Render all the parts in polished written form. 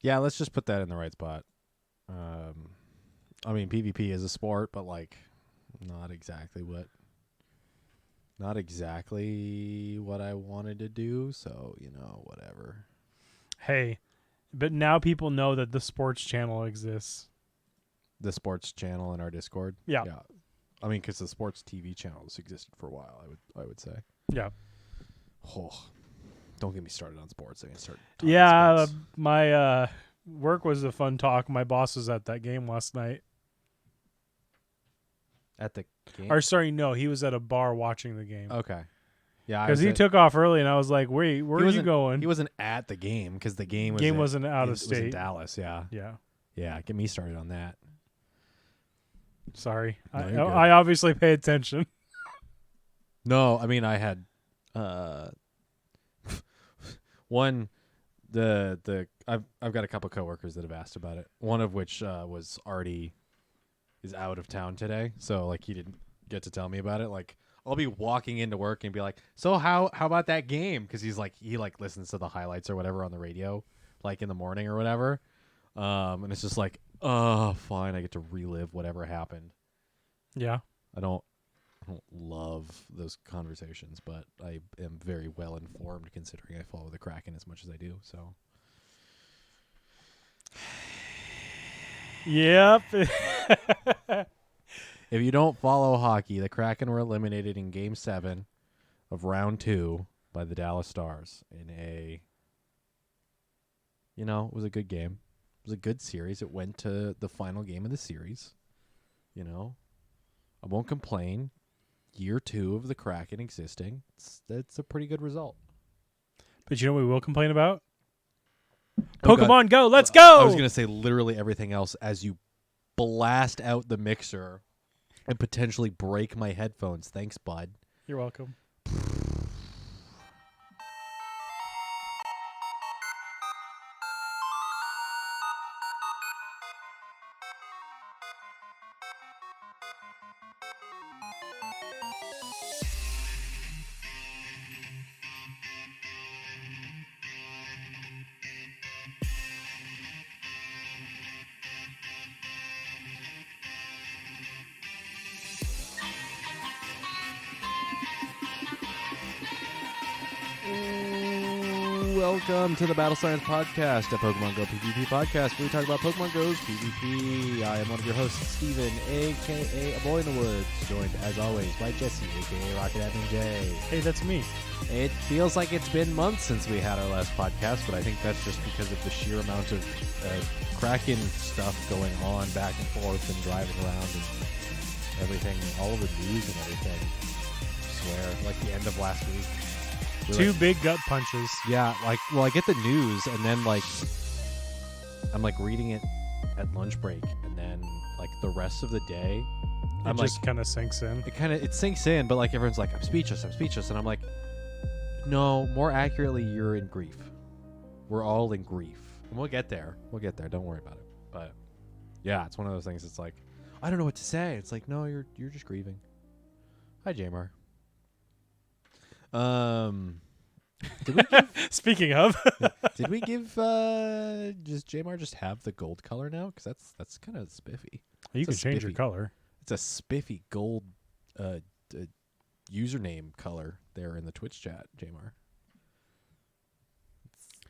Yeah, let's just put that in the right spot. I mean, PvP is a sport, but like, not exactly what I wanted to do. So whatever. Hey, but now people know that the sports channel exists. The sports channel in our Discord. Yeah. Yeah. I mean, because the sports TV channels existed for a while. I would say. Yeah. Oh, don't get me started on sports. I can start. Yeah, sports. my work was a fun talk. My boss was at that game last night. At the game. Or sorry, no, he was at a bar watching the game. Okay. Yeah, because he took off early, and I was like, "Wait, where are you going?" He wasn't at the game because the game wasn't out of state. It was in Dallas. Yeah. Yeah. Yeah. Get me started on that. Sorry, No, I obviously pay attention. No, I mean I had one. I've got a couple coworkers that have asked about it. One of which is out of town today, so like he didn't get to tell me about it. Like I'll be walking into work and be like, "So how about that game?" Because he listens to the highlights or whatever on the radio, like in the morning or whatever. And it's just like, oh, fine, I get to relive whatever happened. Yeah, I don't love those conversations, but I am very well informed considering I follow the Kraken as much as I do. So, yep. if you don't follow hockey, the Kraken were eliminated in Game 7 of Round 2 by the Dallas Stars in it was a good game. It was a good series. It went to the final game of the series. I won't complain. Year 2 of the Kraken existing. That's a pretty good result. But you know what we will complain about? Oh, Pokemon God. Go, let's go! I was going to say literally everything else as you blast out the mixer and potentially break my headphones. Thanks, bud. You're welcome. Welcome to the Battle Science Podcast, a Pokemon Go PvP podcast where we talk about Pokemon Go's PvP. I am one of your hosts, Steven, a.k.a. A Boy in the Woods, joined, as always, by Jesse, a.k.a. Rocket Admin J. Hey, that's me. It feels like it's been months since we had our last podcast, but I think that's just because of the sheer amount of Kraken stuff going on back and forth and driving around and everything, all of the news and everything. I swear, like the end of last week. Two big gut punches. Yeah, I get the news, and then, I'm, reading it at lunch break, and then, the rest of the day, It just kind of sinks in. It sinks in, but, everyone's like, I'm speechless, and I'm like, no, more accurately, you're in grief. We're all in grief. And we'll get there. Don't worry about it. But, yeah, it's one of those things, it's like, I don't know what to say. It's like, no, you're just grieving. Hi, Jamar. Did we give, Speaking of, did we give does Jamar just have the gold color now? Because that's kind of spiffy. you can change your spiffy. color. It's a spiffy gold username color there in the Twitch chat, Jamar.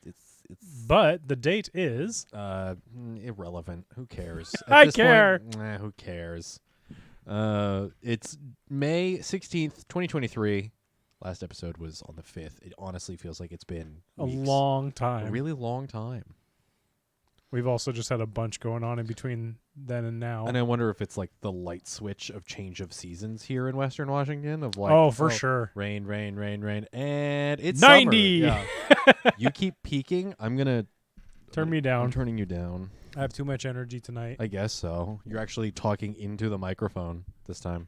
It's But the date is irrelevant. Who cares? I care. Who cares? It's May 16th, 2023. Last episode was on the 5th. It honestly feels like it's been weeks. A long time. A really long time. We've also just had a bunch going on in between then and now. And I wonder if it's like the light switch of change of seasons here in Western Washington. Of for sure. Rain, and it's 90. Summer. Yeah. You keep peaking. I'm gonna Turn me down. I'm turning you down. I have too much energy tonight. I guess so. You're actually talking into the microphone this time.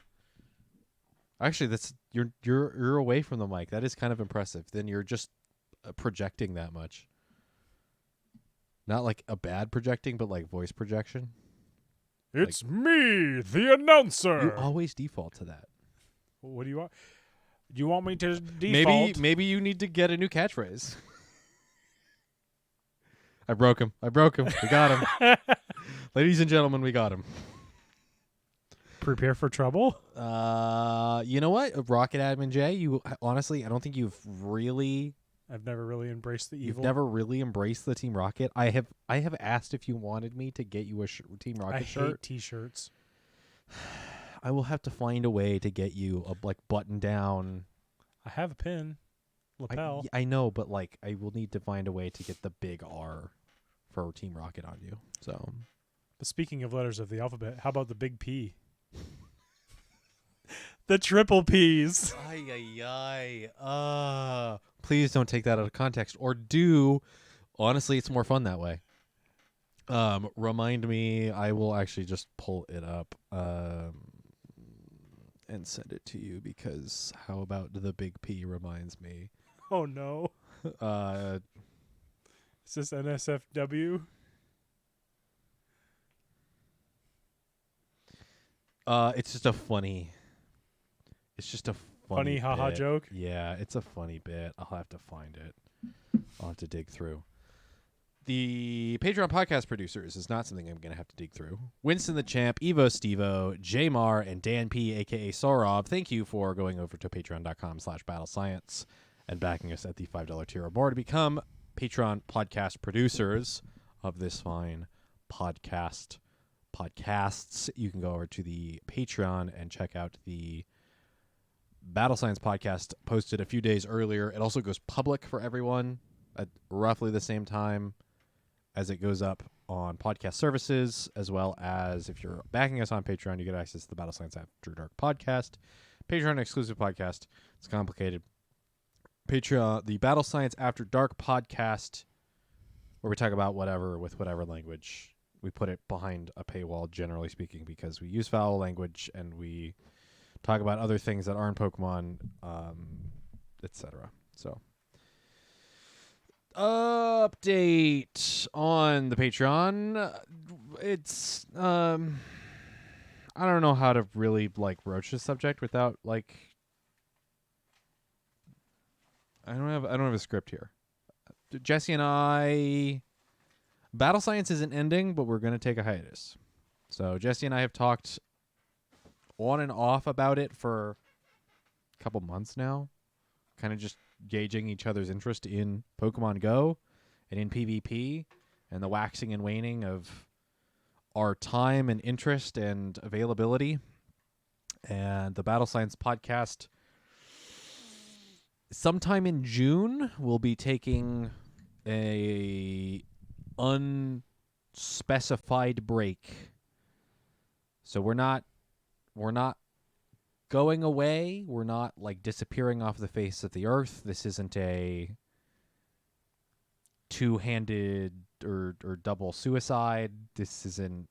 Actually, that's you're away from the mic. That is kind of impressive. Then you're just projecting that much. Not like a bad projecting, but like voice projection. It's me, the announcer. You always default to that. What do you want? Do you want me to default? Maybe you need to get a new catchphrase. I broke him. We got him. Ladies and gentlemen, we got him. Prepare for trouble. You know what? Rocket Admin J, you honestly, I don't think you've really I've never really embraced the evil. You've never really embraced the Team Rocket. I have asked if you wanted me to get you a Team Rocket shirt. I hate t-shirts. I will have to find a way to get you a button down. I have a pin. Lapel. I know, but I will need to find a way to get the big R for Team Rocket on you. So, but speaking of letters of the alphabet, how about the big P? The triple P's. Please don't take that out of context, or do. Honestly, it's more fun that way. Remind me. I will actually just pull it up and send it to you, because how about the big P reminds me. Oh no. Is this NSFW? It's just a funny. It's just a funny haha bit. joke. Yeah, it's a funny bit. I'll have to find it. I'll have to dig through. The Patreon podcast producers is not something I'm going to have to dig through. Winston the Champ, Evo Stevo, Jamar, and Dan P, a.k.a. Sorov, thank you for going over to patreon.com/battlescience and backing us at the $5 tier or more to become Patreon podcast producers of this fine podcasts. You can go over to the Patreon and check out the Battle Science podcast posted a few days earlier. It also goes public for everyone at roughly the same time as it goes up on podcast services, as well as if you're backing us on Patreon, you get access to the Battle Science After Dark podcast, Patreon exclusive podcast. It's complicated. Patreon, the Battle Science After Dark podcast, where we talk about whatever with whatever language. We put it behind a paywall, generally speaking, because we use foul language and we talk about other things that aren't Pokemon, etc. So, update on the Patreon. It's I don't know how to really broach this subject without I don't have a script here. Jesse and I, Battle Science isn't ending, but we're going to take a hiatus. So Jesse and I have talked on and off about it for a couple months now, kind of just gauging each other's interest in Pokemon Go and in PvP and the waxing and waning of our time and interest and availability. And the Battle Science podcast, sometime in June, we'll be taking a unspecified break. So we're not going away. We're not disappearing off the face of the earth. This isn't a two-handed or double suicide. This isn't.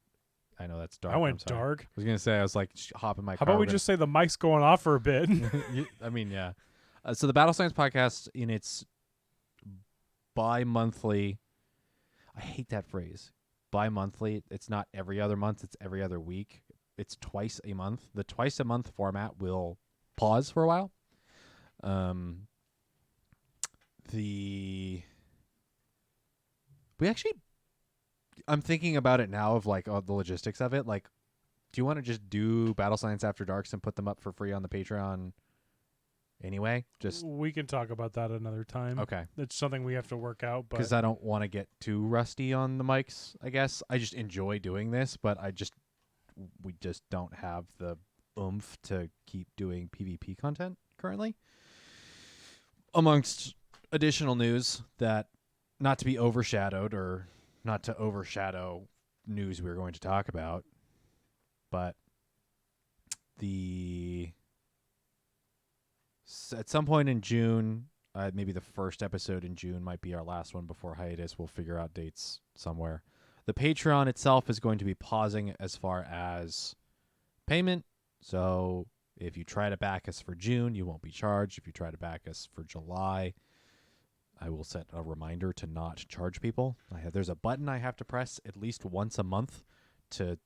I know that's dark. I went dark. I was gonna say I was hopping my car. How about we just say the mic's going off for a bit? I mean, yeah. So the Battle Science podcast, in its bi-monthly, I hate that phrase, bi-monthly. It's not every other month. It's every other week. It's twice a month. The twice a month format will pause for a while. I'm thinking about it now of the logistics of it. Do you want to just do Battle Science After Darks and put them up for free on the Patreon anyway? We can talk about that another time. Okay. It's something we have to work out. Because I don't want to get too rusty on the mics, I guess. I just enjoy doing this, but we just don't have the oomph to keep doing PvP content currently. Amongst additional news that, not to be overshadowed or not to overshadow news we're going to talk about, but at some point in June, maybe the first episode in June might be our last one before hiatus. We'll figure out dates somewhere. The Patreon itself is going to be pausing as far as payment. So if you try to back us for June, you won't be charged. If you try to back us for July, I will set a reminder to not charge people. There's a button I have to press at least once a month to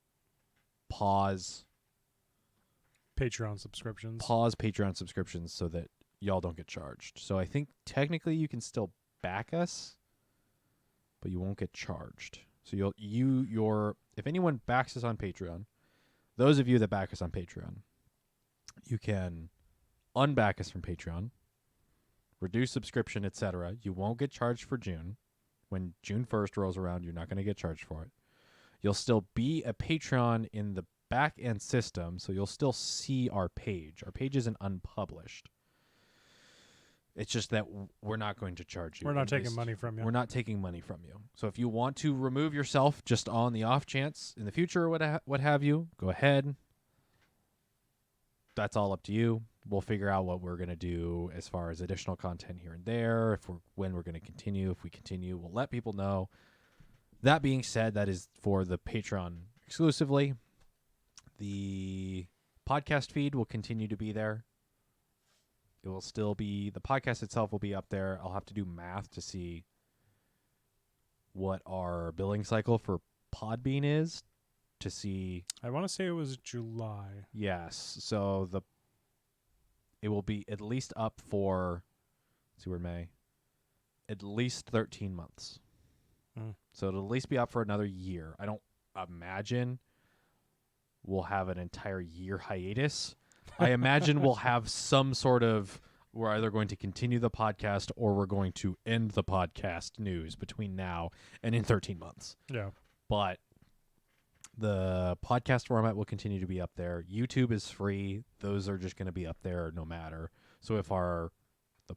pause Patreon subscriptions. Pause Patreon subscriptions so that y'all don't get charged. So I think technically you can still back us but you won't get charged. So if anyone backs us on Patreon, those of you that back us on Patreon, you can unback us from Patreon, reduce subscription, etc. You won't get charged for June. When June 1st rolls around, you're not going to get charged for it. You'll still be a Patreon in the back end system, so you'll still see our page. Our page isn't unpublished. It's just that we're not going to charge you. We're not taking money from you. We're not taking money from you. So if you want to remove yourself just on the off chance in the future or what have you, go ahead. That's all up to you. We'll figure out what we're going to do as far as additional content here and there. When we're going to continue. If we continue, we'll let people know. That being said, that is for the Patreon exclusively. The podcast feed will continue to be there. It will still be, the podcast itself will be up there. I'll have to do math to see what our billing cycle for Podbean is to see. I want to say it was July. Yes. So it will be at least up for, let's see, we're May, at least 13 months. So it'll at least be up for another year. I don't imagine we'll have an entire year hiatus. I imagine we'll have some sort of, we're either going to continue the podcast or we're going to end the podcast news between now and in 13 months. Yeah. But the podcast format will continue to be up there. YouTube is free. Those are just going to be up there no matter. So if the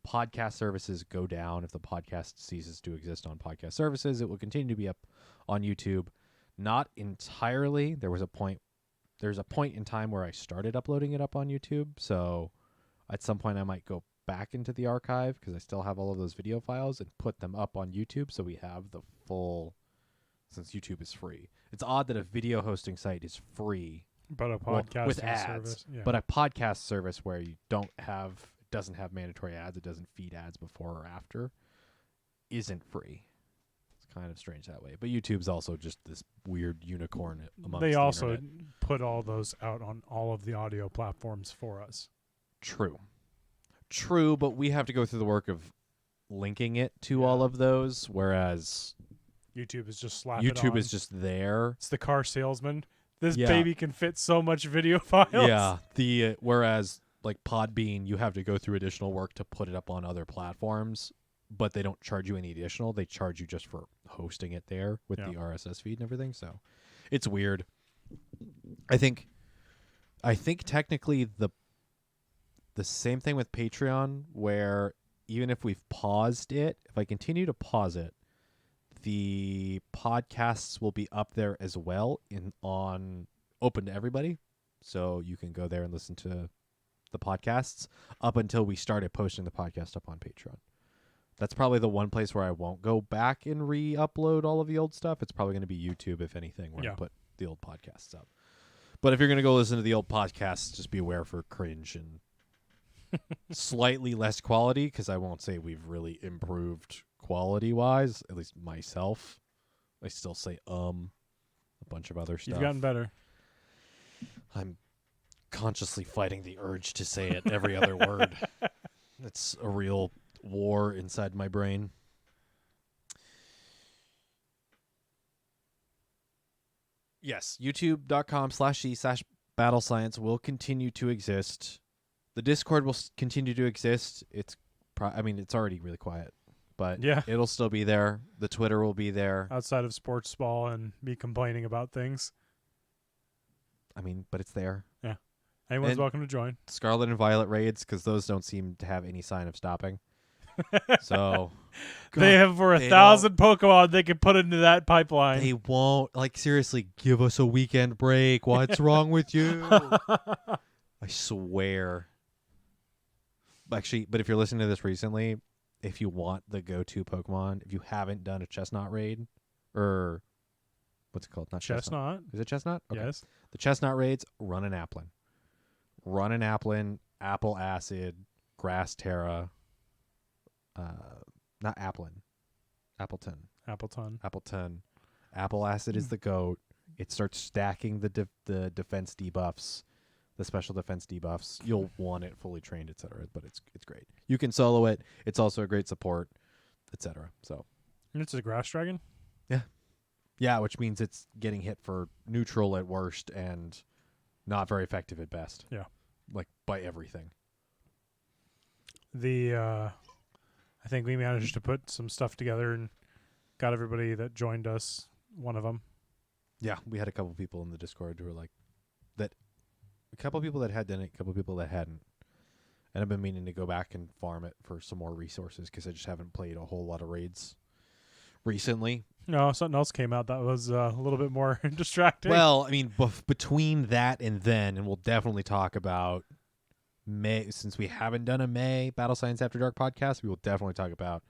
podcast services go down, if the podcast ceases to exist on podcast services, it will continue to be up on YouTube. Not entirely. There's a point in time where I started uploading it up on YouTube. So at some point I might go back into the archive because I still have all of those video files and put them up on YouTube so we have the full, since YouTube is free. It's odd that a video hosting site is free. But a podcast with ads. service. Yeah. But a podcast service where you doesn't have mandatory ads, it doesn't feed ads before or after, isn't free. It's kind of strange that way. But YouTube's also just this weird unicorn amongst They the also internet. put all those out on all of the audio platforms for us. True, but we have to go through the work of linking it to all of those, whereas YouTube is just slapping it YouTube on. is just there. It's the car salesman. This Yeah. baby can fit so much video files. Yeah, whereas like Podbean, you have to go through additional work to put it up on other platforms, but they don't charge you any additional. They charge you just for hosting it there with the RSS feed and everything. So it's weird. I think technically the same thing with Patreon, where even if we've paused it, if I continue to pause it, the podcasts will be up there as well on open to everybody. So you can go there and listen to the podcasts up until we started posting the podcast up on Patreon. That's probably the one place where I won't go back and re-upload all of the old stuff. It's probably going to be YouTube, if anything, where I put the old podcasts up. But if you're going to go listen to the old podcasts, just be aware for cringe and slightly less quality, because I won't say we've really improved quality-wise, at least myself. I still say a bunch of other stuff. You've gotten better. I'm consciously fighting the urge to say it every other word. It's a real war inside my brain. Yes, youtube.com/c/battlescience will continue to exist. The Discord will continue to exist. It's already really quiet, but it'll still be there. The Twitter will be there. Outside of sports ball and me complaining about things. But it's there. Yeah. Anyone's welcome to join. Scarlet and Violet raids, because those don't seem to have any sign of stopping. So they have over 1,000 Pokemon they can put into that pipeline. They won't. Like, seriously, give us a weekend break. What's wrong with you? I swear. Actually, but if you're listening to this recently, if you want the go-to Pokemon, if you haven't done a Chestnut raid, or what's it called? Not Chestnut. Is it Chestnut? Okay. Yes. The Chestnut raids, run an Applin. Run an Applin, Apple Acid, Grass Terra, not Applin, Appleton. Apple Acid is the GOAT. It starts stacking the defense debuffs, the special defense debuffs. You'll want it fully trained, etc. But it's great. You can solo it. It's also a great support, etc. So And it's a grass dragon? Yeah, which means it's getting hit for neutral at worst and not very effective at best. Yeah. Like, by everything. I think we managed to put some stuff together and got everybody that joined us, one of them. Yeah, we had a couple people in the Discord who were like, that. A couple people that had done it, a couple people that hadn't. And I've been meaning to go back and farm it for some more resources because I just haven't played a whole lot of raids recently. No, something else came out that was a little bit more distracting. Well, I mean, between that and then, and we'll definitely talk about May, since we haven't done a May Battle Science After Dark podcast, we will definitely talk about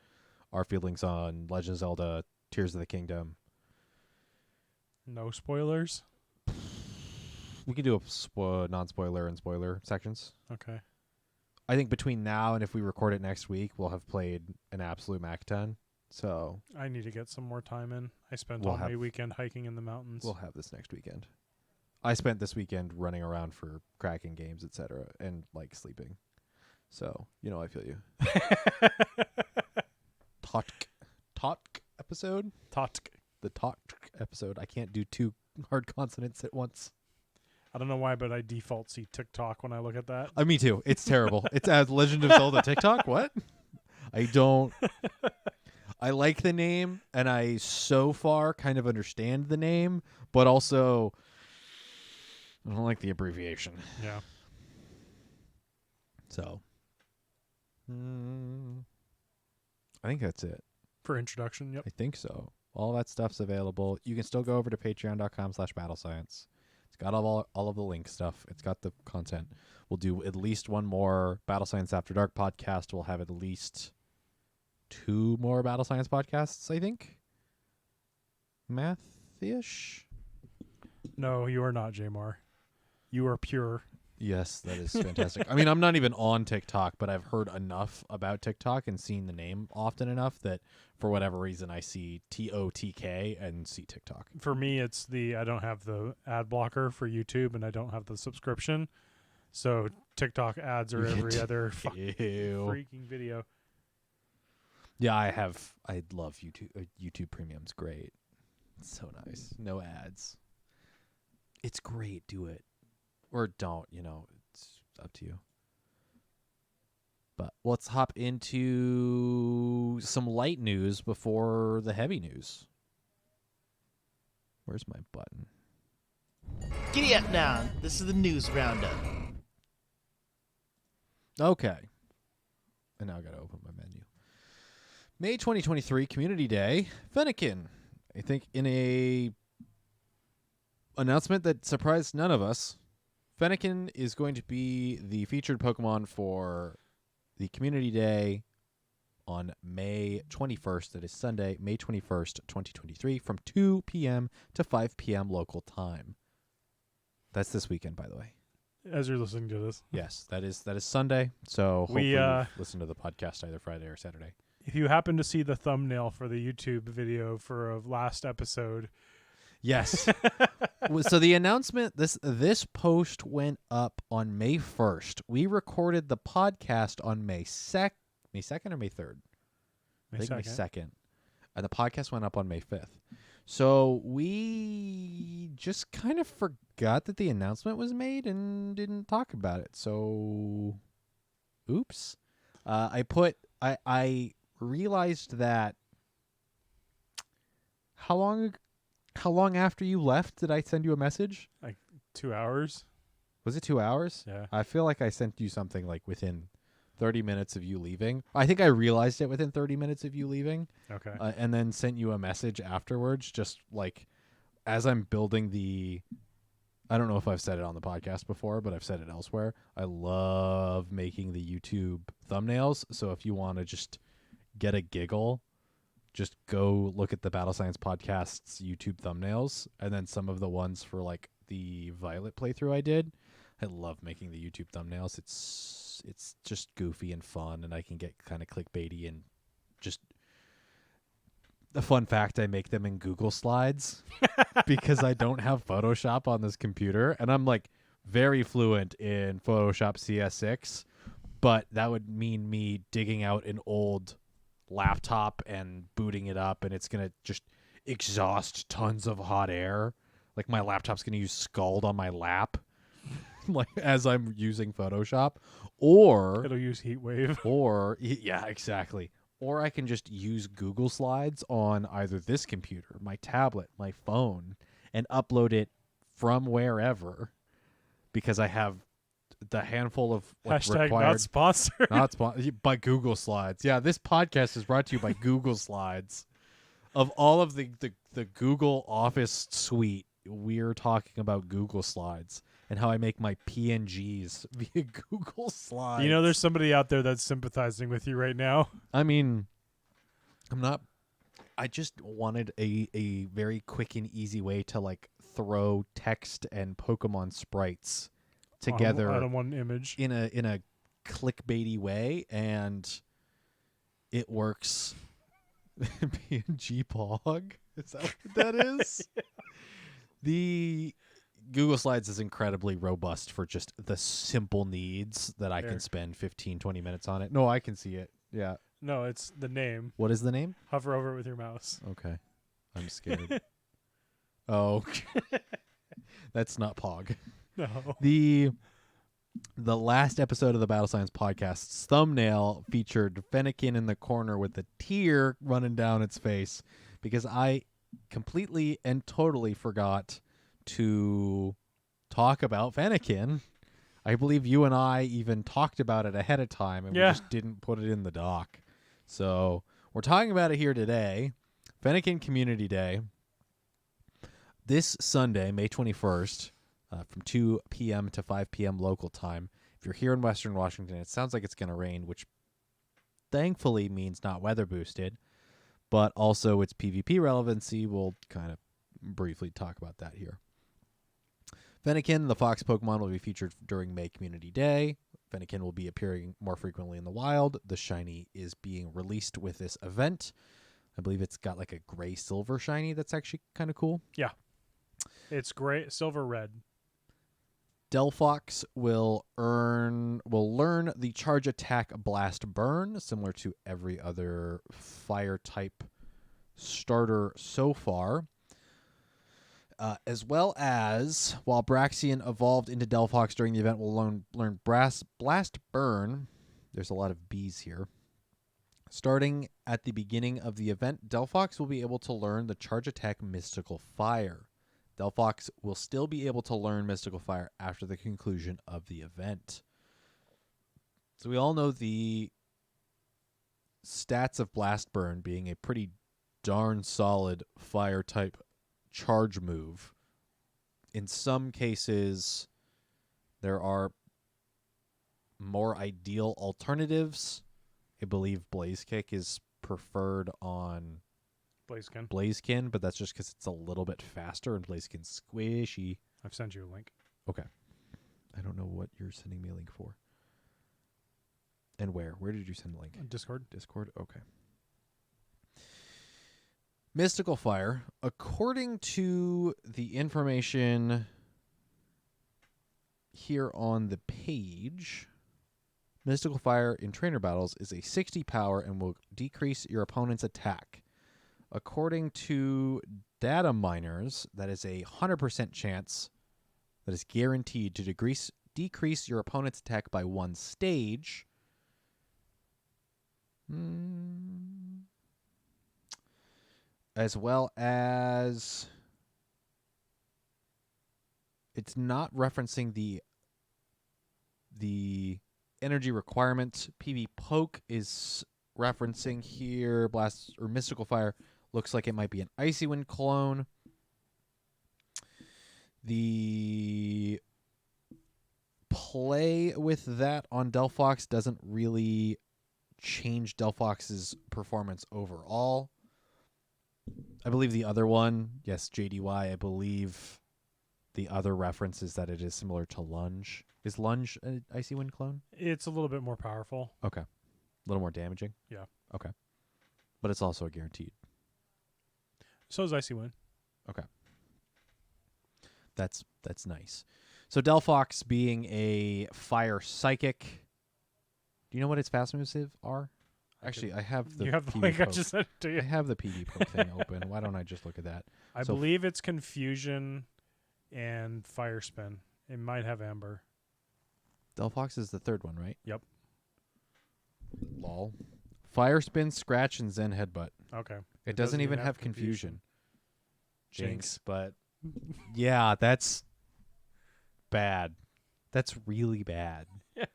our feelings on Legend of Zelda Tears of the Kingdom. No spoilers? We can do a non-spoiler and spoiler sections. Okay. I think between now and if we record it next week, we'll have played an absolute Mac 10. So I need to get some more time in. I spent We'll all my have- weekend hiking in the mountains. we'll have this next weekend. I spent this weekend running around for cracking games, etc., and like sleeping. So, I feel you. Totk episode? Totk. The Totk episode. I can't do two hard consonants at once. I don't know why, but I default see TikTok when I look at that. Me too. It's terrible. It's as Legend of Zelda TikTok. What? I don't. I like the name, and I so far kind of understand the name, but also I don't like the abbreviation. Yeah. So, I think that's it. For introduction, yep. I think so. All that stuff's available. You can still go over to patreon.com/battlescience. It's got all of the link stuff. It's got the content. We'll do at least one more Battle Science After Dark podcast. We'll have at least 2 more Battle Science podcasts, I think. Math-ish? No, you are not, Jamar. You are pure. Yes, that is fantastic. I mean, I'm not even on TikTok, but I've heard enough about TikTok and seen the name often enough that for whatever reason I see TOTK and see TikTok. For me, it's I don't have the ad blocker for YouTube and I don't have the subscription. So TikTok ads are every other freaking video. Yeah, I love YouTube. YouTube Premium's great. It's so nice. No ads. It's great. Do it. Or don't, it's up to you. But let's hop into some light news before the heavy news. Where's my button? Giddy up now. This is the news roundup. Okay. And now I got to open my menu. May 2023, Community Day, Fennekin. I think in a announcement that surprised none of us, Fennekin is going to be the featured Pokemon for the Community Day on May 21st. That is Sunday, May 21st, 2023, from 2 p.m. to 5 p.m. local time. That's this weekend, by the way. As you're listening to this. Yes, that is Sunday. So hopefully you listen to the podcast either Friday or Saturday. If you happen to see the thumbnail for the YouTube video for a last episode. Yes. So the announcement, this post went up on May 1st. We recorded the podcast on May 2nd or May 3rd? May I think 2nd. May 2nd. And the podcast went up on May 5th. So we just kind of forgot that the announcement was made and didn't talk about it. So, oops. I realized that how long after you left did I send you a message? Like 2 hours. Was it 2 hours? Yeah. I feel like I sent you something like within 30 minutes of you leaving. I think I realized it within 30 minutes of you leaving. Okay. And then sent you a message afterwards, just like as I'm building I don't know if I've said it on the podcast before, but I've said it elsewhere. I love making the YouTube thumbnails. So if you want to just get a giggle, just go look at the Battle Science Podcast's YouTube thumbnails, and then some of the ones for like the Violet playthrough I did. I love making the YouTube thumbnails. It's just goofy and fun, and I can get kind of clickbaity and just the fun fact, I make them in Google Slides because I don't have Photoshop on this computer, and I'm like very fluent in Photoshop CS6, but that would mean me digging out an old laptop and booting it up, and it's exhaust tons of hot air. Like my laptop's going to use Scald on my lap like as I'm using Photoshop, or It'll use heat wave. yeah, exactly. Or I can just use Google Slides on either this computer, my tablet, my phone, and upload it from wherever because I have the handful of Hashtag required not sponsored. by Google Slides. Yeah, this podcast is brought to you by Google Slides. Of all of the Google Office suite, we're talking about Google Slides and how I make my PNGs via Google Slides. You know, there's somebody out there that's sympathizing with you right now. I mean, I just wanted a very quick and easy way to like throw text and Pokemon sprites together out of one image in a clickbaity way, and it works. PNG Pog? Is that what that is? Yeah. The Google Slides is incredibly robust for just the simple needs that I can spend 15, 20 minutes on it. No, I can see it. Yeah. No, it's the name. What is the name? Hover over it with your mouse. Okay. I'm scared. Oh. That's not Pog. No. The last episode of the Battle Science podcast's thumbnail featured Fennekin in the corner with a tear running down its face because I completely and totally forgot to talk about Fennekin. I believe you and I even talked about it ahead of time, and we just didn't put it in the doc. So we're talking about it here today. Fennekin Community Day. This Sunday, May 21st, from 2 p.m. to 5 p.m. local time. If you're here in Western Washington, it sounds like it's going to rain, which thankfully means not weather boosted, but also its PvP relevancy. We'll kind of briefly talk about that here. Fennekin, the fox Pokemon, will be featured during May Community Day. Fennekin will be appearing more frequently in the wild. The shiny is being released with this event. I believe it's got like a gray-silver shiny that's actually kind of cool. Yeah. It's gray, silver, red. Delphox will learn the charge attack blast burn, similar to every other fire type starter so far. As well as, while Braxian evolved into Delphox during the event, will learn blast burn. There's a lot of B's here. Starting at the beginning of the event, Delphox will be able to learn the charge attack Mystical Fire. Delphox will still be able to learn Mystical Fire after the conclusion of the event. So we all know the stats of Blast Burn being a pretty darn solid fire type charge move. In some cases, there are more ideal alternatives. I believe Blaze Kick is preferred on Blaziken, but that's just because it's a little bit faster and Blaziken's squishy. I've sent you a link. Okay. I don't know what you're sending me a link for. And where? Where did you send the link? Discord. Discord? Okay. Mystical Fire, according to the information here on the page, Mystical Fire in trainer battles is a 60 power and will decrease your opponent's attack. According to data miners, that is a 100% chance that is guaranteed to decrease your opponent's attack by 1 stage. As well as it's not referencing the energy requirement. PV Poke is referencing here. Blast or Mystical Fire looks like it might be an Icy Wind clone. The play with that on Delphox doesn't really change Delphox's performance overall. I believe the other one, yes, JDY, I believe the other reference is that it is similar to Lunge. Is Lunge an Icy Wind clone? It's a little bit more powerful. Okay. A little more damaging? Yeah. Okay. But it's also a guaranteed. So is Icy Wind. Okay. That's nice. So Delphox being a fire psychic. Do you know what its fast moves are? Actually, I have the You have the PD link I poke. just sent it to I you. have the PD poke thing open. Why don't I just look at that? I So- believe it's Confusion and Fire Spin. It might have Amber. Delphox is the third one, right? Yep. Lol. Fire Spin, Scratch, and Zen Headbutt. Okay. It doesn't even have Confusion. Jinx. But yeah, that's bad. That's really bad. Yeah.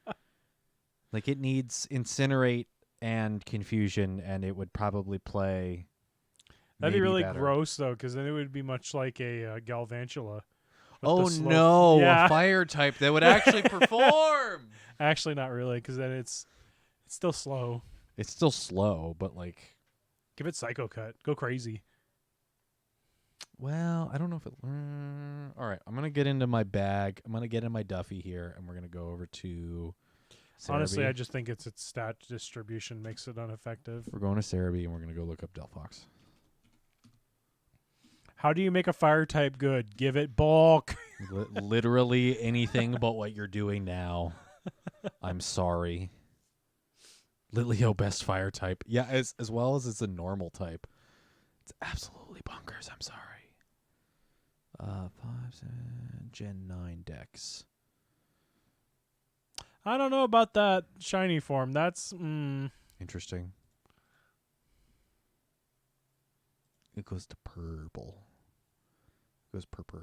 Like it needs Incinerate and Confusion, and it would probably play. That'd be maybe really better. gross, though, because then it would be much like a Galvantula. with the Oh slow no, yeah. a fire type that would actually perform. Actually, not really, because then it's still slow. It's still slow, but like, Give it Psycho Cut. Go crazy. well, I don't know if it. All right, I'm gonna get into my bag. I'm gonna get in my Duffy here, and we're gonna go over to. Honestly, Cerebi. I just think its stat distribution makes it ineffective. We're going to Cerebi, and we're gonna go look up Delphox. How do you make a fire type good? Give it bulk. Literally anything but what you're doing now. I'm sorry. Litleo best fire type. Yeah, as well as it's a normal type. It's absolutely bonkers. I'm sorry. 5, 7, Gen 9 Dex. I don't know about that shiny form. That's Interesting. It goes to purple. It goes purple.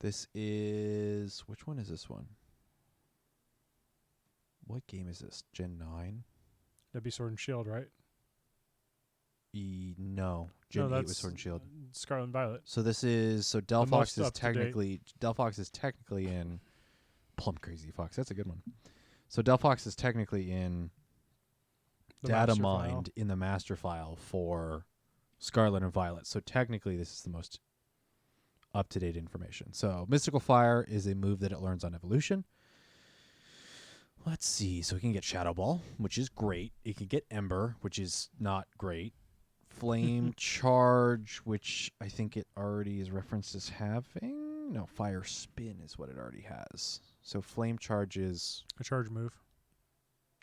This is... Which one is this one? What game is this? Gen 9? that'd be Sword and Shield, right? No. Gen 8 that's was Sword and Shield. Scarlet and Violet. So this is... So Delphox most is up-to-date. technically... Delphox is technically in... Plum Crazy Fox. That's a good one. So Delphox is technically in The data master file. mined in the master file for Scarlet and Violet. So technically this is the most up-to-date information. So Mystical Fire is a move that it learns on evolution. Let's see. So it can get Shadow Ball, which is great. It can get Ember, which is not great. Flame Charge, which I think it already is referenced as having. No, Fire Spin is what it already has. So Flame Charge is... A charge move.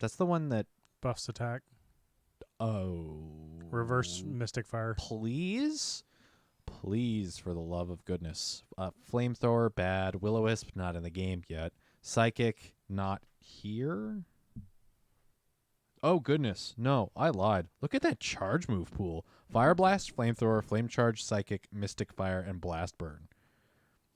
That's the one that... Buffs attack. Oh. Reverse Mystic Fire. Please? Please, for the love of goodness. Flamethrower, bad. Will-O-Wisp, not in the game yet. Psychic, not here. Oh, goodness. No, I lied. Look at that charge move pool. Fire Blast, Flamethrower, Flame Charge, Psychic, Mystic Fire, and Blast Burn.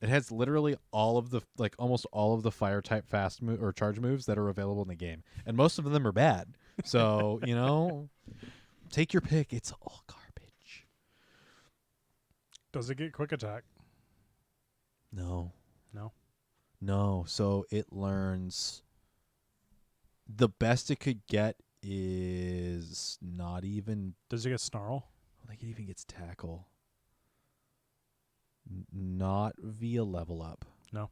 It has literally all of the, like, almost all of the fire type fast move or charge moves that are available in the game. And most of them are bad. So, you know, take your pick. It's all garbage. Does it get quick attack? No. No. No. So it learns the best it could get is not even. Does it get Snarl? I think it even gets tackle. Not via level up. No.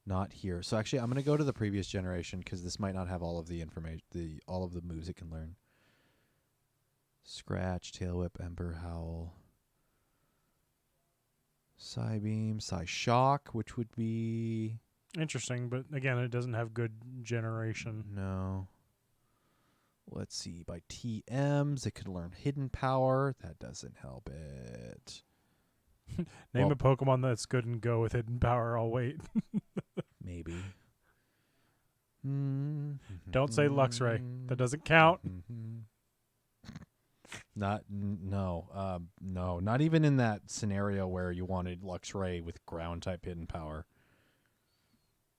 Not here. So actually, I'm going to go to the previous generation because this might not have all of the information, all of the moves it can learn. Scratch, Tail Whip, Ember, Howl, Psybeam, Psyshock, which would be... Interesting, but again, it doesn't have good generation. No. Let's see. By TMs, it could learn Hidden Power. That doesn't help it. Name a Pokemon that's good and go with Hidden Power. I'll wait. Maybe. Don't say Luxray. That doesn't count. No, not even in that scenario where you wanted Luxray with ground type hidden power.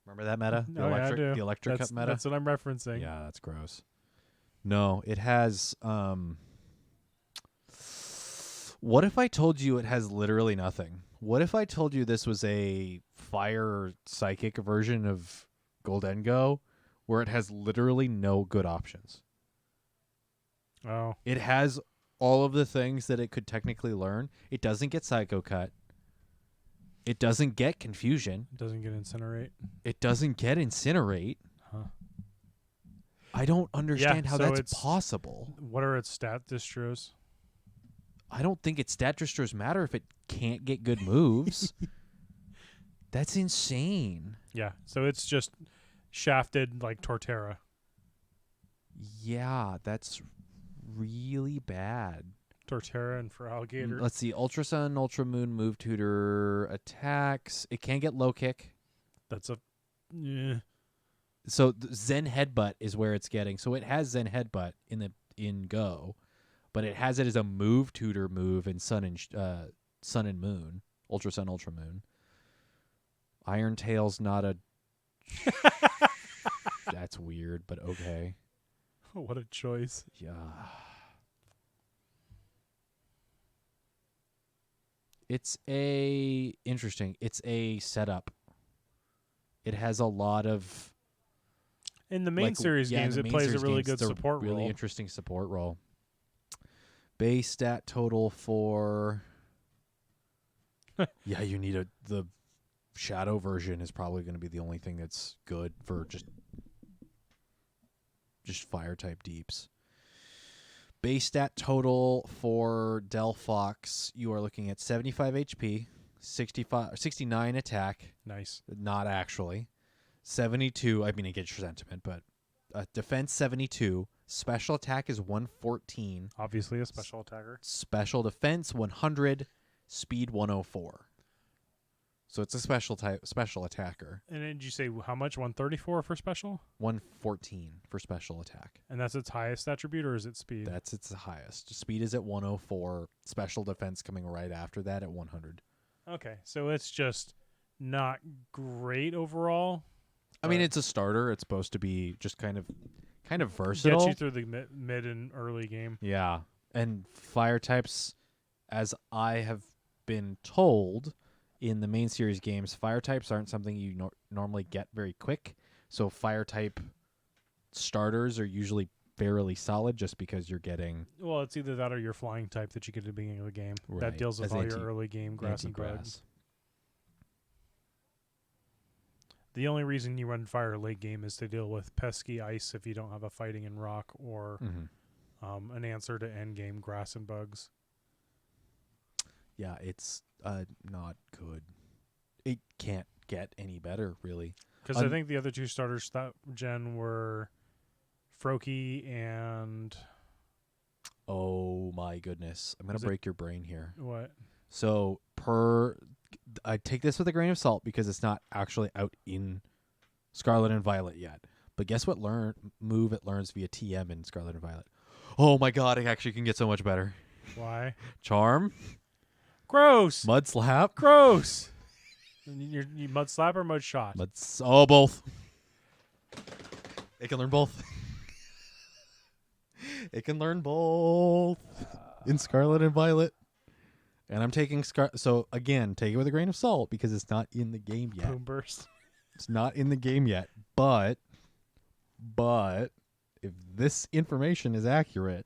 Remember that meta? The Oh, yeah, I electric, do. the electric cup meta? That's what I'm referencing. Yeah, that's gross. No, it has what if I told you it has literally nothing? What if I told you this was a fire psychic version of Goldengo where it has literally no good options? Oh. It has all of the things that it could technically learn. It doesn't get Psycho Cut. It doesn't get Confusion. It doesn't get Incinerate. It doesn't get Incinerate. Huh. I don't understand how so that's it's- possible. What are its stat distros? I don't think its stat distros matter if it can't get good moves. That's insane. Yeah, so it's just shafted like Torterra. Yeah, that's really bad. Torterra and for alligator. Let's see. Ultra Sun, Ultra Moon, Move Tutor attacks. It can get low kick. That's a... Yeah. So Zen Headbutt is where it's getting. So it has Zen Headbutt in Go, but it has it as a Move Tutor move in Sun and Moon. Ultra Sun, Ultra Moon. Iron Tail's not a... That's weird, but okay. What a choice. Yeah. It's interesting. It's a setup. It has a lot of... In the main series games, it plays a really good support role. Really interesting support role. Base stat total for... Yeah, you need the Shadow version is probably going to be the only thing that's good for just fire type deeps. Base stat total for Delphox, you are looking at 75 HP, 69 attack. Nice. Not actually. 72, I mean, it gets your sentiment, but defense 72, special attack is 114. Obviously a special attacker. Special defense 100, speed 104. So it's a special attacker. And did you say how much? 134 for special? 114 for special attack. And that's its highest attribute, or is it speed? That's its highest. Speed is at 104. Special defense coming right after that at 100. Okay, so it's just not great overall. I mean, it's a starter. It's supposed to be just kind of versatile. Get you through the mid and early game. Yeah, and fire types, as I have been told. In the main series games, fire types aren't something you normally get very quick. So fire type starters are usually fairly solid just because you're getting... Well, it's either that or your flying type that you get at the beginning of the game. Right. That deals with all your early game grass and bugs. The only reason you run fire late game is to deal with pesky ice if you don't have a fighting in rock or an answer to end game grass and bugs. Yeah, it's... not good. It can't get any better, really. Because I think the other two starters that gen were Froakie and... Oh, my goodness. I'm going to break your brain here. What? So, I take this with a grain of salt because it's not actually out in Scarlet and Violet yet. But guess what move it learns via TM in Scarlet and Violet? Oh, my God. It actually can get so much better. Why? Charm. Gross. Mud slap. Gross. You mud slap or mud shot? Both. It can learn both. It can learn both in Scarlet and Violet. And I'm taking so again, take it with a grain of salt because it's not in the game yet. Boom burst. It's not in the game yet. But if this information is accurate,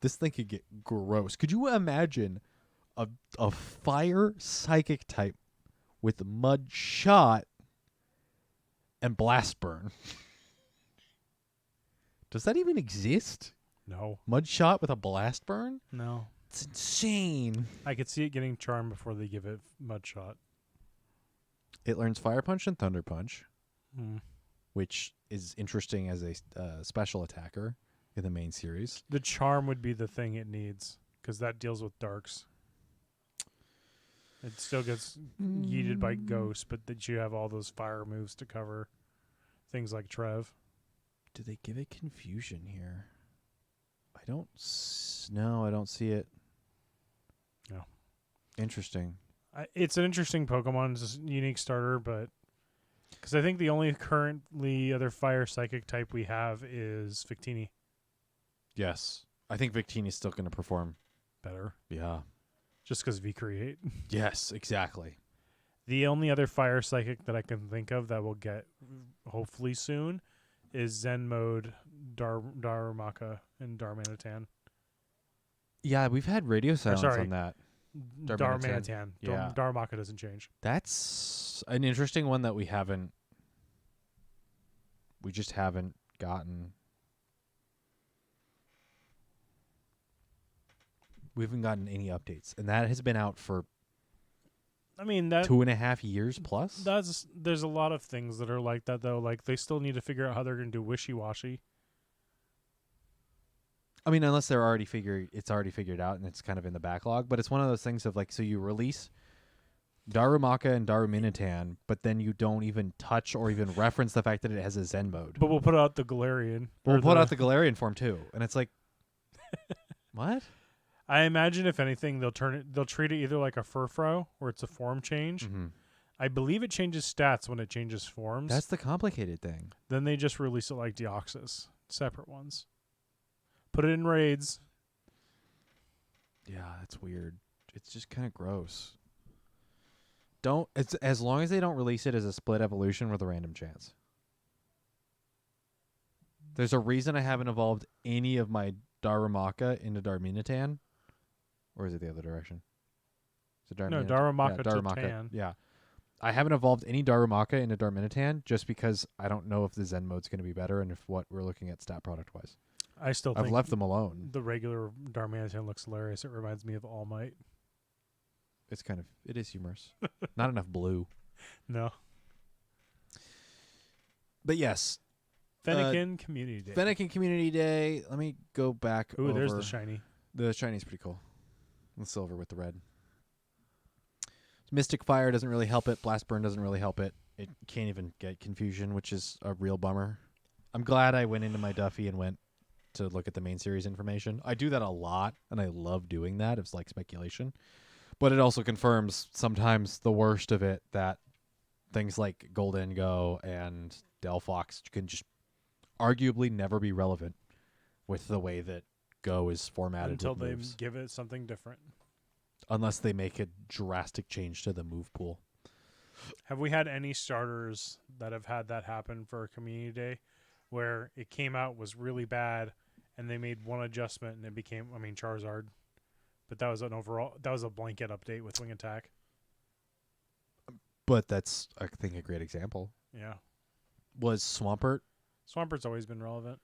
this thing could get gross. Could you imagine a fire psychic type with mud shot and blast burn? Does that even exist? No. Mud shot with a blast burn? No. It's insane. I could see it getting charm before they give it mud shot. It learns fire punch and thunder punch, Hmm. which is interesting as a special attacker in the main series. The charm would be the thing it needs because that deals with darks. It still gets yeeted by ghosts, but that you have all those fire moves to cover things like Trev. Do they give it confusion here? I don't. No, I don't see it. No. Interesting. It's an interesting Pokemon. It's a unique starter, but because I think the only currently other fire psychic type we have is Victini. Yes, I think Victini is still going to perform better. Yeah. Just because V-Create. Yes, exactly. The only other fire psychic that I can think of that will get hopefully soon is Zen Mode, Darumaka, and Darmanitan. Yeah, we've had radio silence on that. Darmanitan. Yeah. Darumaka doesn't change. That's an interesting one that we just haven't gotten. We haven't gotten any updates, and that has been out for 2.5 years plus. There's a lot of things that are like that though. Like they still need to figure out how they're going to do wishy-washy. I mean, unless it's already figured out and it's kind of in the backlog. But it's one of those things of like, so you release Darumaka and Daruminitan, but then you don't even touch or even reference the fact that it has a Zen mode. But we'll put out the Galarian. We'll put out the Galarian form too, and it's like, what? I imagine if anything, they'll treat it either like a Furfrou, where it's a form change. Mm-hmm. I believe it changes stats when it changes forms. That's the complicated thing. Then they just release it like Deoxys, separate ones. Put it in raids. Yeah, that's weird. It's just kind of gross. It's as long as they don't release it as a split evolution with a random chance. There's a reason I haven't evolved any of my Darumaka into Darmanitan. Or is it the other direction? Is it No, Darumaka? Darumaka to Tan. Yeah. I haven't evolved any Darumaka into Darmanitan just because I don't know if the Zen mode's going to be better and if what we're looking at stat product wise. I've think left them alone. The regular Darmanitan looks hilarious. It reminds me of All Might. It is humorous. Not enough blue. No. But yes. Fennekin Community Day. Fennekin Community Day. Let me go back over. There's the shiny. The shiny's pretty cool. The silver with the red. Mystic Fire doesn't really help it. Blast Burn doesn't really help it. It can't even get Confusion, which is a real bummer. I'm glad I went into my Duffy and went to look at the main series information. I do that a lot, and I love doing that. It's like speculation. But it also confirms sometimes the worst of it, that things like Golden Go and Delphox can just arguably never be relevant with the way that Go is formatted until they moves. give it something different. Unless they make a drastic change to the move pool. Have we had any starters that have had that happen for a Community Day where it came out was really bad and they made one adjustment and it became, Charizard. But that was a blanket update with Wing Attack. But that's, I think, a great example. Yeah. Was Swampert? Swampert's always been relevant.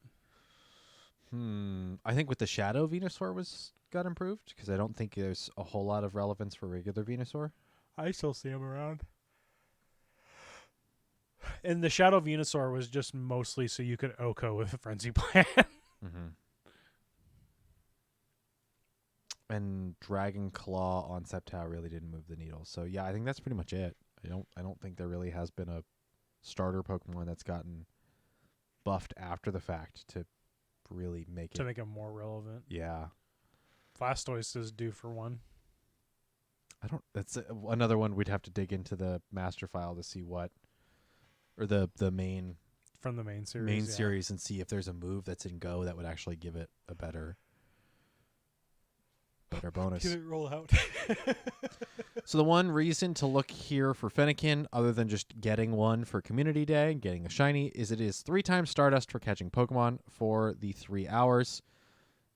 I think with the Shadow Venusaur got improved because I don't think there's a whole lot of relevance for regular Venusaur. I still see him around. And the Shadow Venusaur was just mostly so you could OHKO with a Frenzy Plan. Mm-hmm. And Dragon Claw on Sceptile really didn't move the needle. So yeah, I think that's pretty much it. I don't think there really has been a starter Pokemon that's gotten buffed after the fact to really make to make it more relevant. Yeah. Blastoise is due for one. That's another one we'd have to dig into the master file to see what, or the main from the main series. Series and see if there's a move that's in Go that would actually give it a better bonus. Get it roll out. So the one reason to look here for Fennekin, other than just getting one for Community Day and getting a shiny, is it is 3 times Stardust for catching Pokemon for the 3 hours.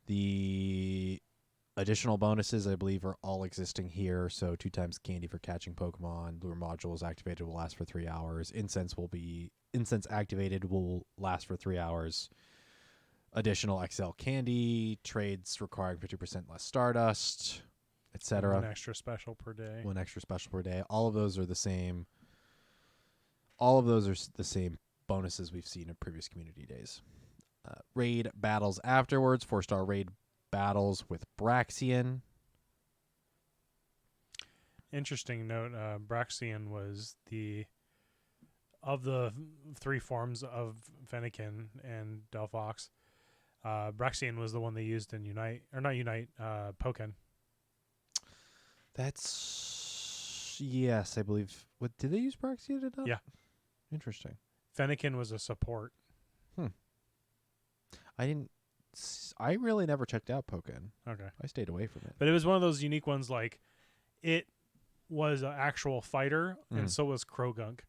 The additional bonuses, I believe, are all existing here. So 2 times Candy for catching Pokemon. Lure Module is activated, will last for 3 hours. Incense activated will last for 3 hours. Additional XL Candy, trades requiring 50% less Stardust, etc. 1 extra special per day. 1 extra special per day. All of those are the same. All of those are the same bonuses we've seen in previous Community Days. Raid battles afterwards. 4-star raid battles with Braxian. Interesting note, Braxian was of the 3 forms of Fennekin and Delphox, Braxian was the one they used in Pokken. That's, yes, I believe. What, did they use Braxian enough? Yeah. Interesting. Fennekin was a support. I really never checked out Pokken. Okay. I stayed away from it. But it was one of those unique ones, like, it was an actual fighter, and so was Krogunk.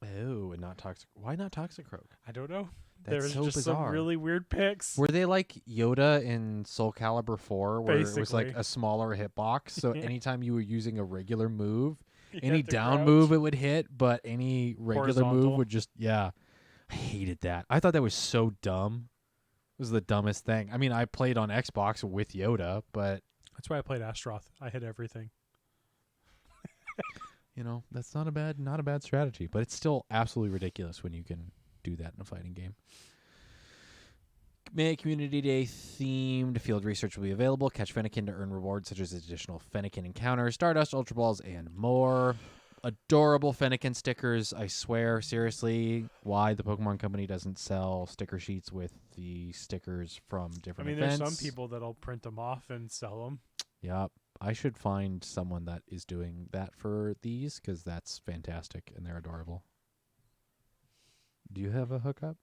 Oh, and not Toxic. Why not Toxicroak? I don't know. That's there was so just bizarre. some really weird picks. Were they like Yoda in Soul Calibur 4, where it was like Basically. a smaller hitbox? So anytime you were using a regular move, You any had to down crouch. move it would hit, but any regular move Horizontal. would just, yeah. I hated that. I thought that was so dumb. It was the dumbest thing. I mean, I played on Xbox with Yoda, but That's why I played Astroth. I hit everything. that's not a bad strategy, but it's still absolutely ridiculous when you can do that in a fighting game. May Community Day themed field research will be available. Catch Fennekin to earn rewards such as additional Fennekin encounters, Stardust, Ultra Balls, and more. Adorable Fennekin stickers. I swear, seriously, why the Pokemon Company doesn't sell sticker sheets with the stickers from different events. There's some people that'll print them off and sell them. Yep. I should find someone that is doing that for these because that's fantastic and they're adorable. Do you have a hookup?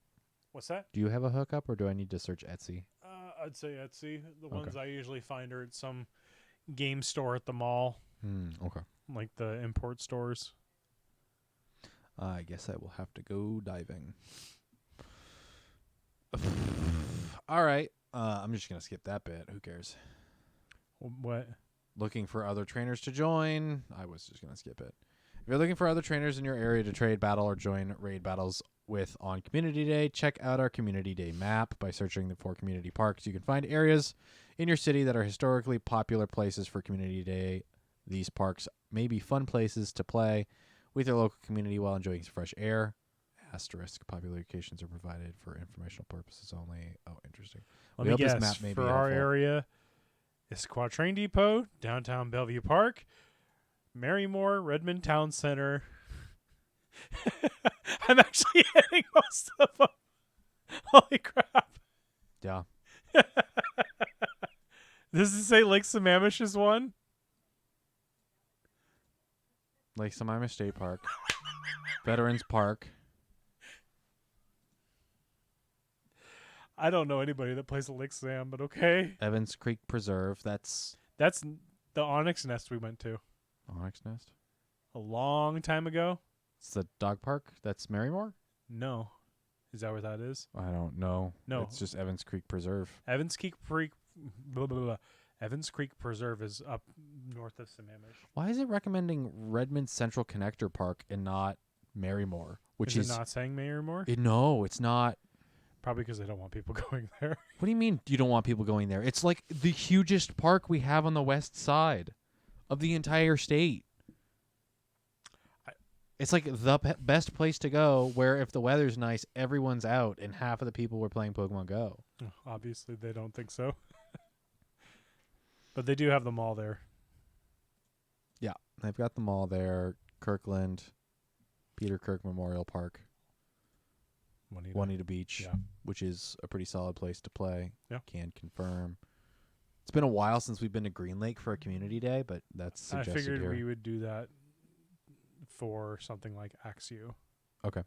What's that? Do you have a hookup or do I need to search Etsy? I'd say Etsy. The ones I usually find are at some game store at the mall. Okay. Like the import stores. I guess I will have to go diving. All right. I'm just going to skip that bit. Who cares? What? Looking for other trainers to join. I was just going to skip it. If you're looking for other trainers in your area to trade, battle, or join raid battles with on Community Day, check out our Community Day map by searching for community parks. You can find areas in your city that are historically popular places for Community Day. These parks may be fun places to play with your local community while enjoying some fresh air. Asterisk, popular locations are provided for informational purposes only. Oh, interesting. Let me guess. For our area, is Quatrain Depot, downtown Bellevue Park, Marymore, Redmond Town Center. I'm actually hitting most of them. Holy crap. Yeah. Does it say Lake Sammamish is one? Lake Sammamish State Park. Veterans Park. I don't know anybody that plays at Lake Sam, but okay. Evans Creek Preserve. That's the Onyx Nest we went to. Onyx Nest. A long time ago. It's the dog park. That's Marymore? No. Is that where that is? I don't know. No. It's just Evans Creek Preserve. Evans Creek Evans Creek Preserve is up north of Sammamish. Why is it recommending Redmond Central Connector Park and not Marymore? Which is it not saying Marymore? No, it's not. Probably because they don't want people going there. What do you mean you don't want people going there? It's like the hugest park we have on the west side of the entire state. It's like the best place to go where if the weather's nice, everyone's out and half of the people were playing Pokemon Go. Obviously, they don't think so. But they do have the mall there. Yeah, they've got the mall there. Kirkland, Peter Kirk Memorial Park, Juanita Beach, which is a pretty solid place to play. Yeah. Can confirm. It's been a while since we've been to Green Lake for a community day, but that's suggested I figured here. we would do that for something like Axew. Okay.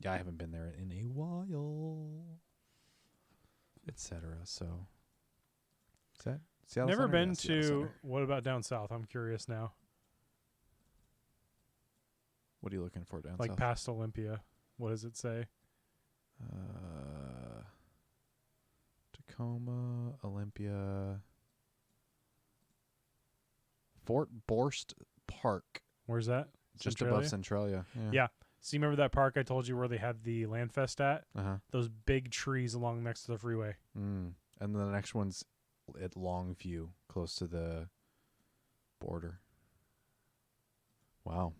Yeah, I haven't been there in a while, etc. So, is that Seattle Never Center? been Yeah, Seattle to. Center. What about down south? I'm curious now. What are you looking for down Like south? past Olympia. What does it say? Tacoma, Olympia, Fort Borst Park, Where's that? just Centralia? above Centralia. Yeah. So you remember that park I told you where they had the Landfest at? Uh-huh. Those big trees along next to the freeway. And then the next one's at Longview, close to the border. Wow.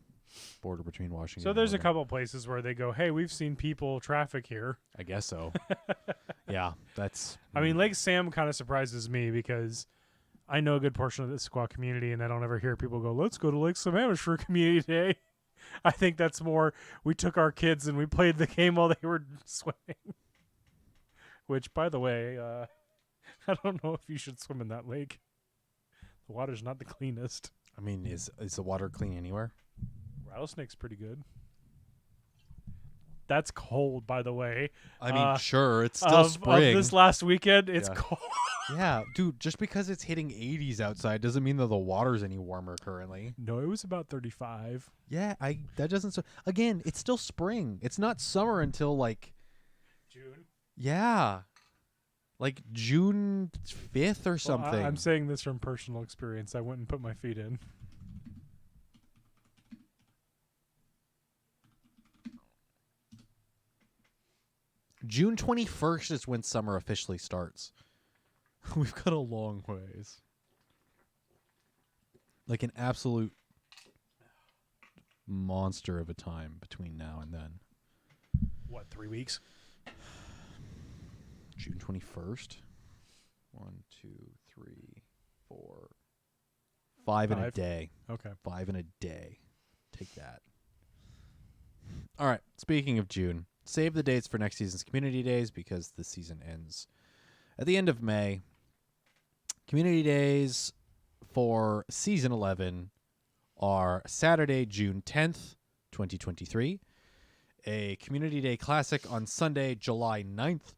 Border between Washington So there's a and couple places where they go, hey, we've seen people traffic here. I guess so. Yeah, that's... I mean, Lake Sam kind of surprises me because I know a good portion of the Squaw community, and I don't ever hear people go, let's go to Lake Sammamish for Community Day. I think that's more, we took our kids and we played the game while they were swimming. Which, by the way, I don't know if you should swim in that lake. The water's not the cleanest. I mean, is the water clean anywhere? Rattlesnake's pretty good. That's cold, by the way. I mean, sure, it's still Of spring. this last weekend, it's Yeah. cold. Yeah, dude, just because it's hitting 80s outside doesn't mean that the water's any warmer currently. No, it was about 35. Yeah, that doesn't... Again, it's still spring. It's not summer until, like... June. Yeah. Like June 5th or something. Well, I'm saying this from personal experience. I went and put my feet in. June 21st is when summer officially starts. We've got a long ways. Like an absolute monster of a time between now and then. What, 3 weeks? June 21st. 1, 2, 3, 4, 5 in a Five? day. Okay. 5 in a day. Take that. All right. Speaking of June, save the dates for next season's community days because the season ends at the end of May. Community days for season 11 are Saturday, June 10th, 2023. A community day classic on Sunday, July 9th.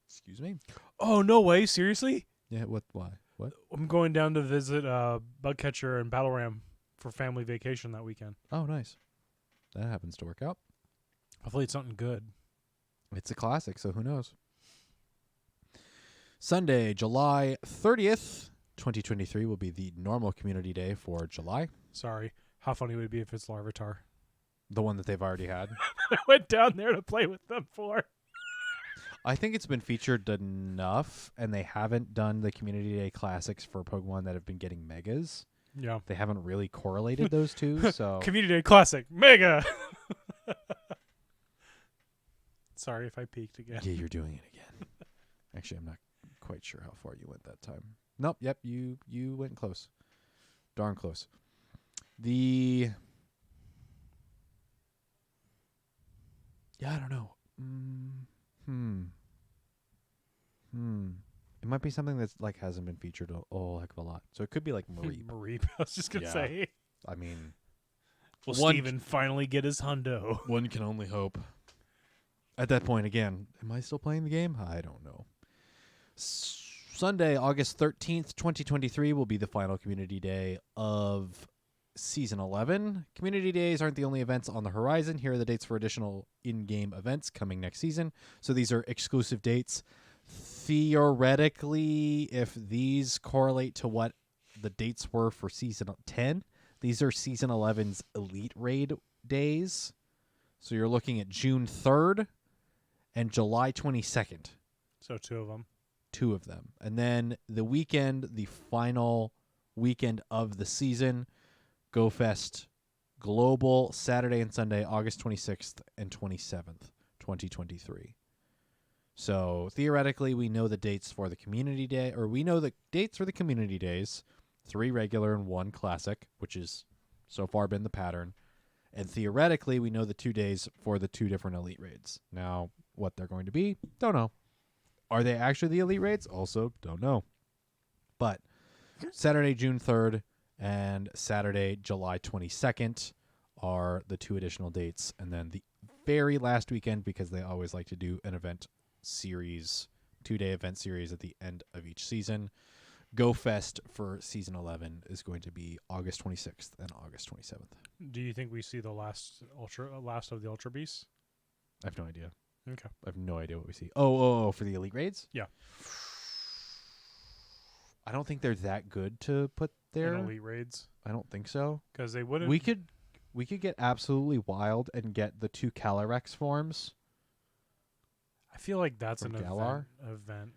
Excuse me. Oh, no way. Seriously? Yeah, what? Why? What? I'm going down to visit Bugcatcher and Battle Ram for family vacation that weekend. Oh, nice. That happens to work out. Hopefully it's something good. It's a classic, so who knows? Sunday, July 30th, 2023 will be the normal community day for July. Sorry. How funny would it be if it's Larvitar? The one that they've already had. I went down there to play with them for. I think it's been featured enough, and they haven't done the community day classics for Pokemon that have been getting megas. Yeah. They haven't really correlated those two, so... Community Day Classic. Mega! Sorry if I peeked again. Yeah, you're doing it again. Actually, I'm not quite sure how far you went that time. Nope, yep, you went close. Darn close. Yeah, I don't know. It might be something that's like hasn't been featured a whole heck of a lot. So it could be like Mareep. Mareep. I was just going to Yeah. say. I mean, Will One- Steven finally get his hundo? one can only hope. At that point, again, am I still playing the game? I don't know. Sunday, August 13th, 2023 will be the final community day of Season 11. Community days aren't the only events on the horizon. Here are the dates for additional in-game events coming next season. So these are exclusive dates. Theoretically, if these correlate to what the dates were for Season 10, these are Season 11's Elite Raid days. So you're looking at June 3rd and July 22nd. So two of them. 2 of them. And then the weekend, the final weekend of the season, Go Fest Global, Saturday and Sunday, August 26th and 27th, 2023. So theoretically, we know the dates for the community day, or we know the dates for the community days, 3 regular and 1 classic, which is so far been the pattern. And theoretically, we know the 2 days for the 2 different elite raids. Now, what they're going to be, don't know. Are they actually the elite raids? Also, don't know. But Saturday, June 3rd and Saturday, July 22nd are the 2 additional dates. And then the very last weekend, because they always like to do an event series, 2-day event series at the end of each season, Go Fest for Season 11 is going to be August 26th and August 27th. Do you think we see the last of the Ultra Beasts? I have no idea. Okay. I have no idea what we see. Oh, for the elite raids? Yeah. I don't think they're that good to put there. In Elite Raids? I don't think so. Because they wouldn't. We could get absolutely wild and get the 2 Calyrex forms. I feel like that's From an Galar? event.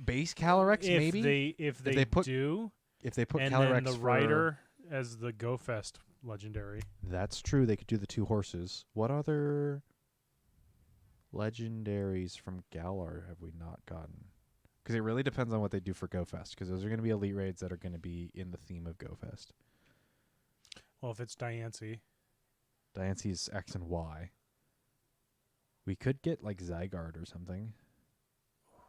Base Calyrex, maybe? If they they put do, If they put and Calyrex then the for... rider as the Go Fest legendary. That's true. They could do the 2 horses. What other legendaries from Galar have we not gotten? Because it really depends on what they do for Go Fest. Because those are going to be elite raids that are going to be in the theme of Go Fest. Well, if it's Diancie. Diancie's X and Y. We could get like Zygarde or something.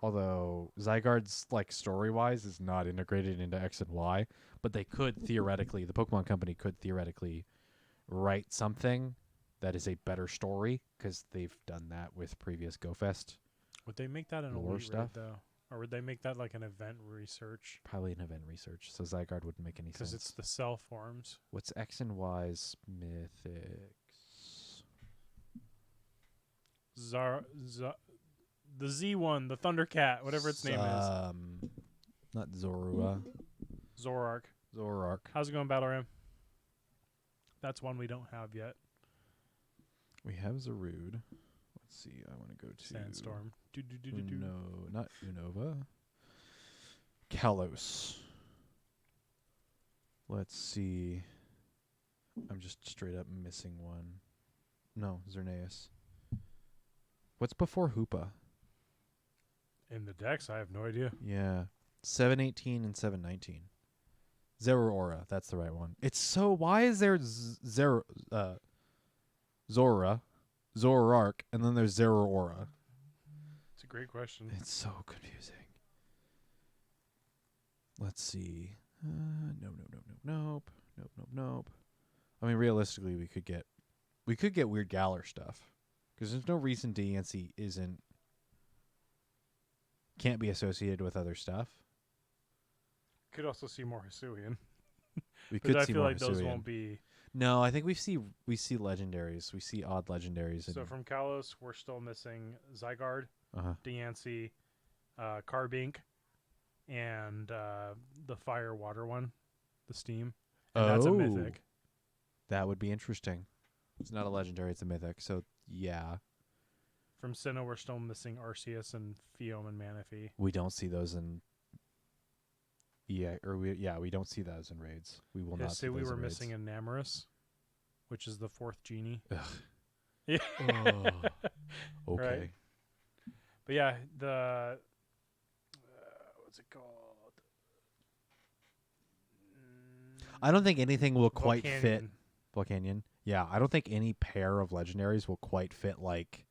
Although Zygarde's like story-wise is not integrated into X and Y, but they could theoretically, the Pokemon Company could theoretically write something that is a better story because they've done that with previous Go Fest. Would they make that an Lore elite stuff? raid, though? Or would they make that like an event research? Probably an event research, so Zygarde wouldn't make any sense. Because it's the cell forms. What's X and Y's mythics? The Z one, the Thundercat, whatever its name is. Not Zorua. Zoroark. Zoroark. How's it going, Battle Ram? That's one we don't have yet. We have Zarude. Let's see. I want to go to Sandstorm. No, not Unova. Kalos. Let's see. I'm just straight up missing one. No, Xerneas. What's before Hoopa? In the decks, I have no idea. Yeah. 718 and 719. Zeraora, that's the right one. It's so, why is there Zoroark, and then there's Zeraora? It's a great question. It's so confusing. Let's see. Nope. I mean, realistically, we could get weird Galar stuff, because there's no reason DNC can't be associated with other stuff. Could also see more Hisuian. We could I see feel more like those Hisuian. won't be. No, I think we see legendaries. We see odd legendaries. So from Kalos, we're still missing Zygarde, uh-huh. Diancie, Carbink, and the Fire Water one, the Steam. And that's a mythic. That would be interesting. It's not a legendary, it's a mythic. So, yeah. From Sinnoh, we're still missing Arceus and Phiome and Manaphy. We don't see those in... we don't see those in raids. We will not see those we were in raids. missing a Namorous, which is the 4th genie. Ugh. Yeah. Oh. Okay. Right. But yeah, the... what's it called? I don't think anything will quite Volcanion. fit... Volcanion? Yeah, I don't think any pair of legendaries will quite fit, like,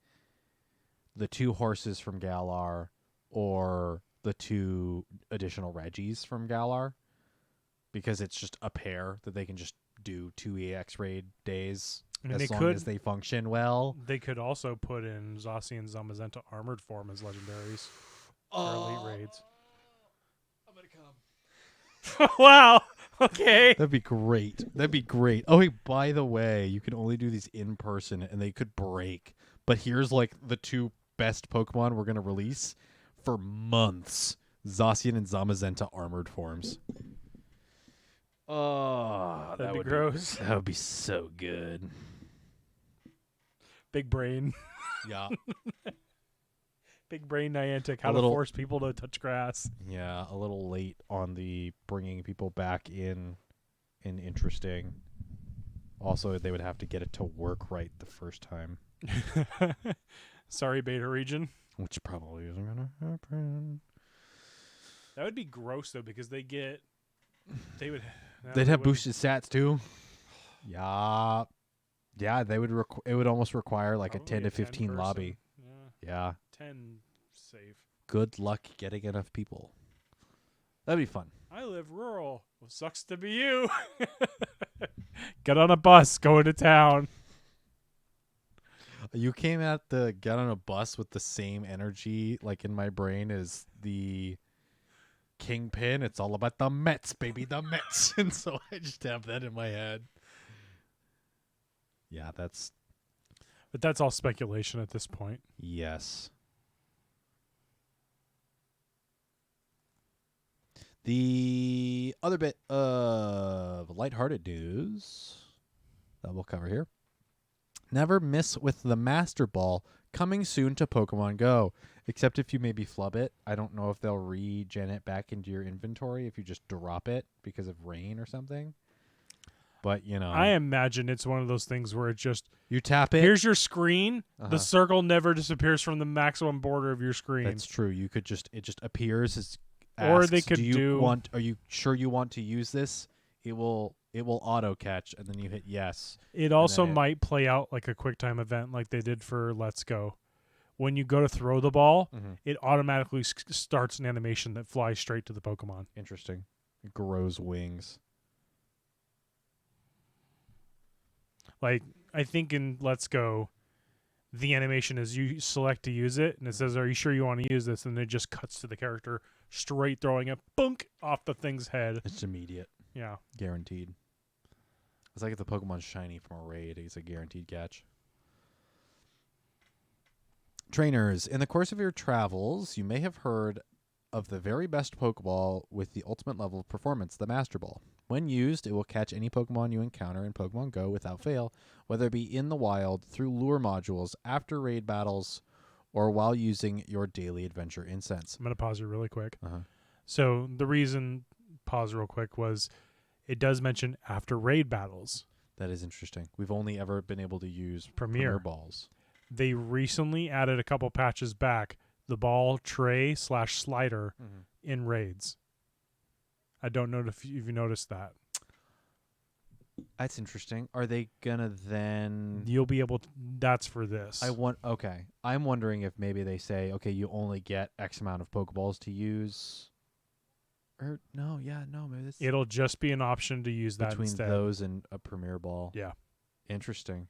the 2 horses from Galar or the 2 additional Reggies from Galar, because it's just a pair that they can just do 2 EX raid days as long as they function well. They could also put in Zacian and Zamazenta armored form as legendaries for elite raids. I'm gonna come. Wow. Okay. That'd be great. Oh, hey, by the way, you can only do these in person, and they could break. But here's like the 2 best Pokemon we're gonna release for months: Zacian and Zamazenta armored forms. Oh, That'd be gross. That would be so good. Big brain. Yeah. Big brain Niantic. How to force people to touch grass. Yeah, a little late on the bringing people back in interesting. Also, they would have to get it to work right the first time. Sorry, beta region. Which probably isn't going to happen. That would be gross, though, because they'd have boosted stats, too. Yeah. Yeah, they would. It would almost require like probably a 10 to 15 person. lobby. Yeah. 10 safe. Good luck getting enough people. That'd be fun. I live rural. Well, sucks to be you. Get on a bus, go into town. You came at the get on a bus with the same energy, like in my brain, as the Kingpin. It's all about the Mets, baby, the Mets. And so I just have that in my head. Yeah, But that's all speculation at this point. Yes. The other bit of lighthearted news that we'll cover here. Never miss with the Master Ball, coming soon to Pokemon Go. Except if you maybe flub it. I don't know if they'll regen it back into your inventory if you just drop it because of rain or something. But, you know. I imagine it's one of those things where it just... You tap it. Here's your screen. The circle never disappears from the maximum border of your screen. That's true. You could just... It just appears as... Or they could Are you sure you want to use this? It will auto catch, and then you hit yes. It also might play out like a QuickTime event like they did for Let's Go. When you go to throw the ball, it automatically starts an animation that flies straight to the Pokemon. Interesting. It grows wings. Like, I think in Let's Go, the animation is you select to use it, and it says, are you sure you want to use this? And it just cuts to the character straight throwing it, bunk, off the thing's head. It's immediate. Yeah. Guaranteed. It's like if the Pokemon's shiny from a raid, it's a guaranteed catch. Trainers, in the course of your travels, you may have heard of the very best Pokeball with the ultimate level of performance, the Master Ball. When used, it will catch any Pokemon you encounter in Pokemon Go without fail, whether it be in the wild, through lure modules, after raid battles, or while using your daily adventure incense. I'm going to pause you really quick. Uh-huh. So the reason, pause real quick, was it does mention after raid battles. That is interesting. We've only ever been able to use Premier balls. They recently added a couple patches back the ball tray / slider in raids. I don't know if you noticed that. That's interesting. Are they gonna then? You'll be able to. That's for this. Okay. I'm wondering if maybe they say, okay, you only get X amount of Pokeballs to use. Or no, maybe that's It'll just be an option to use that between instead. those and a Premier Ball. Yeah. Interesting.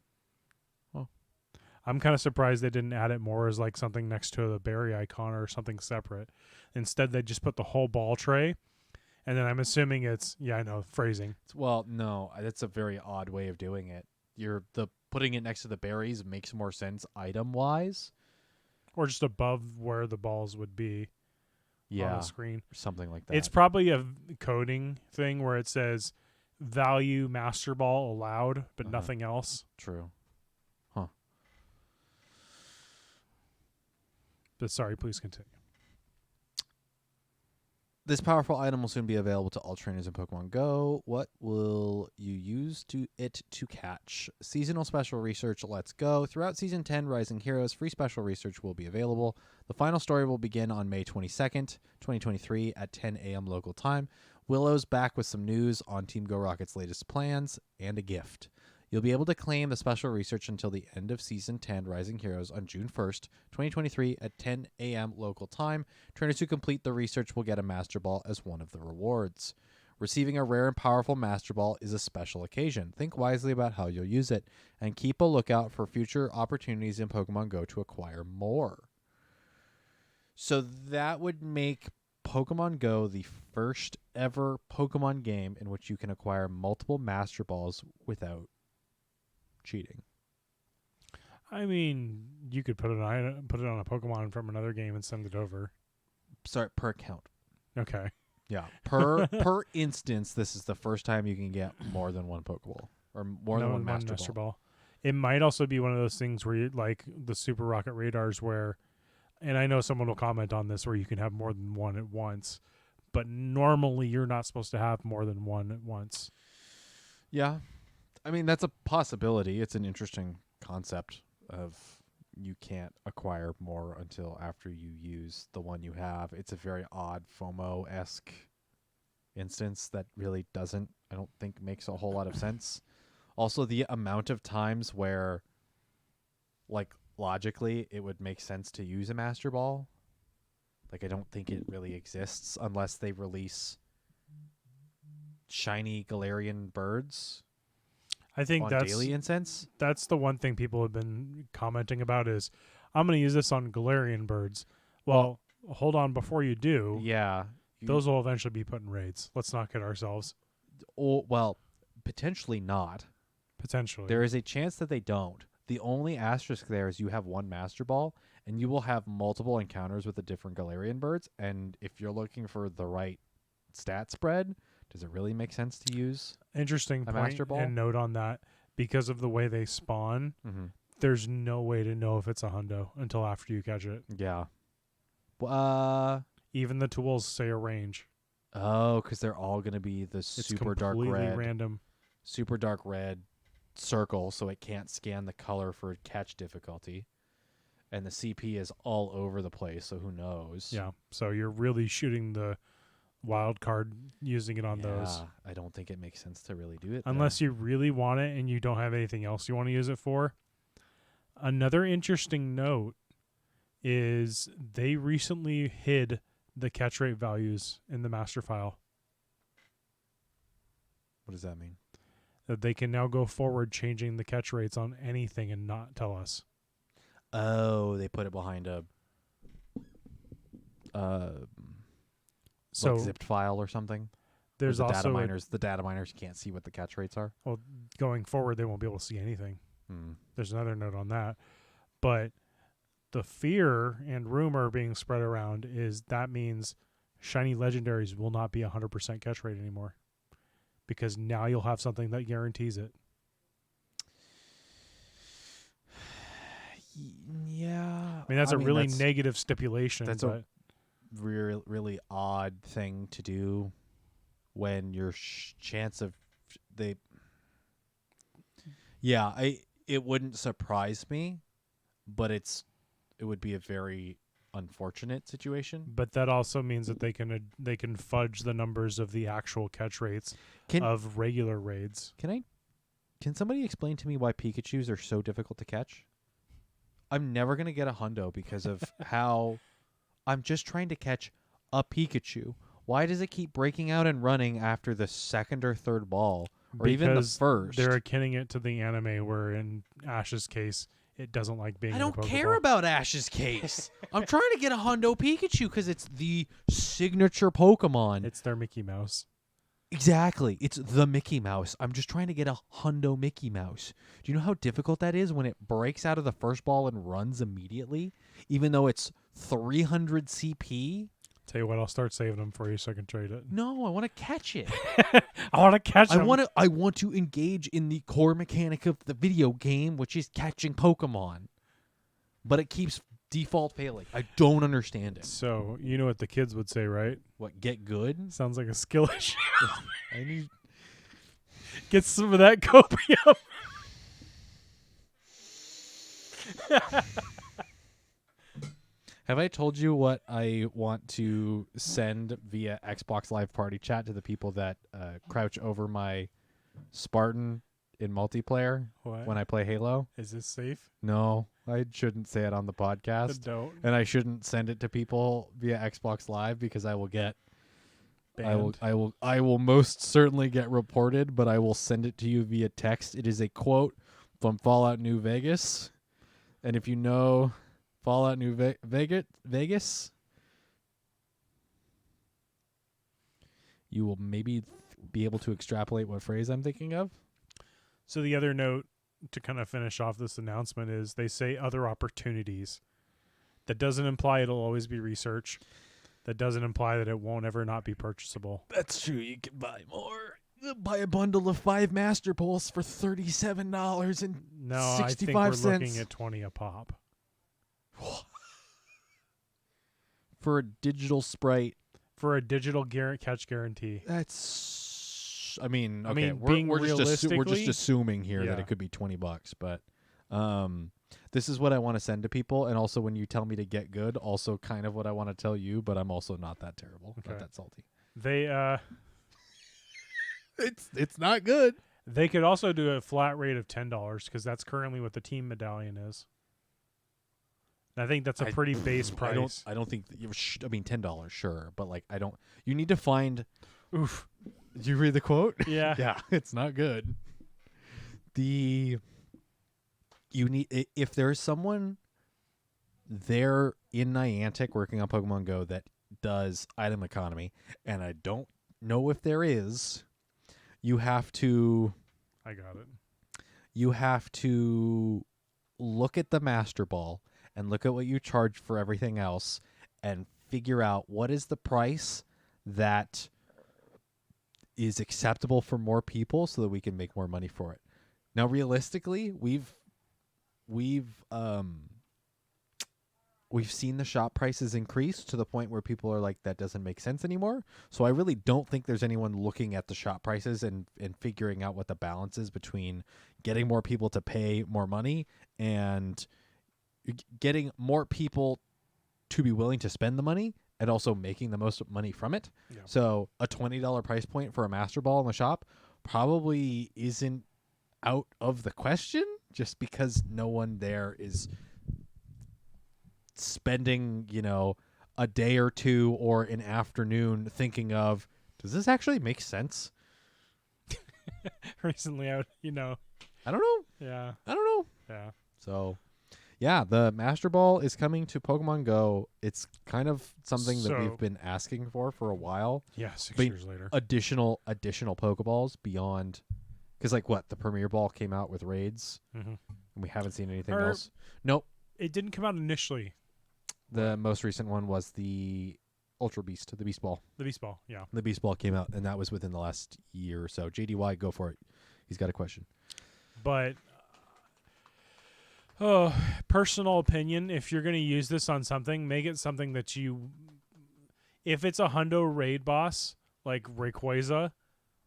I'm kind of surprised they didn't add it more as like something next to the berry icon or something separate. Instead, they just put the whole ball tray, and then I'm assuming it's phrasing. Well, no, that's a very odd way of doing it. Putting it next to the berries makes more sense item wise, Or just above where the balls would be on the screen. Something like that. It's probably a coding thing where it says value master ball allowed, but nothing else. True. But sorry, please continue. This powerful item will soon be available to all trainers in Pokemon Go. What will you use it to catch? Seasonal special research, let's go. Throughout Season 10, Rising Heroes, free special research will be available. The final story will begin on May 22nd, 2023 at 10 a.m. local time. Willow's back with some news on Team Go Rocket's latest plans and a gift. You'll be able to claim the special research until the end of Season 10 Rising Heroes on June 1st, 2023 at 10 a.m. local time. Trainers who complete the research will get a Master Ball as one of the rewards. Receiving a rare and powerful Master Ball is a special occasion. Think wisely about how you'll use it, and keep a lookout for future opportunities in Pokemon Go to acquire more. So that would make Pokemon Go the first ever Pokemon game in which you can acquire multiple Master Balls without cheating. I mean, you could put it on a Pokemon from another game and send it over. Sorry, per account. Okay. Yeah, per instance, this is the first time you can get more than one Pokeball or more than one Master Ball. It might also be one of those things where you like the Super Rocket Radars where, and I know someone will comment on this, where you can have more than one at once, but normally you're not supposed to have more than one at once. Yeah. I mean, that's a possibility. It's an interesting concept of you can't acquire more until after you use the one you have. It's a very odd FOMO-esque instance that really doesn't, I don't think, makes a whole lot of sense. Also, the amount of times where, like, logically, it would make sense to use a Master Ball. Like, I don't think it really exists unless they release shiny Galarian birds. I think on daily incense. That's the one thing people have been commenting about is, I'm going to use this on Galarian birds. Well, hold on, before you do, those will eventually be put in raids. Let's not kid ourselves. Well, potentially not. Potentially. There is a chance that they don't. The only asterisk there is you have one Master Ball, and you will have multiple encounters with the different Galarian birds, and if you're looking for the right stat spread, does it really make sense to use interesting a point Master Ball? And note on that, because of the way they spawn, there's no way to know if it's a hundo until after you catch it. Yeah. Even the tools say a range. Oh, because they're all going to be the super dark red. Random. Super dark red circle, so it can't scan the color for catch difficulty. And the CP is all over the place, so who knows? Yeah, so you're really shooting the wild card using it on those. I don't think it makes sense to really do it unless you really want it and you don't have anything else you want to use it for. Another interesting note is they recently hid the catch rate values in the master file. What does that mean? That they can now go forward changing the catch rates on anything and not tell us. Oh, they put it behind a so zipped file or something. There's the also the data miners can't see what the catch rates are. Well, going forward, they won't be able to see anything. There's another note on that, but the fear and rumor being spread around is that means shiny legendaries will not be 100% catch rate anymore, because now you'll have something that guarantees it. Yeah, I mean that's a really negative stipulation. That's a really odd thing to do when your chance of it wouldn't surprise me, but it would be a very unfortunate situation. But that also means that they can fudge the numbers of the actual catch rates of regular raids. Can somebody explain to me why Pikachus are so difficult to catch? I'm never going to get a hundo because of how I'm just trying to catch a Pikachu. Why does it keep breaking out and running after the second or third ball, or even the first? They're akinning it to the anime where, in Ash's case, it doesn't like being I in a don't Pokeball. care about Ash's case. I'm trying to get a hundo Pikachu because it's the signature Pokemon. It's their Mickey Mouse. Exactly. It's the Mickey Mouse. I'm just trying to get a hundo Mickey Mouse. Do you know how difficult that is when it breaks out of the first ball and runs immediately, even though it's 300 CP? Tell you what, I'll start saving them for you so I can trade it. No, I want to catch it. I want to catch them. I want to engage in the core mechanic of the video game, which is catching Pokemon. But it keeps default failing. I don't understand it. So, you know what the kids would say, right? What, get good? Sounds like a skill issue. I need... Get some of that copium. Have I told you what I want to send via Xbox Live Party Chat to the people that crouch over my Spartan in multiplayer when I play Halo? Is this safe? No, I shouldn't say it on the podcast. Don't. And I shouldn't send it to people via Xbox Live because I will get Banned. I will most certainly get reported, but I will send it to you via text. It is a quote from Fallout New Vegas. And if you know Fallout New Vegas, you will maybe be able to extrapolate what phrase I'm thinking of. So the other note to kind of finish off this announcement is they say other opportunities. That doesn't imply it'll always be research. That doesn't imply that it won't ever not be purchasable. That's true. You can buy more. Buy a bundle of 5 Master Pulse for $37 and No, 65 I think we're cents. looking at 20 a pop. For a digital Sprite. For a digital catch guarantee. That's, I mean, I mean, we're just realistically, assuming here that yeah. it could be $20, but this is what I want to send to people, and also when you tell me to get good, also kind of what I want to tell you, but I'm also not that terrible, not that salty. They it's not good. They could also do a flat rate of $10 because that's currently what the team medallion is. And I think that's a pretty base price. I don't think I mean $10, sure, but like I don't. You need to find. Oof. Did you read the quote? Yeah. Yeah, it's not good. You need, if there's someone there in Niantic working on Pokemon Go that does item economy, and I don't know if there is, you have to. I got it. You have to look at the Master Ball and look at what you charge for everything else and figure out what is the price that is acceptable for more people so that we can make more money for it. Now, realistically, we've seen the shop prices increase to the point where people are like, that doesn't make sense anymore. So I really don't think there's anyone looking at the shop prices and figuring out what the balance is between getting more people to pay more money and getting more people to be willing to spend the money and also making the most money from it. Yeah. So a $20 price point for a Master Ball in the shop probably isn't out of the question just because no one there is spending, a day or two or an afternoon thinking of, does this actually make sense? Recently, I don't know. Yeah. I don't know. Yeah. So, yeah, the Master Ball is coming to Pokemon Go. It's kind of something that we've been asking for a while. Yeah, 6 years later. Additional Pokeballs beyond, because the Premier Ball came out with raids, and we haven't seen anything else. Nope. It didn't come out initially. The most recent one was the Ultra Beast, the Beast Ball. The Beast Ball, yeah. The Beast Ball came out, and that was within the last year or so. JDY, go for it. He's got a question. But, personal opinion, if you're going to use this on something, make it something that you... If it's a Hundo raid boss, like Rayquaza,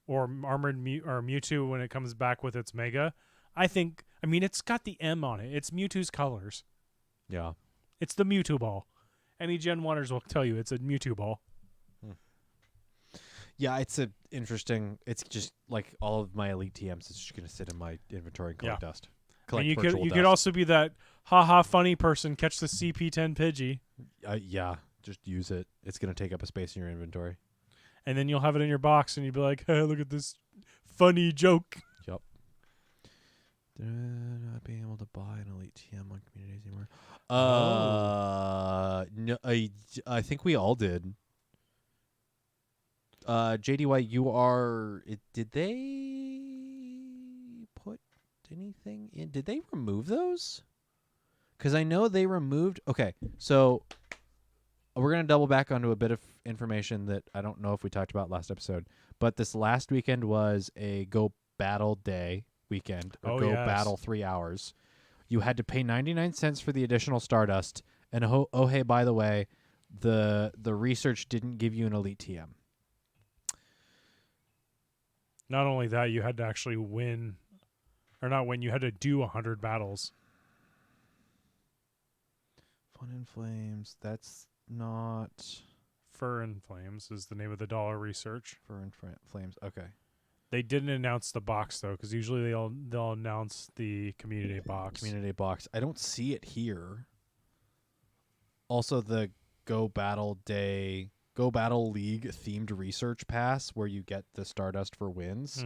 or Armored or Mewtwo when it comes back with its Mega, it's got the M on it. It's Mewtwo's colors. Yeah. It's the Mewtwo Ball. Any Gen 1ers will tell you it's a Mewtwo ball. Yeah, it's a interesting. It's just like all of my elite TMs. It's just gonna sit in my inventory and collect dust. And you Collect could also be that haha funny person, catch the CP10 Pidgey, yeah, just use it. It's gonna take up a space in your inventory. and then you'll have it in your box, and you'll be like, hey, look at this funny joke. Yep. Not being able to buy an elite TM on communities anymore. No, I think we all did. JDY, you are. Did they put anything in? Did they remove those? Because I know they removed. Okay, so we're gonna double back onto a bit of information that I don't know if we talked about last episode. But this last weekend was a Go Battle Day weekend. Or Go Battle 3 hours. You had to pay 99 cents for the additional Stardust. And oh hey, by the way, the research didn't give you an elite TM. Not only that, you had to actually win, or not win, you had to do 100 battles. Fun and Flames, that's not... Fur and Flames is the name of the dollar research. Fur and Flames, okay. They didn't announce the box, though, because usually they'll announce the community box. Community box. I don't see it here. Also, the Go Battle Day... Go Battle League themed research pass where you get the Stardust for wins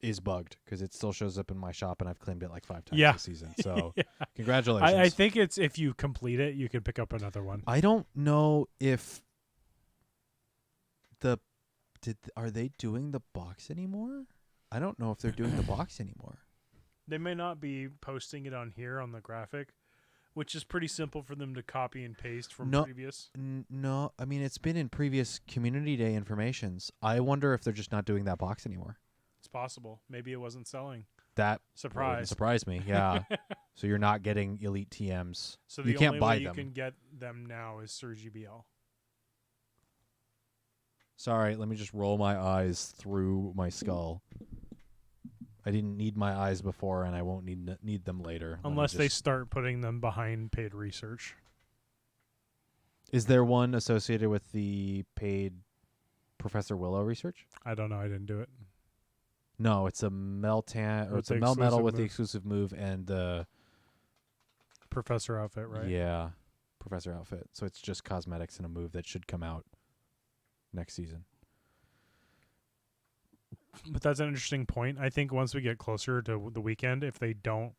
is bugged because it still shows up in my shop and I've claimed it like 5 times this season. So congratulations. I think it's if you complete it, you can pick up another one. I don't know if are they doing the box anymore? I don't know if they're doing the box anymore. They may not be posting it on here on the graphic, which is pretty simple for them to copy and paste from previous. No, I mean, it's been in previous Community Day informations. I wonder if they're just not doing that box anymore. It's possible. Maybe it wasn't selling. That surprise surprised me, yeah. So you're not getting elite TMs. So you can't buy them. You can get them now is through GBL. Sorry, let me just roll my eyes through my skull. I didn't need my eyes before, and I won't need them later. Unless they start putting them behind paid research. Is there one associated with the paid Professor Willow research? I don't know. I didn't do it. No, it's a Meltan, or it's a Melmetal with the exclusive move and the Professor outfit, right? Yeah, Professor outfit. So it's just cosmetics and a move that should come out next season. But that's an interesting point. I think once we get closer to the weekend, if they don't...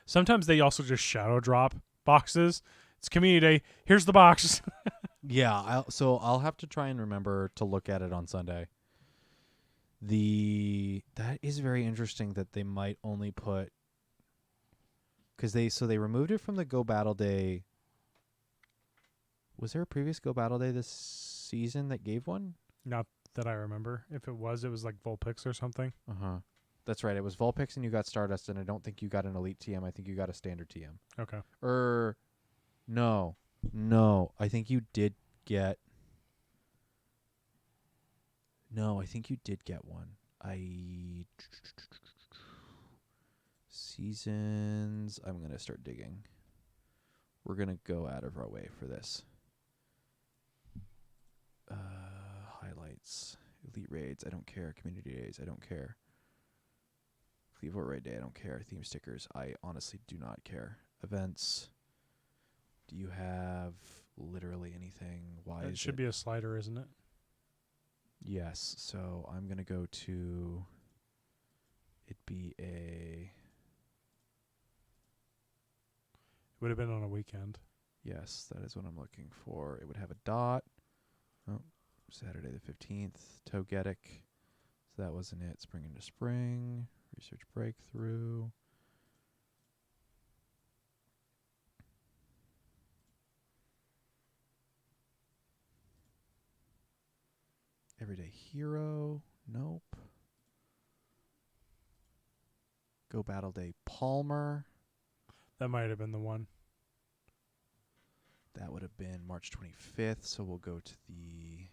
Sometimes they also just shadow drop boxes. It's Community Day. Here's the box. Yeah, so I'll have to try and remember to look at it on Sunday. That is very interesting that they might only put... Because they removed it from the Go Battle Day. Was there a previous Go Battle Day this season that gave one? Not that I remember. If it was like Vulpix or something. Uh-huh. That's right. It was Vulpix and you got Stardust, and I don't think you got an Elite TM. I think you got a Standard TM. Okay. No. I think you did get... No, I think you did get one. Seasons... I'm going to start digging. We're going to go out of our way for this. Highlights. Elite Raids, I don't care. Community Days, I don't care. Cleveland Raid Day, I don't care. Theme stickers, I honestly do not care. Events. Do you have literally anything? It should be a slider, isn't it? Yes, so I'm going to go to... It'd be a... It would have been on a weekend. Yes, that is what I'm looking for. It would have a dot. Oh, Saturday the 15th. Togetic. So that wasn't it. Spring into Spring. Research Breakthrough. Everyday Hero. Nope. Go Battle Day Palmer. That might have been the one. That would have been March 25th, so we'll go to the...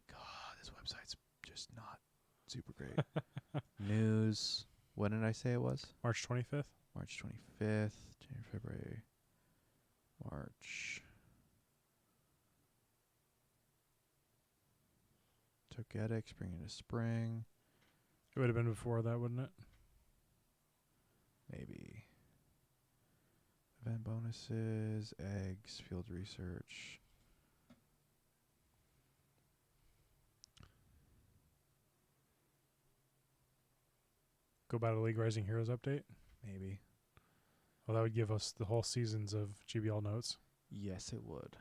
God, this website's just not super great. News. When did I say it was? March 25th? March 25th, January, February, March. Togetic, spring into spring. It would have been before that, wouldn't it? Maybe. Event bonuses, eggs, field research. Go Battle League Rising Heroes update. Maybe. Well, that would give us the whole seasons of GBL notes. Yes, it would.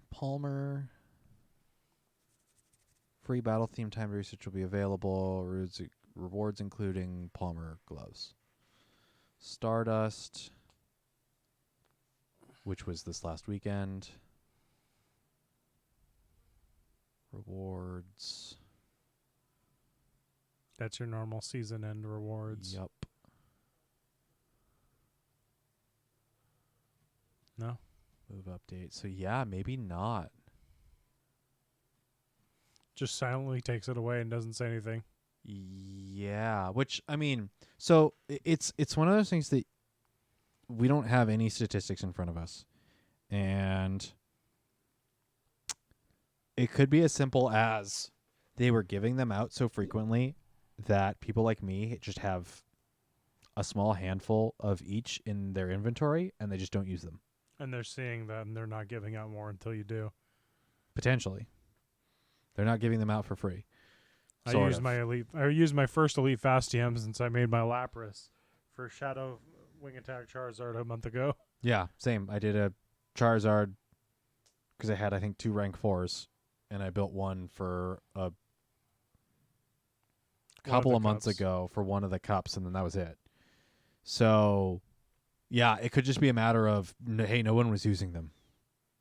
Palmer. Free battle theme timed research will be available. Rewards including Palmer gloves. Stardust, which was this last weekend. Rewards. That's your normal season end rewards. Yup. No? Move update. So yeah, maybe not. Just silently takes it away and doesn't say anything. Yeah, which I mean, so it's one of those things that we don't have any statistics in front of us, and it could be as simple as they were giving them out so frequently that people like me just have a small handful of each in their inventory and they just don't use them. And they're seeing that and they're not giving out more until you do. Potentially. They're not giving them out for free. I used my first elite fast TM since I made my Lapras for Shadow Wing Attack Charizard a month ago. Yeah, same. I did a Charizard because I had, I think, 2 rank 4s, and I built one for a couple of months ago for one of the cups, and then that was it. So, yeah, it could just be a matter of, hey, no one was using them.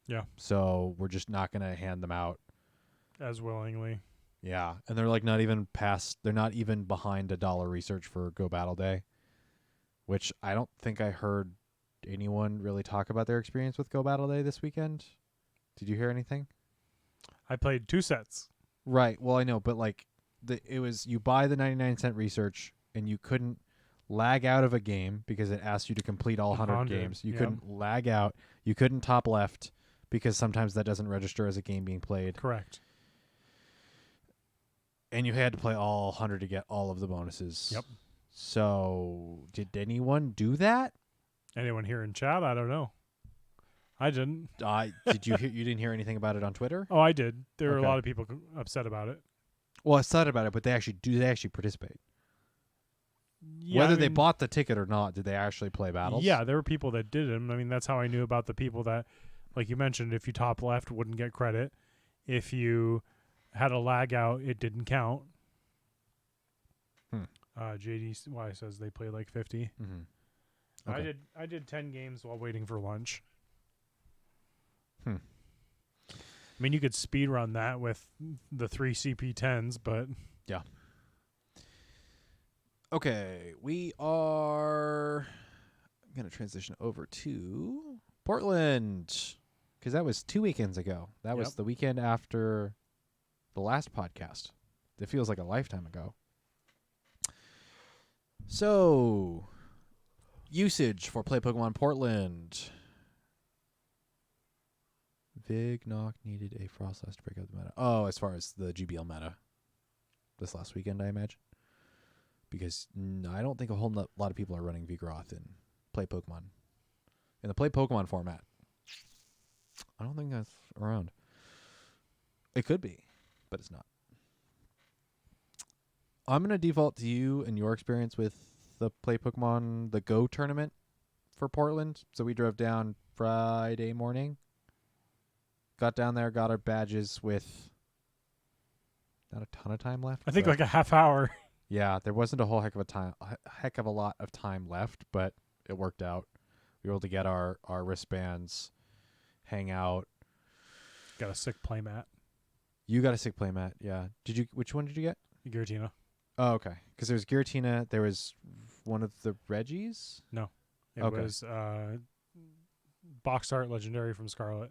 Yeah. So we're just not going to hand them out as willingly. Yeah, and they're like not even behind $1 research for Go Battle Day, which I don't think I heard anyone really talk about their experience with Go Battle Day this weekend. Did you hear anything? I played 2 sets. Right. Well, I know, but like it was you buy the 99-cent research and you couldn't lag out of a game because it asked you to complete all 100 games. You couldn't lag out. You couldn't top left because sometimes that doesn't register as a game being played. Correct. And you had to play all 100 to get all of the bonuses. Yep. So, did anyone do that? Anyone here in chat? I don't know. I didn't. Did you hear? You didn't hear anything about it on Twitter? Oh, I did. There were a Okay. lot of people upset about it. Well, I thought about it, but they actually participate? Yeah, Whether they bought the ticket or not, did they actually play battles? Yeah, there were people that didn't. I mean, that's how I knew about the people that, like you mentioned, if you top left, wouldn't get credit. If you had a lag out, it didn't count. JDY says they played like 50. Mm-hmm. Okay. I did 10 games while waiting for lunch. I mean, you could speed run that with the 3 CP10s, but yeah. Okay, we are going to transition over to Portland because that was 2 weekends ago. That was the weekend after the last podcast. It feels like a lifetime ago. So, usage for Play Pokemon Portland. Vignock needed a Froslass to break up the meta. Oh, as far as the GBL meta. This last weekend, I imagine. Because I don't think a whole lot of people are running Vigoroth in Play Pokemon. In the Play Pokemon format. I don't think that's around. It could be, but it's not. I'm going to default to you and your experience with the Play Pokemon, the Go tournament for Portland. So we drove down Friday morning. Got down there, got our badges with not a ton of time left. I think like a half hour. Yeah, there wasn't a whole heck of a lot of time left, but it worked out. We were able to get our wristbands, hang out. Got a sick playmat. You got a sick playmat, yeah. Which one did you get? Giratina. Oh, okay. Because there was Giratina. There was one of the Reggies. No, it Okay. was box art legendary from Scarlet.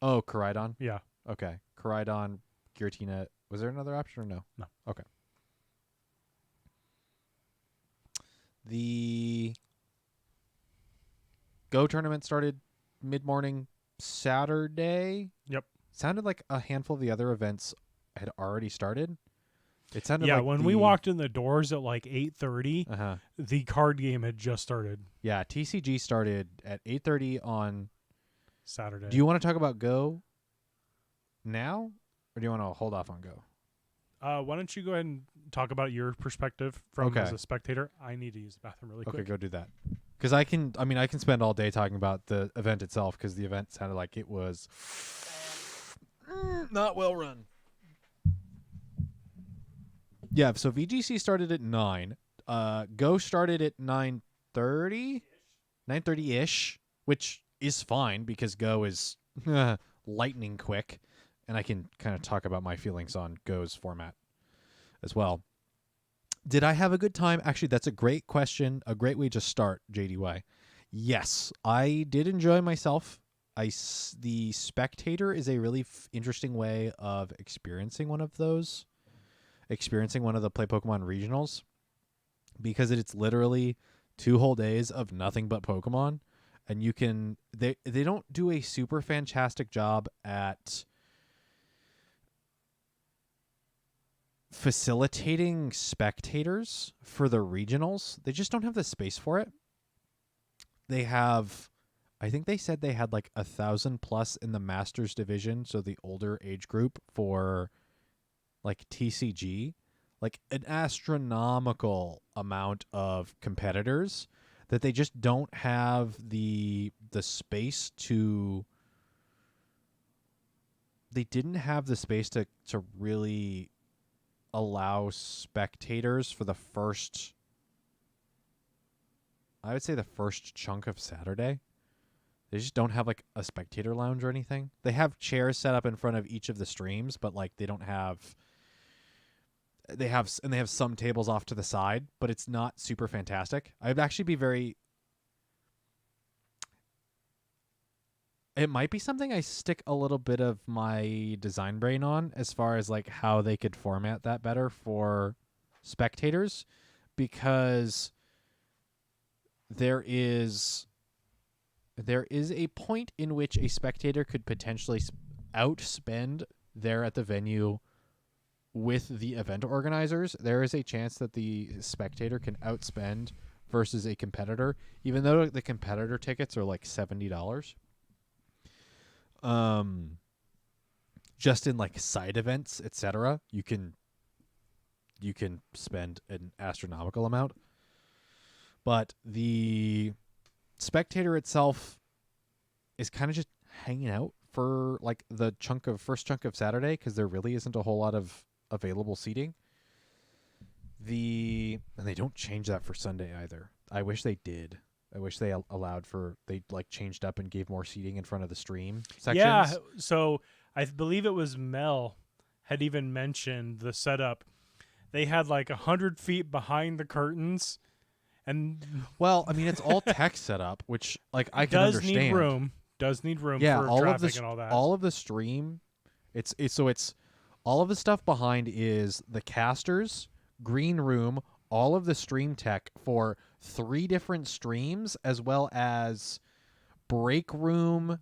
Oh, Koraidon? Yeah. Okay. Koraidon, Giratina. Was there another option or no? No. Okay. The Go tournament started mid-morning Saturday. Yep. sounded like a handful of the other events had already started. It sounded Yeah, like when we walked in the doors at like 8:30, the card game had just started. Yeah, TCG started at 8:30 on Saturday. Do you want to talk about Go now, or do you want to hold off on Go? Why don't you go ahead and talk about your perspective from as a spectator? I need to use the bathroom really quick. Okay, go do that. Because I can spend all day talking about the event itself, because the event sounded like it was not well run. Yeah, so VGC started at 9. Go started at 9:30, 9:30-ish, which is fine because Go is lightning quick, and I can kind of talk about my feelings on Go's format as well. Did I have a good time? Actually, that's a great question, a great way to start, JDY. Yes, I did enjoy myself. The spectator is a really interesting way of experiencing one of the Play Pokemon regionals, because it's literally 2 whole days of nothing but Pokemon, and you can they don't do a super fantastic job at facilitating spectators for the regionals. They just don't have the space for it. They have, I think they said they had like 1,000 plus in the Masters division, so the older age group for like TCG, like an astronomical amount of competitors that they just don't have the space to. They didn't have the space to really allow spectators for the first, I would say the first chunk of Saturday. They just don't have like a spectator lounge or anything. They have chairs set up in front of each of the streams, but like they don't have, they have some tables off to the side, but it's not super fantastic. I'd actually be very, it might be something I stick a little bit of my design brain on, as far as like how they could format that better for spectators, because there is a point in which a spectator could potentially outspend there at the venue with the event organizers. There is a chance that the spectator can outspend versus a competitor, even though the competitor tickets are like $70. Just in like side events, etc., you can spend an astronomical amount. But the spectator itself is kind of just hanging out for like the first chunk of Saturday, because there really isn't a whole lot of available seating. And they don't change that for Sunday either. I wish they did. I wish they allowed for, they like changed up and gave more seating in front of the stream sections. Yeah, so I believe it was Mel had even mentioned the setup. They had like 100 feet behind the curtains, and well, I mean, it's all tech setup, which like I can understand. Does need room yeah, for all traffic of and all that. All of the stream, it's all of the stuff behind is the casters, green room, all of the stream tech for 3 different streams, as well as break room,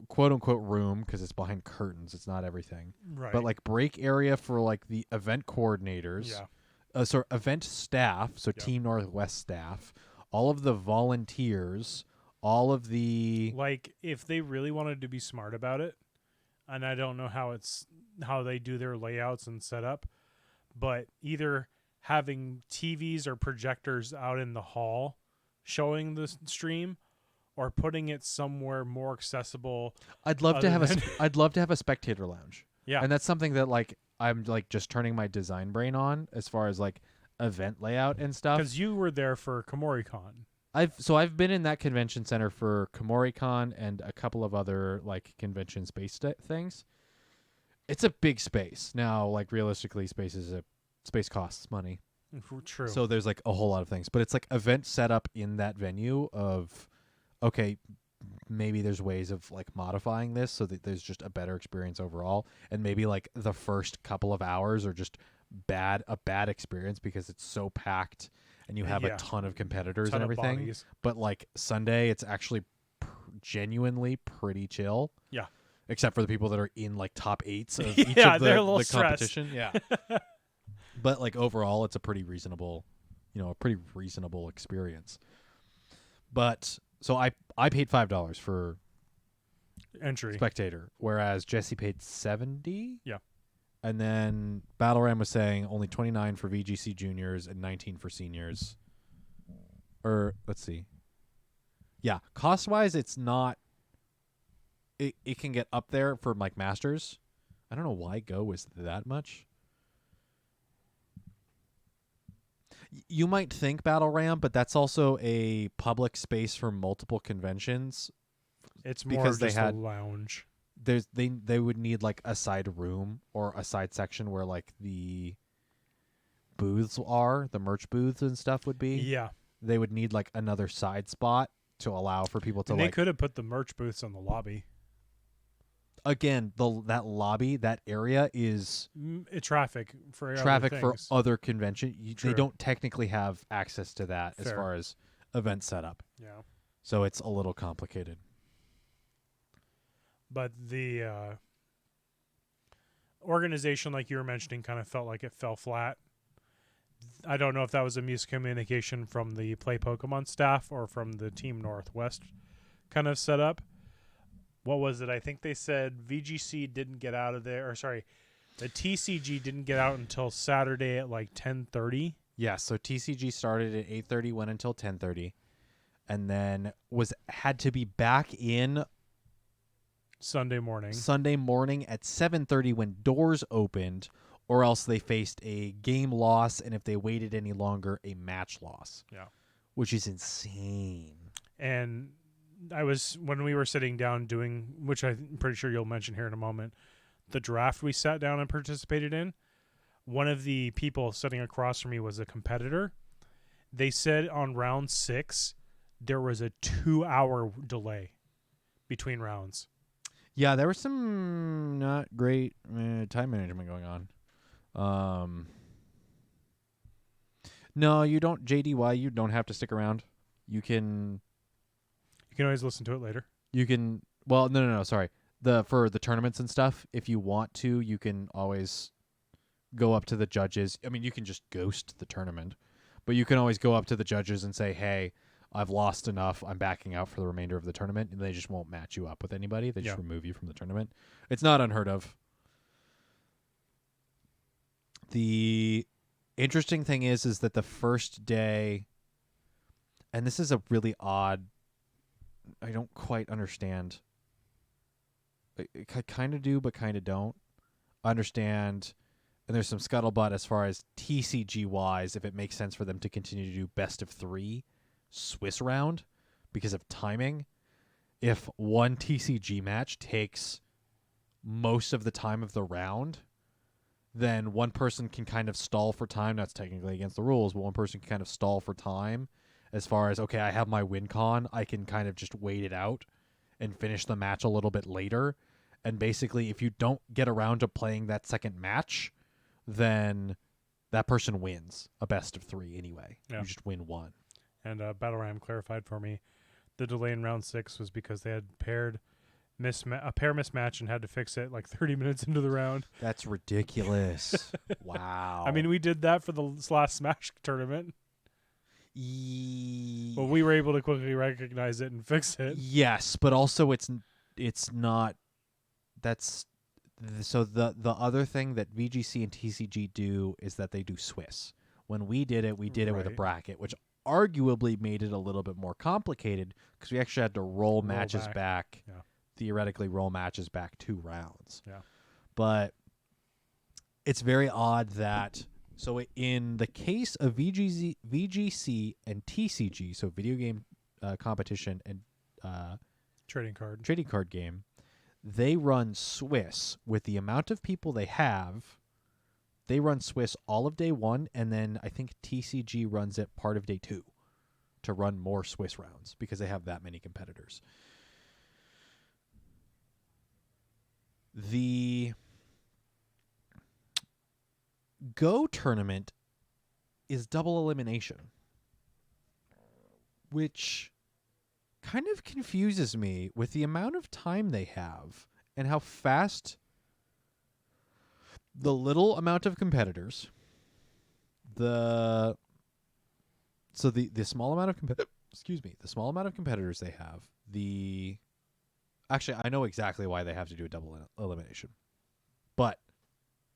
quote unquote room, because it's behind curtains, it's not everything, right? But like break area for like the event coordinators, so event staff, so Team Northwest staff, all of the volunteers, all of the, like, if they really wanted to be smart about it, and I don't know how they do their layouts and setup, but either having TVs or projectors out in the hall showing the stream, or putting it somewhere more accessible. I'd love to have a spectator lounge. Yeah. And that's something that like I'm like just turning my design brain on, as far as like event layout and stuff. Because you were there for KomoriCon. I've been in that convention center for KomoriCon and a couple of other like convention space things. It's a big space. Now, like realistically, space costs money. True. So there's like a whole lot of things, but it's like event setup in that venue of, okay, maybe there's ways of like modifying this so that there's just a better experience overall, and maybe like the first couple of hours are just a bad experience because it's so packed and you have a ton of competitors and everything. But like Sunday, it's actually genuinely pretty chill. Yeah. except for the people that are in like top 8s of each Yeah, of they're a the little stressed. competition. Yeah. But like overall, it's a pretty reasonable, experience. But so I paid $5 for Entry. spectator, whereas Jesse paid $70. Yeah. And then Battle Ram was saying only $29 for VGC juniors and $19 for seniors. Or let's see. Yeah, cost wise, it's not. It can get up there for like masters. I don't know why Go was that much. You might think Battle Ram, but that's also a public space for multiple conventions. It's more because just they had a lounge. They would need like a side room or a side section where like the booths are, the merch booths and stuff would be. Yeah. They would need like another side spot to allow for people to And like. they could have put the merch booths on the lobby. Again, that lobby, that area is Traffic for traffic other for things. other convention. They True. don't technically have access to that as Fair. far as event setup. Yeah. So it's a little complicated. But the organization, like you were mentioning, kind of felt like it fell flat. I don't know if that was a miscommunication from the Play Pokemon staff or from the Team Northwest kind of setup. What was it? I think they said VGC didn't get out of there. Or sorry, the TCG didn't get out until Saturday at like 10:30. Yeah, so TCG started at 8:30, went until 10:30, and then had to be back in Sunday morning at 7:30 when doors opened, or else they faced a game loss, and if they waited any longer, a match loss. Yeah. Which is insane. And when we were sitting down doing, which I'm pretty sure you'll mention here in a moment, the draft we sat down and participated in, one of the people sitting across from me was a competitor. They said on round 6, there was a 2-hour delay between rounds. Yeah, there was some not great time management going on. No, you don't, JDY, you don't have to stick around. You can always listen to it later. No, sorry. For the tournaments and stuff, if you want to, you can always go up to the judges. I mean, you can just ghost the tournament, but you can always go up to the judges and say, "Hey, I've lost enough. I'm backing out for the remainder of the tournament," and they just won't match you up with anybody. They just remove you from the tournament. It's not unheard of. The interesting thing is that the first day, and this is a really odd, I don't quite understand. I kind of do, but kind of don't understand. And there's some scuttlebutt as far as TCG-wise, if it makes sense for them to continue to do best of 3 Swiss round because of timing. If one TCG match takes most of the time of the round, then one person can kind of stall for time. That's technically against the rules, but one person can kind of stall for time as far as, okay, I have my win con. I can kind of just wait it out and finish the match a little bit later. And basically, if you don't get around to playing that second match, then that person wins a best of 3 anyway. Yeah. You just win one. And Battle Ram clarified for me the delay in round 6 was because they had a pair mismatch and had to fix it like 30 minutes into the round. That's ridiculous. Wow. I mean, we did that for the last Smash tournament. But we were able to quickly recognize it and fix it. Yes, but also it's not. That's so the other thing that VGC and TCG do is that they do Swiss. When we did it with a bracket, which arguably made it a little bit more complicated because we actually had to roll matches back. Yeah. Theoretically, roll matches back 2 rounds. Yeah. But it's very odd that. So in the case of VGC and TCG, so video game competition and Trading card game, they run Swiss with the amount of people they have. They run Swiss all of day 1, and then I think TCG runs it part of day 2 to run more Swiss rounds because they have that many competitors. The Go tournament is double elimination, which kind of confuses me with the amount of time they have and how fast the little amount of competitors, the small amount of the small amount of competitors they have, actually I know exactly why they have to do a double elimination. But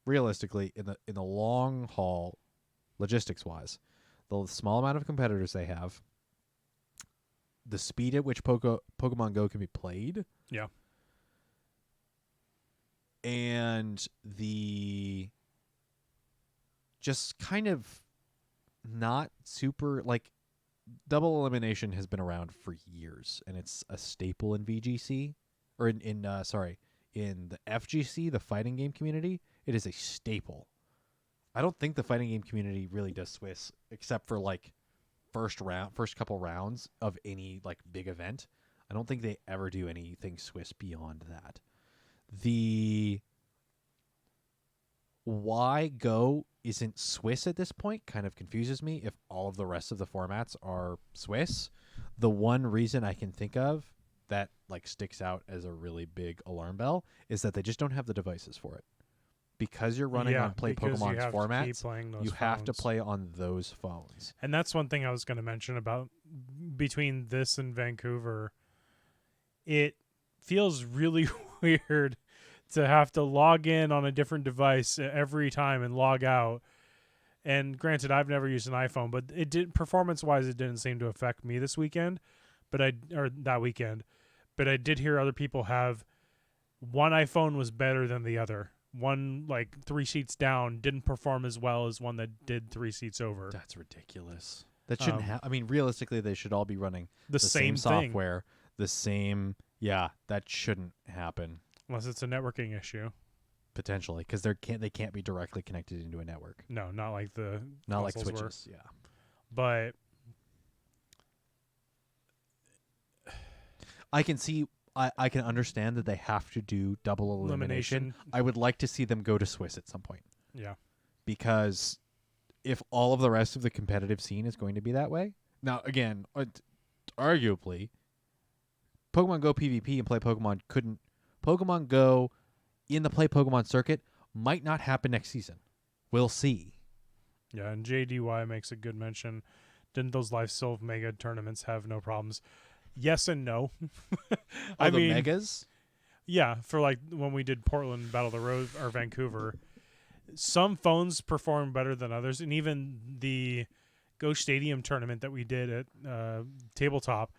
realistically, in the long haul, logistics wise, the small amount of competitors they have, the speed at which Pokemon Go can be played, Yeah. and the just kind of not super, like, double elimination has been around for years, and it's a staple in VGC, or in the FGC, the fighting game community. It is a staple. I don't think the fighting game community really does Swiss, except for like first couple rounds of any like big event. I don't think they ever do anything Swiss beyond that. The why Go isn't Swiss at this point kind of confuses me if all of the rest of the formats are Swiss. The one reason I can think of that like sticks out as a really big alarm bell is that they just don't have the devices for it. Because you're running on Play Pokemon's formats, you have to play on those phones. And that's one thing I was going to mention about between this and Vancouver. It feels really weird to have to log in on a different device every time and log out. And granted, I've never used an iPhone, but it did performance-wise, it didn't seem to affect me this weekend, or that weekend. But I did hear other people have one iPhone was better than the other. One, like 3 seats down, didn't perform as well as one that did 3 seats over. That's ridiculous. That shouldn't I mean, realistically, they should all be running the same software, the same. Yeah, that shouldn't happen. Unless it's a networking issue. Potentially, because they can't be directly connected into a network. No, not like Switches. Were. Yeah, but I can see. I can understand that they have to do double elimination. I would like to see them go to Swiss at some point. Yeah. Because if all of the rest of the competitive scene is going to be that way. Now, again, arguably, Pokemon Go PvP and Play Pokemon Pokemon Go in the Play Pokemon circuit might not happen next season. We'll see. Yeah, and JDY makes a good mention. Didn't those live Silph Mega tournaments have no problems? Yes and no. I mean, megas? Yeah, for like when we did Portland, Battle of the Road, or Vancouver, some phones perform better than others, and even the Go Stadium tournament that we did at Tabletop,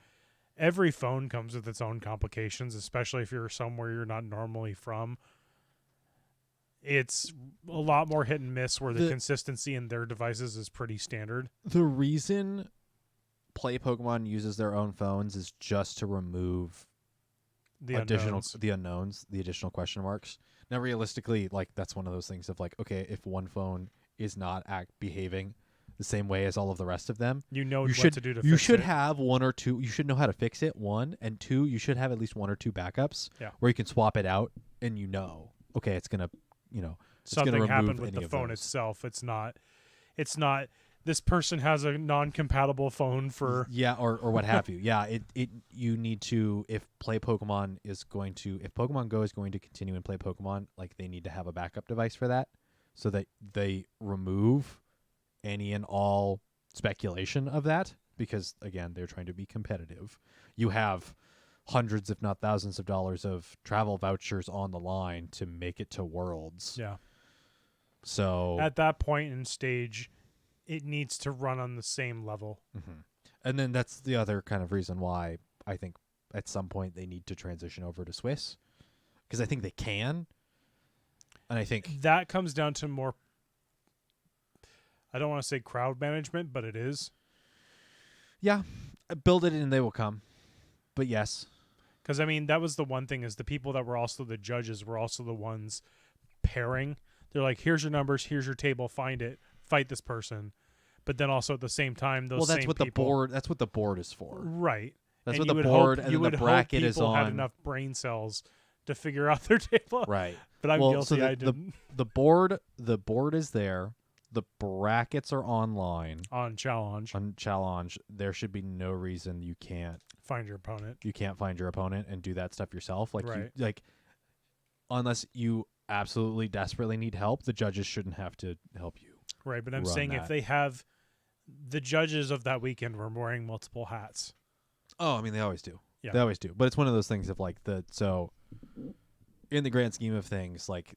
every phone comes with its own complications, especially if you're somewhere you're not normally from. It's a lot more hit and miss where the consistency in their devices is pretty standard. The reason Play Pokemon uses their own phones is just to remove the additional question marks. Now, realistically, like that's one of those things of like, okay, if one phone is not behaving the same way as all of the rest of them, you know what to do to fix it. You should have one or two. You should know how to fix it. One and two. You should have at least one or two backups. Yeah. Where you can swap it out, and okay, it's gonna, something happened with the phone itself. It's not. This person has a non-compatible phone for or what have you. Yeah, you need to, if Pokemon Go is going to continue and Play Pokemon, like they need to have a backup device for that, so that they remove any and all speculation of that, because again, they're trying to be competitive. You have hundreds, if not thousands of dollars of travel vouchers on the line to make it to Worlds. Yeah. So at that point in stage, it needs to run on the same level. Mm-hmm. And then that's the other kind of reason why I think at some point they need to transition over to Swiss, because I think they can. And I think that comes down to more, I don't want to say crowd management, but it is. Yeah. Build it and they will come. But yes. Because, I mean, that was the one thing, is the people that were also the judges were also the ones pairing. They're like, here's your numbers, here's your table, find it. Fight this person, but then also at the same time, that's what the board is for, right? That's what the board and the bracket is on. Had enough brain cells to figure out their table, right? But I'm guilty. So I didn't. The board is there. The brackets are online on challenge. There should be no reason you can't find your opponent. You can't find your opponent and do that stuff yourself. Like right. unless you absolutely desperately need help, the judges shouldn't have to help you. Right, but I'm run saying that. if they have the judges of that weekend were wearing multiple hats. Oh, I mean, they always do. Yeah. They always do. But it's one of those things of like so in the grand scheme of things, like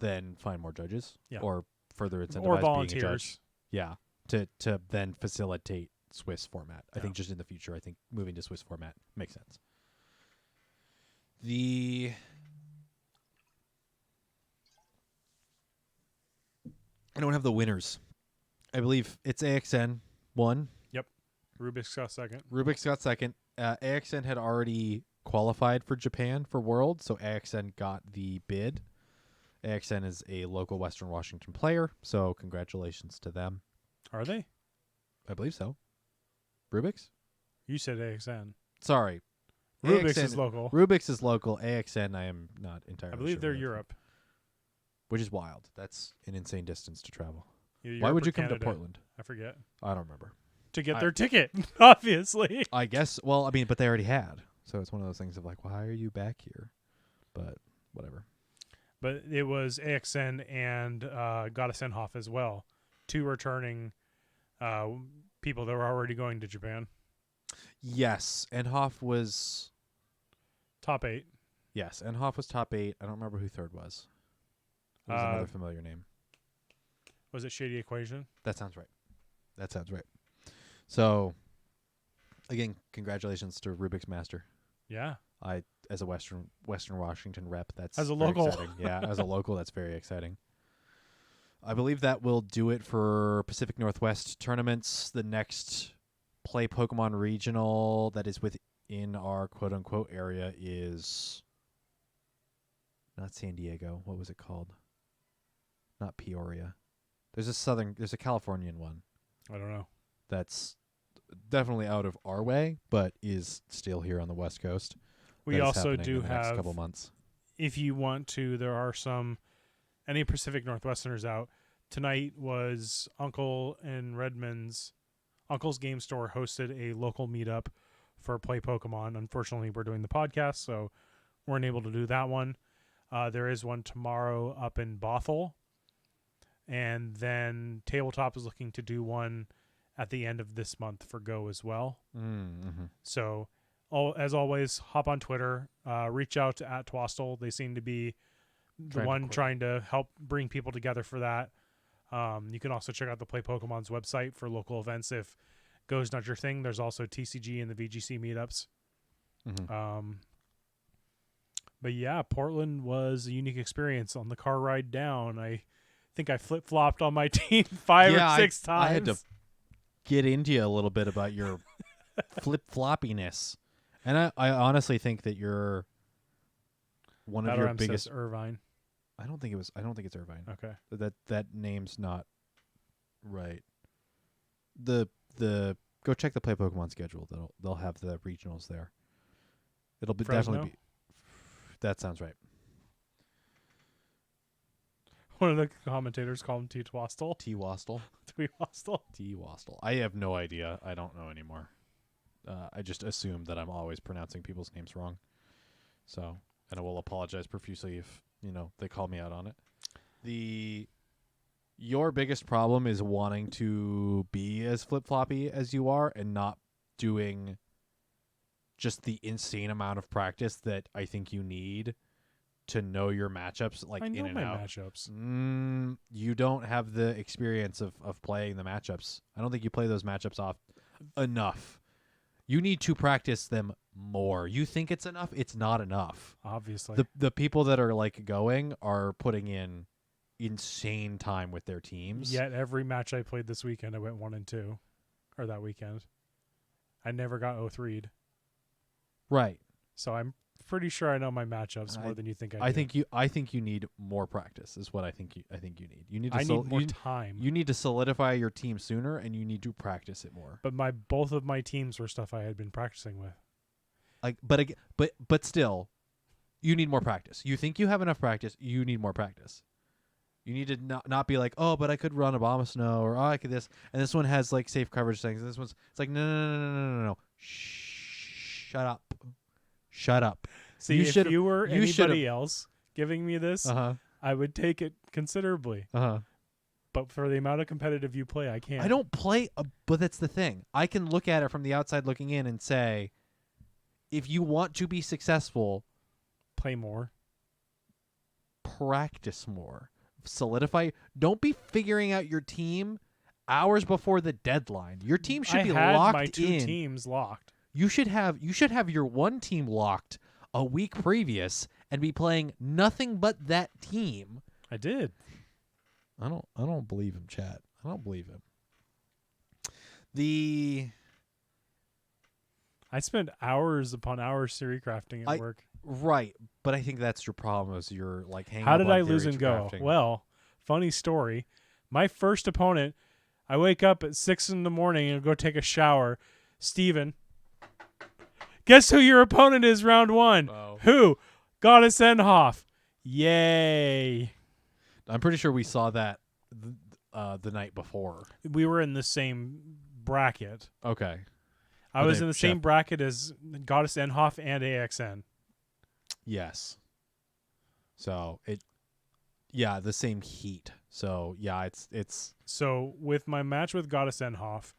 then find more judges or further incentivize Or being a volunteers. judge. Yeah. To then facilitate Swiss format. I think just in the future, I think moving to Swiss format makes sense. I don't have the winners. I believe it's AXN won. Rubik's got second. Rubik's got second. AXN had already qualified for Japan for World, so AXN got the bid. AXN is a local Western Washington player, so congratulations to them. Are they? I believe so. Rubik's? You said AXN. Sorry. Rubik's AXN is local. Rubik's is local. AXN, I am not entirely I sure. believe they're where Europe. Which is wild. That's an insane distance to travel. Either Why Europe would or you come Canada. to Portland? I forget. I don't remember. To get their ticket, obviously. I guess, well, I mean, but they already had. So it's one of those things of like, why are you back here? But whatever. But it was AXN and Gottessenhoff as well. Two returning people that were already going to Japan. Yes. Enhoff was... Top 8. Yes, Enhoff was top 8. I don't remember who third was. It was another familiar name. Was it Shady Equation? That sounds right. So, again, congratulations to Rubik's Master. Yeah. As a Western Washington rep, that's as a very local. exciting. Yeah, as a local, that's very exciting. I believe that will do it for Pacific Northwest tournaments. The next Play Pokemon Regional that is within our quote-unquote area is not San Diego. What was it called? Not Peoria. There's a Californian one. I don't know. That's definitely out of our way, but is still here on the West Coast. We also do in the next have, couple months. if you want to, there are any Pacific Northwesterners out. Tonight was Uncle and Redmond's Uncle's Game Store hosted a local meetup for Play Pokemon. Unfortunately, we're doing the podcast, so weren't able to do that one. There is one tomorrow up in Bothell. And then Tabletop is looking to do one at the end of this month for Go as well. Mm-hmm. So, as always, hop on Twitter, reach out to @Twastel. They seem to be trying to help bring people together for that. You can also check out the Play Pokemon's website for local events. If Go's not your thing, there's also TCG and the VGC meetups. Mm-hmm. But yeah, Portland was a unique experience. On the car ride down, I think I flip-flopped on my team 5 or 6 times. I had to get into you a little bit about your flip-floppiness. And I honestly think that you're one of your biggest... says Irvine. I don't think it's Irvine. Okay. That name's not right. The go check the Play Pokemon schedule. They'll have the regionals there. It'll be Fresno? definitely be. That sounds right. One of the commentators called him T-Twastel. T-Wastel. T-Wastel. T-Wastel. I have no idea. I don't know anymore. I just assume that I'm always pronouncing people's names wrong. So, and I will apologize profusely if, they call me out on it. Your biggest problem is wanting to be as flip-floppy as you are and not doing just the insane amount of practice that I think you need to know your matchups, like I know in and my out. matchups. You don't have the experience of playing the matchups. I don't think you play those matchups off enough. You need to practice them more. You think it's enough? It's not enough. Obviously. The people that are going are putting in insane time with their teams. Yet every match I played this weekend, I went 1-2, or that weekend. I never got 0-3'd. Right. So I'm pretty sure I know my matchups more than you think I do. I think you need more practice. Is what I think you need. You need to I need more time. You need to solidify your team sooner, and you need to practice it more. But both of my teams were stuff I had been practicing with. But still, you need more practice. You think you have enough practice. You need more practice. You need to not be like, oh, but I could run Abomasnow, or oh, I could this, and this one has safe coverage things. And this one's like no. Shut up. See, if you were anybody else, giving me this, I would take it considerably. But for the amount of competitive you play, I can't. I don't play, but that's the thing. I can look at it from the outside looking in and say, if you want to be successful, play more, practice more, solidify. Don't be figuring out your team hours before the deadline. Your team should be locked my two in. teams locked. You should have your one team locked a week previous and be playing nothing but that team. I did. I don't believe him, chat. I don't believe him. I spend hours upon hours theory crafting at work. Right, but I think that's your problem is you're like hanging. How did I lose and go? Crafting. Well, funny story. My first opponent, I wake up at 6 a.m. and go take a shower. Steven, guess who your opponent is round 1? Oh. Who? Goddess Enhoff. Yay. I'm pretty sure we saw that the night before. We were in the same bracket. Okay. I was in the same bracket as Goddess Enhoff and AXN. Yes. So the same heat. So yeah, it's So with my match with Goddess Enhoff,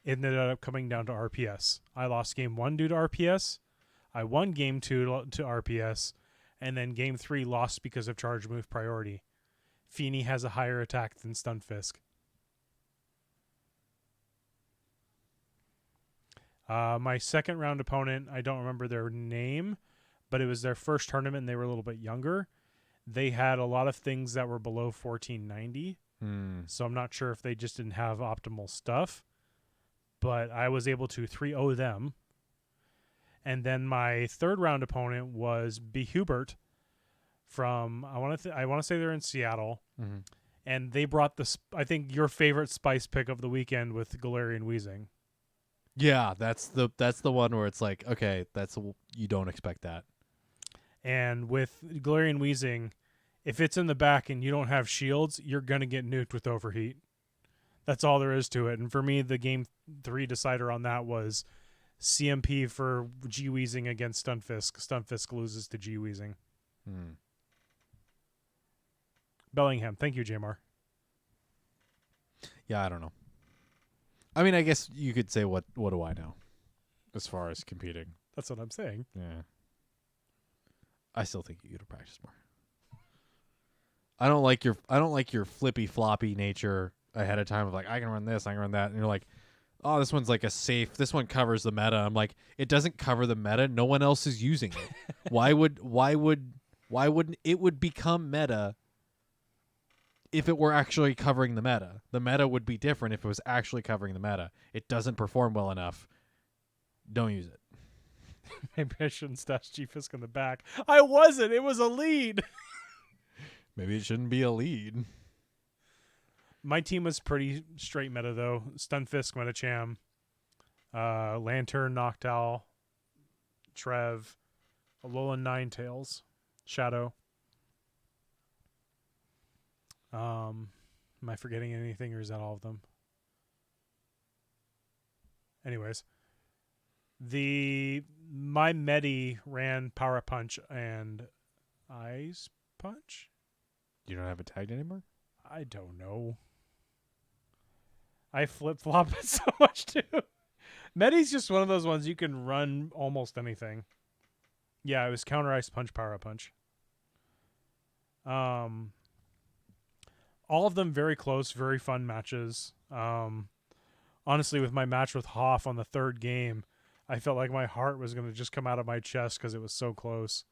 it ended up coming down to RPS. I lost game 1 due to RPS. I won game 2 to RPS, and then game 3 lost because of charge move priority. Feeny has a higher attack than Stunfisk. My second round opponent, I don't remember their name, but it was their first tournament and they were a little bit younger. They had a lot of things that were below 1490. So I'm not sure if they just didn't have optimal stuff, but I was able to 3-0 them. And then my third round opponent was B. Hubert from, I want to say they're in Seattle. And they brought I think your favorite spice pick of the weekend with Galarian Weezing. Yeah, that's the one where it's like, okay, you don't expect that. And with Galarian Weezing, if it's in the back and you don't have shields, you're going to get nuked with overheat. That's all there is to it. And for me, the game 3 decider on that was CMP for G Weezing against Stunfisk. Stunfisk loses to G Weezing. Bellingham. Thank you, Jamar. Yeah, I don't know. I mean, I guess you could say what do I know as far as competing. That's what I'm saying. Yeah. I still think you could practice more. I don't like your flippy floppy nature ahead of time of like I can run this, I can run that, and you're like, oh, this one's like a safe. This one covers the meta. I'm like, it doesn't cover the meta. No one else is using it. Why wouldn't it would become meta if it were actually covering the meta? The meta would be different if it was actually covering the meta. It doesn't perform well enough. Don't use it. Maybe I shouldn't stash G-Fisk in the back. I wasn't. It was a lead. Maybe it shouldn't be a lead. My team was pretty straight meta, though. Stunfisk, Metacham, Lantern, Noctowl, Trev, Alolan Ninetales, Shadow. Am I forgetting anything, or is that all of them? Anyways, my Medi ran Power Punch and Ice Punch. You don't have it tagged anymore? I don't know. I flip-flop it so much, too. Medi's just one of those ones you can run almost anything. Yeah, it was Counter Ice Punch, Power Punch. All of them very close, very fun matches. Honestly, with my match with Hoff on the third game, I felt like my heart was going to just come out of my chest because it was so close.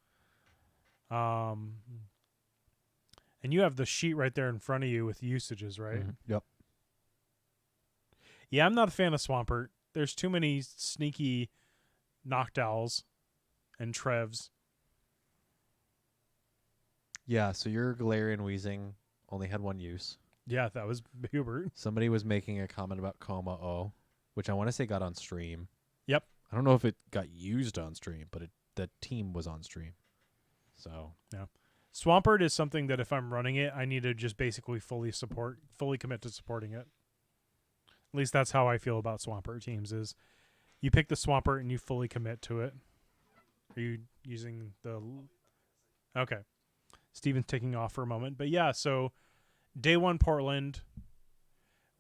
And you have the sheet right there in front of you with usages, right? Yep. Yeah, I'm not a fan of Swampert. There's too many sneaky Noctowls and Trevs. Yeah, so your Galarian Weezing only had one use. Yeah, that was Hubert. Somebody was making a comment about Coma O, which I want to say got on stream. Yep. I don't know if it got used on stream, but the team was on stream. So yeah, Swampert is something that if I'm running it, I need to just basically fully commit to supporting it. At least that's how I feel about Swampert teams is you pick the Swampert and you fully commit to it. Are you using the... Okay. Steven's taking off for a moment. But yeah, so day one Portland,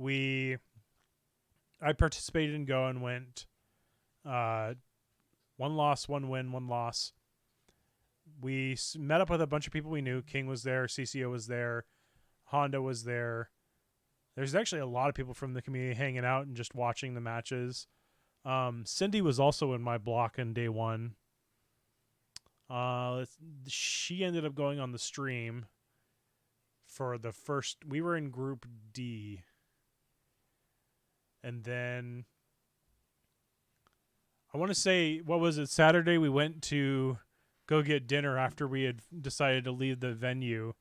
I participated in Go and went 1 loss, 1 win, 1 loss. We met up with a bunch of people we knew. King was there, CCO was there, Honda was there. There's actually a lot of people from the community hanging out and just watching the matches. Cindy was also in my block on day one. She ended up going on the stream for the first. We were in Group D. And then I want to say, what was it? Saturday we went to go get dinner after we had decided to leave the venue.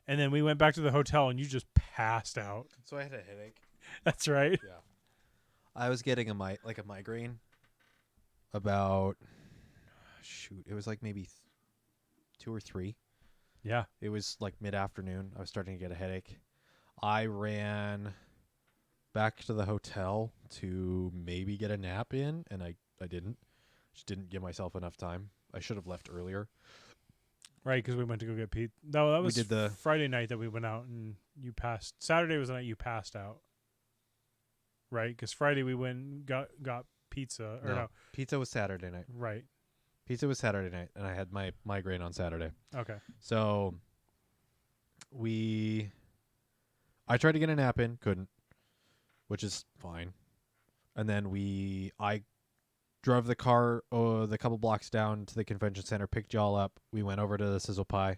And then we went back to the hotel and you just passed out. So I had a headache. That's right. Yeah. I was getting a migraine about, it was like maybe 2 or 3. Yeah. It was like mid-afternoon. I was starting to get a headache. I ran back to the hotel to maybe get a nap in, and I didn't. Just didn't give myself enough time. I should have left earlier. Right, because we went to go get pizza. No, that was We did the Friday night that we went out and you passed. Saturday was the night you passed out. Right, because Friday we went and got pizza. Or no, pizza was Saturday night. right. Pizza was Saturday night, and I had my migraine on Saturday. Okay. So I tried to get a nap in, couldn't, which is fine. And then I drove the car the couple blocks down to the convention center, picked y'all up. We went over to the Sizzle Pie.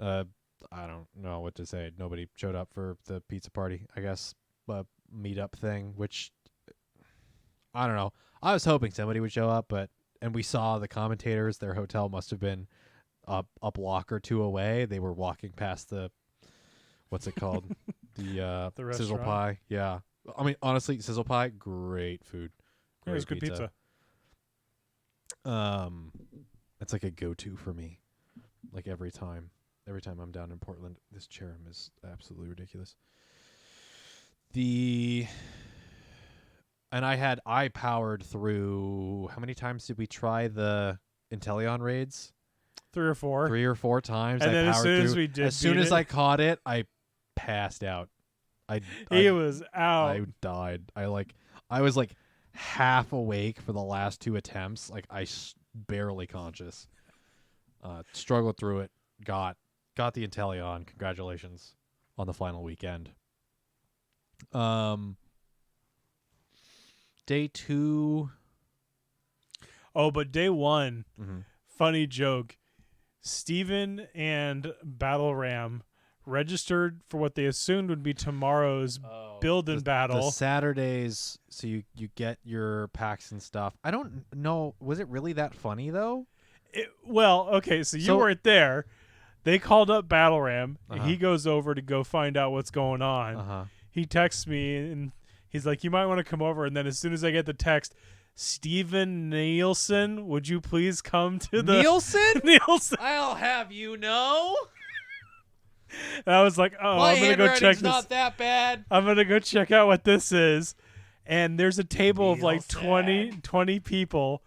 I don't know what to say. Nobody showed up for the pizza party, I guess. Meetup thing, which I don't know. I was hoping somebody would show up, and we saw the commentators. Their hotel must have been a block or 2 away. They were walking past the, what's it called? the Sizzle restaurant. Pie. Yeah. I mean, honestly, Sizzle Pie, great food. It was good pizza. It's like a go-to for me. Like every time I'm down in Portland, this Cherim is absolutely ridiculous. I powered through, how many times did we try the Inteleon raids? 3 or 4. 3 or 4 times. And I then as powered soon through. as we did as soon beat as it- I caught it, I passed out. He was out. I died. I was like half awake for the last 2 attempts. Like barely conscious. Struggled through it. Got the Inteleon. Congratulations on the final weekend. Day 2. Oh, but day 1, Mm-hmm. funny joke. Steven and Battle Ram registered for what they assumed would be tomorrow's build and battle. The Saturdays, so you get your packs and stuff. I don't know. Was it really that funny though? Well, okay, so you weren't there. They called up Battle Ram. Uh-huh. He goes over to go find out what's going on. Uh-huh. He texts me and he's like, "You might want to come over." And then as soon as I get the text, Steven Nielsen, would you please come to the Nielsen? Nielsen? I'll have you know. And I was like, "Oh, My I'm gonna go check handwriting's this. not that bad. I'm gonna go check out what this is." And there's a table of like Nielsen. 20 people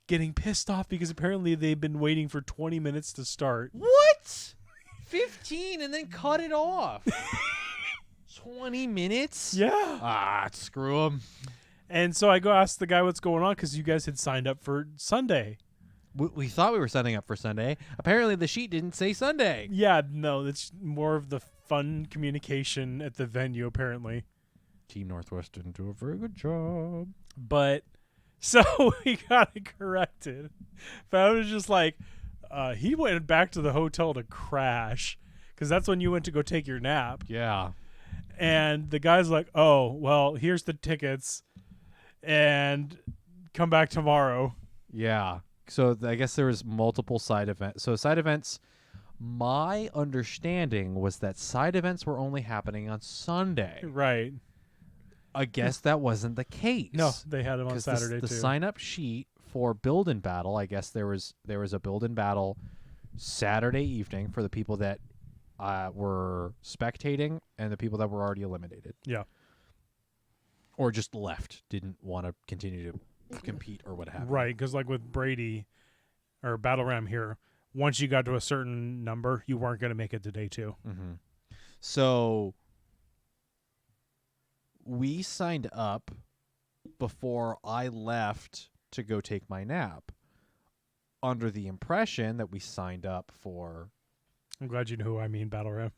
getting pissed off because apparently they've been waiting for 20 minutes to start. What? 15 and then cut it off. 20 minutes? Yeah. Screw them. And so I go ask the guy what's going on because you guys had signed up for Sunday. We thought we were signing up for Sunday. Apparently the sheet didn't say Sunday. Yeah, no, it's more of the fun communication at the venue, apparently. Team Northwest didn't do a very good job. But so we got it corrected. But I was just like, he went back to the hotel to crash because that's when you went to go take your nap. Yeah. And the guy's like, "Oh, well, here's the tickets and come back tomorrow." Yeah. So I guess there was multiple side events. So side events, my understanding was that side events were only happening on Sunday. Right. I guess that wasn't the case. No, they had them on 'Cause Saturday the too. sign-up sheet for Build and Battle, I guess there was a Build and Battle Saturday evening for the people that were spectating and the people that were already eliminated. Yeah. Or just left, didn't want to continue to compete or what have you. Right, because like with Brady or Battle Ram here, once you got to a certain number, you weren't going to make it to day 2. Mm-hmm. So we signed up before I left to go take my nap, under the impression that we signed up for. I'm glad you know who I mean, Battle Ram.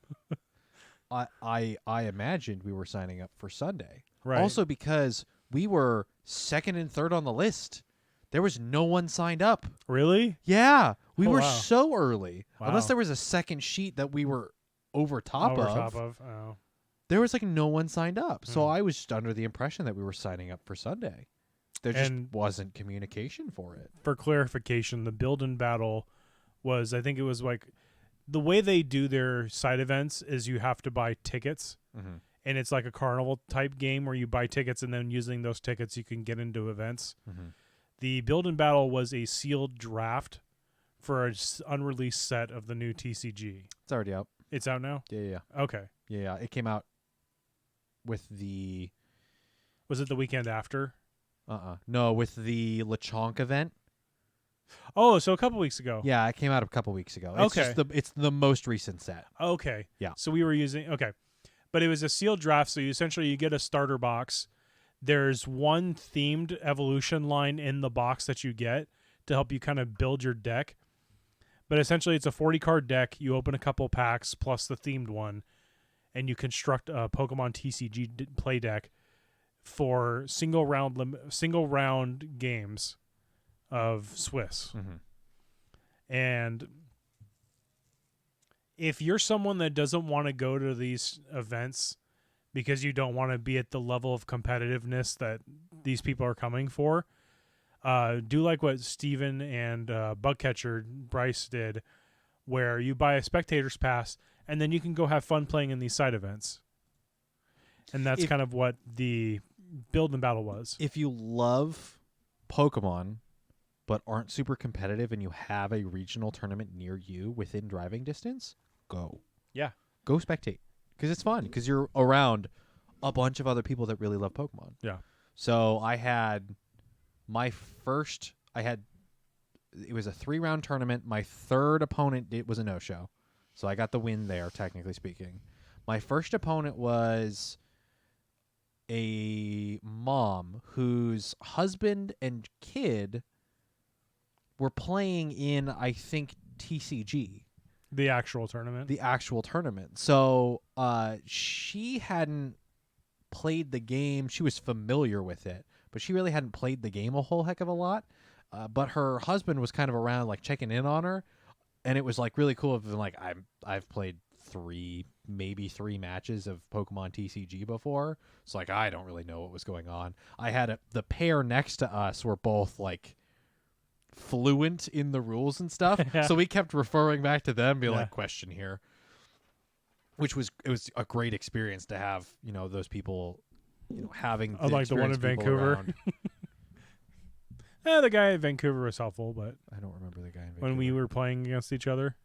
I imagined we were signing up for Sunday. Right. Also because we were second and third on the list. There was no one signed up. Really? Yeah. We Oh, were wow. so early. Wow. Unless there was a second sheet that we were over top of. Oh. There was like no one signed up. So Hmm. I was just under the impression that we were signing up for Sunday. There just wasn't communication for it. For clarification, the build and battle was, I think it was like, the way they do their side events is you have to buy tickets. Mm-hmm. And it's like a carnival type game where you buy tickets and then using those tickets you can get into events. Mm-hmm. The build and battle was a sealed draft for an unreleased set of the new TCG. It's already out. It's out now? Yeah. Okay. Yeah. It came out with the... Was it the weekend after? No, with the LeChonk event. Oh, so a couple weeks ago. Yeah, it came out a couple weeks ago. It's Okay. just it's the most recent set. Okay. Yeah. So we were using... Okay. But it was a sealed draft, so you get a starter box. There's one themed evolution line in the box that you get to help you kind of build your deck. But essentially, it's a 40-card deck. You open a couple packs plus the themed one, and you construct a Pokemon TCG play deck for single round games of Swiss. Mm-hmm. And if you're someone that doesn't want to go to these events because you don't want to be at the level of competitiveness that these people are coming for, do like what Steven and Bugcatcher Bryce did, where you buy a spectator's pass and then you can go have fun playing in these side events. And that's kind of what the build and battle was. If you love Pokemon but aren't super competitive and you have a regional tournament near you within driving distance, go. Yeah. Go spectate. Because it's fun. Because you're around a bunch of other people that really love Pokemon. Yeah. So I had my first... It was a 3-round tournament. My third opponent was a no-show. So I got the win there, technically speaking. My first opponent was a mom whose husband and kid were playing in, I think, TCG. The actual tournament. The actual tournament. So she hadn't played the game. She was familiar with it, but she really hadn't played the game a whole heck of a lot. But her husband was kind of around, like, checking in on her, and it was like really cool. Of like, I've played maybe three matches of Pokemon TCG before, so like I don't really know what was going on. I had the pair next to us were both like fluent in the rules and stuff, so we kept referring back to them, being like, question here, it was a great experience to have, those people, having like the one in Vancouver. The guy in Vancouver was helpful, but I don't remember the guy in Vancouver. When we were playing against each other.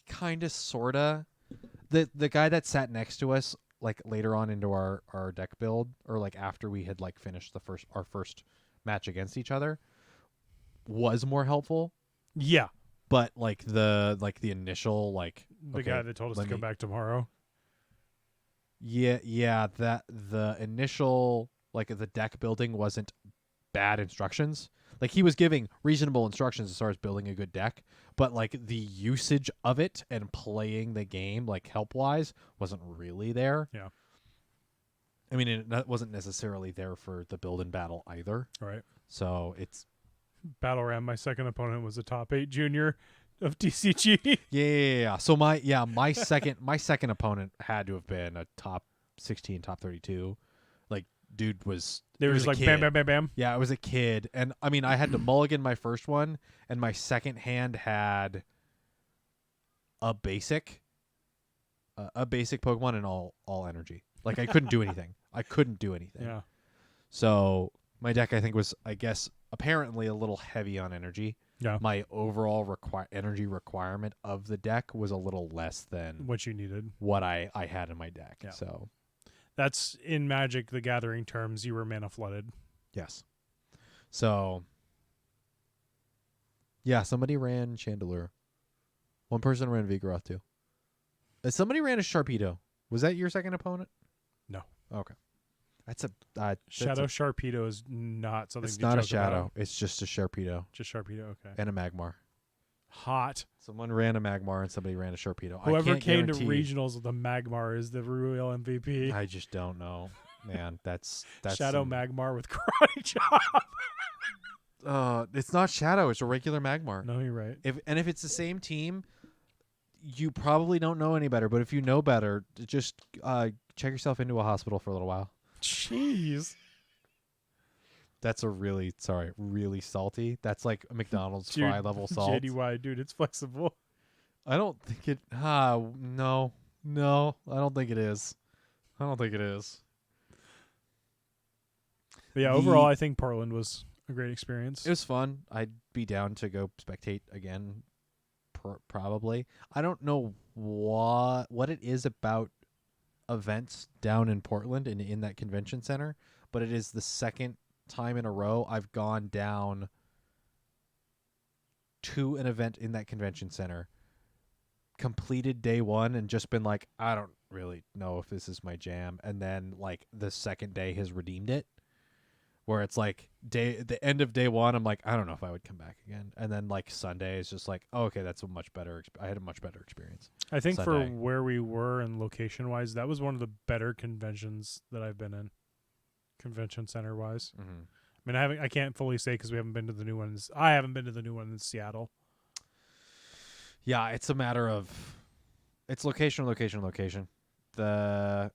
Kind of, sorta. The guy that sat next to us, like later on into our deck build, or like after we had like finished our first match against each other, was more helpful. Yeah, but like the initial the guy that told us to come back tomorrow. Yeah, that the initial the deck building wasn't bad instructions. Like, he was giving reasonable instructions as far as building a good deck, but like the usage of it and playing the game, like help wise, wasn't really there. Yeah. I mean, it wasn't necessarily there for the build and battle either. Right. So it's Battle Ram. My second opponent was a top 8 junior of TCG. Yeah. So my second opponent had to have been a top 16, top 32. Like, dude was... They were just like, bam, bam, bam, bam. Yeah, it was a kid. And, I mean, I had to mulligan my first one, and my second hand had a basic Pokemon and all energy. Like, I couldn't do anything. Yeah. So, my deck, I think, was, I guess, apparently a little heavy on energy. Yeah. My overall energy requirement of the deck was a little less than what you needed. What I had in my deck. Yeah. So... That's in Magic the Gathering terms. You were mana flooded. Yes. So, Yeah, somebody ran Chandelure. One person ran Vigoroth too. Somebody ran a Sharpedo. Was that your second opponent? No. Okay. That's a Shadow Sharpedo is not something. It's to not a joke Shadow. about. It's just a Sharpedo Just Sharpedo. Okay. and a Magmar. Hot. Someone ran a Magmar and somebody ran a Sharpedo. Whoever I can't came to guarantee- regionals with the Magmar is the real MVP. I just don't know, man. That's Shadow some- Magmar with karate chop. It's not Shadow. It's a regular Magmar. No, you're right. If it's the same team, you probably don't know any better. But if you know better, just check yourself into a hospital for a little while. Jeez. That's a really salty. That's like a McDonald's fry level salt. JDY, dude, it's flexible. I don't think it. No, I don't think it is. But yeah, overall, I think Portland was a great experience. It was fun. I'd be down to go spectate again, probably. I don't know what it is about events down in Portland and in that convention center, but it is the second time in a row I've gone down to an event in that convention center, completed day one, and just been like, I don't really know if this is my jam, and then like the second day has redeemed it. Where it's like the end of day one, I'm like, I don't know if I would come back again. And then like Sunday is just like, oh, okay, that's a much better. I had a much better experience. I think Sunday. for where we were and location wise, that was one of the better conventions that I've been in, convention center wise. Mm-hmm. I mean, I can't fully say because we haven't been to the new ones. I haven't been to the new one in Seattle. Yeah, it's a matter of it's location. The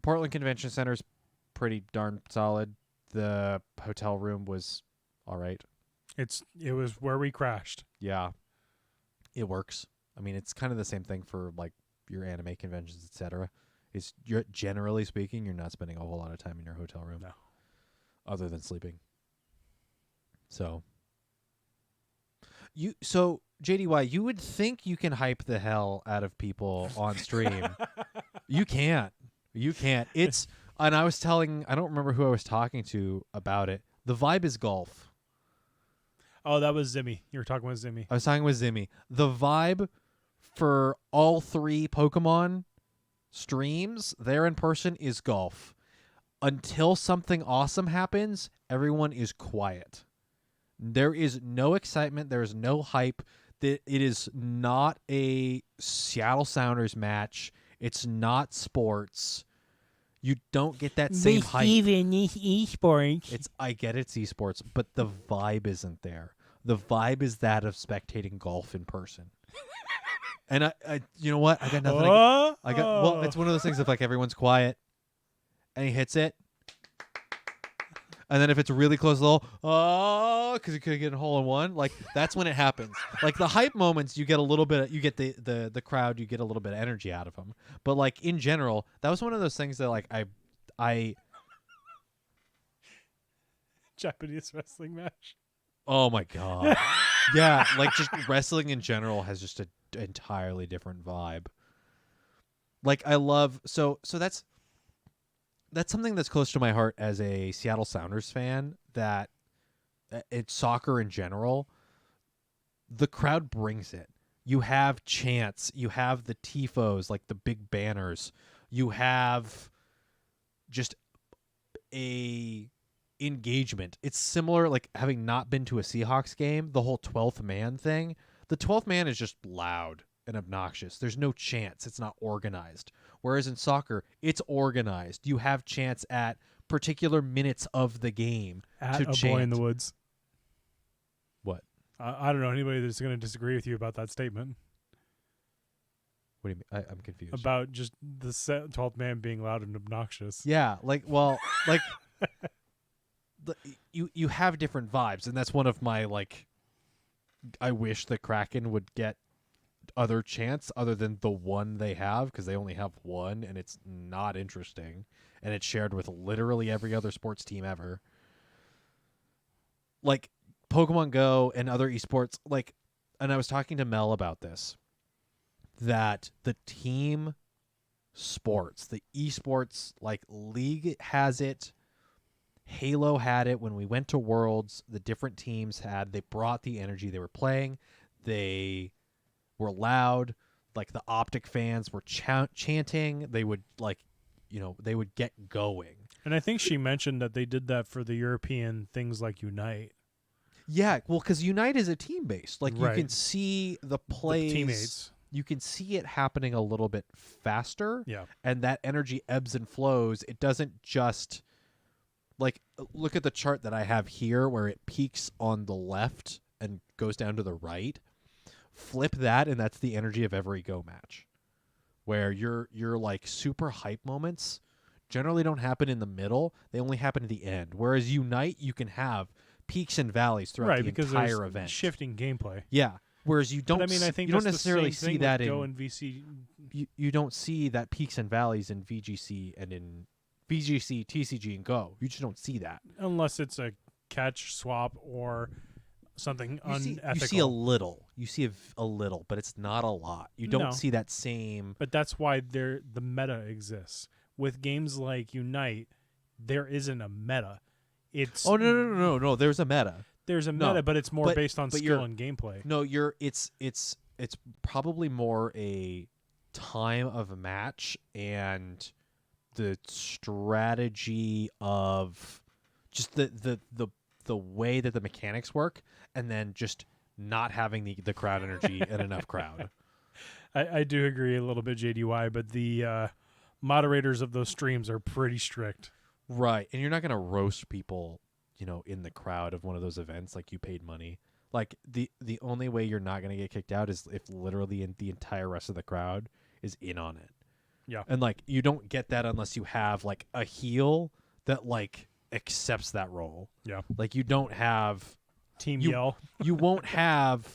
Portland Convention Center is pretty darn solid. The hotel room was all right. It was where we crashed. Yeah, it works. I mean, it's kind of the same thing for like your anime conventions, etc. Generally speaking, you're not spending a whole lot of time in your hotel room, No, other than sleeping. So JDY, you would think you can hype the hell out of people on stream. You can't. It's. And I don't remember who I was talking to about it. The vibe is golf. Oh, that was Zimmy. You were talking with Zimmy. I was talking with Zimmy. The vibe for all three Pokemon streams there in person is golf. Until something awesome happens, everyone is quiet. There is no excitement. There is no hype. It is not a Seattle Sounders match. It's not sports. You don't get that same hype. Even esports. I get it's esports, but the vibe isn't there. The vibe is that of spectating golf in person. And I you know what? I got nothing. Well, it's one of those things of like everyone's quiet, and he hits it, and then if it's really close to the hole, because he could get a hole in one. Like that's when it happens. Like the hype moments, you get a little bit. You get the crowd. You get a little bit of energy out of them. But like in general, that was one of those things that like I Japanese wrestling match. Oh my god. Yeah, like just wrestling in general has just an entirely different vibe. Like I love so that's something that's close to my heart as a Seattle Sounders fan, that it's soccer in general. The crowd brings it. You have chants, you have the tifos, like the big banners. You have just a engagement. It's similar, like having not been to a Seahawks game, the whole 12th man thing. The 12th man is just loud and obnoxious. There's no chants. It's not organized. Whereas in soccer, it's organized. You have chants at particular minutes of the game At to a chant. boy in the woods. What? I don't know anybody that's going to disagree with you about that statement. What do you mean? I'm confused. About just the 12th man being loud and obnoxious. Yeah, like, well, like, you have different vibes, and that's one of my, like, I wish the Kraken would get other chants other than the one they have, because they only have one, and it's not interesting, and it's shared with literally every other sports team ever. Like, Pokemon Go and other esports, like, and I was talking to Mel about this, that the team sports, the esports, like, league has it, Halo had it when we went to Worlds. The different teams they brought the energy. They were playing. They were loud. Like the Optic fans were chanting. They would they would get going. And I think she mentioned that they did that for the European things like Unite. Yeah, well, because Unite is a team based. Like you Right. can see the plays. The teammates. You can see it happening a little bit faster. Yeah. And that energy ebbs and flows. It doesn't just like look at the chart that I have here where it peaks on the left and goes down to the right. Flip that, and that's the energy of every Go match. Where your like super hype moments generally don't happen in the middle; they only happen at the end. Whereas Unite, you can have peaks and valleys throughout the entire there's event. shifting gameplay. Yeah. Whereas you don't. But I mean, I think you don't that's necessarily the same see thing that with in Go and VC. you don't see that peaks and valleys in VGC and in VGC, TCG, and Go. You just don't see that. Unless it's a catch, swap, or something unethical. You see a little. You see a little, but it's not a lot. You don't No. see that same. But that's why the meta exists. With games like Unite, there isn't a meta. It's Oh no! There's a meta. There's a No, meta, but it's more but- based on but skill you're- and gameplay. No, it's probably more a time of a match and the strategy of just the way that the mechanics work, and then just not having the crowd energy and enough crowd. I do agree a little bit, JDY, but the moderators of those streams are pretty strict. Right, and you're not gonna roast people, in the crowd of one of those events like you paid money. Like the only way you're not gonna get kicked out is if literally the entire rest of the crowd is in on it. Yeah. And like you don't get that unless you have like a heel that like accepts that role. Yeah. Like you don't have Team You- yell. you won't have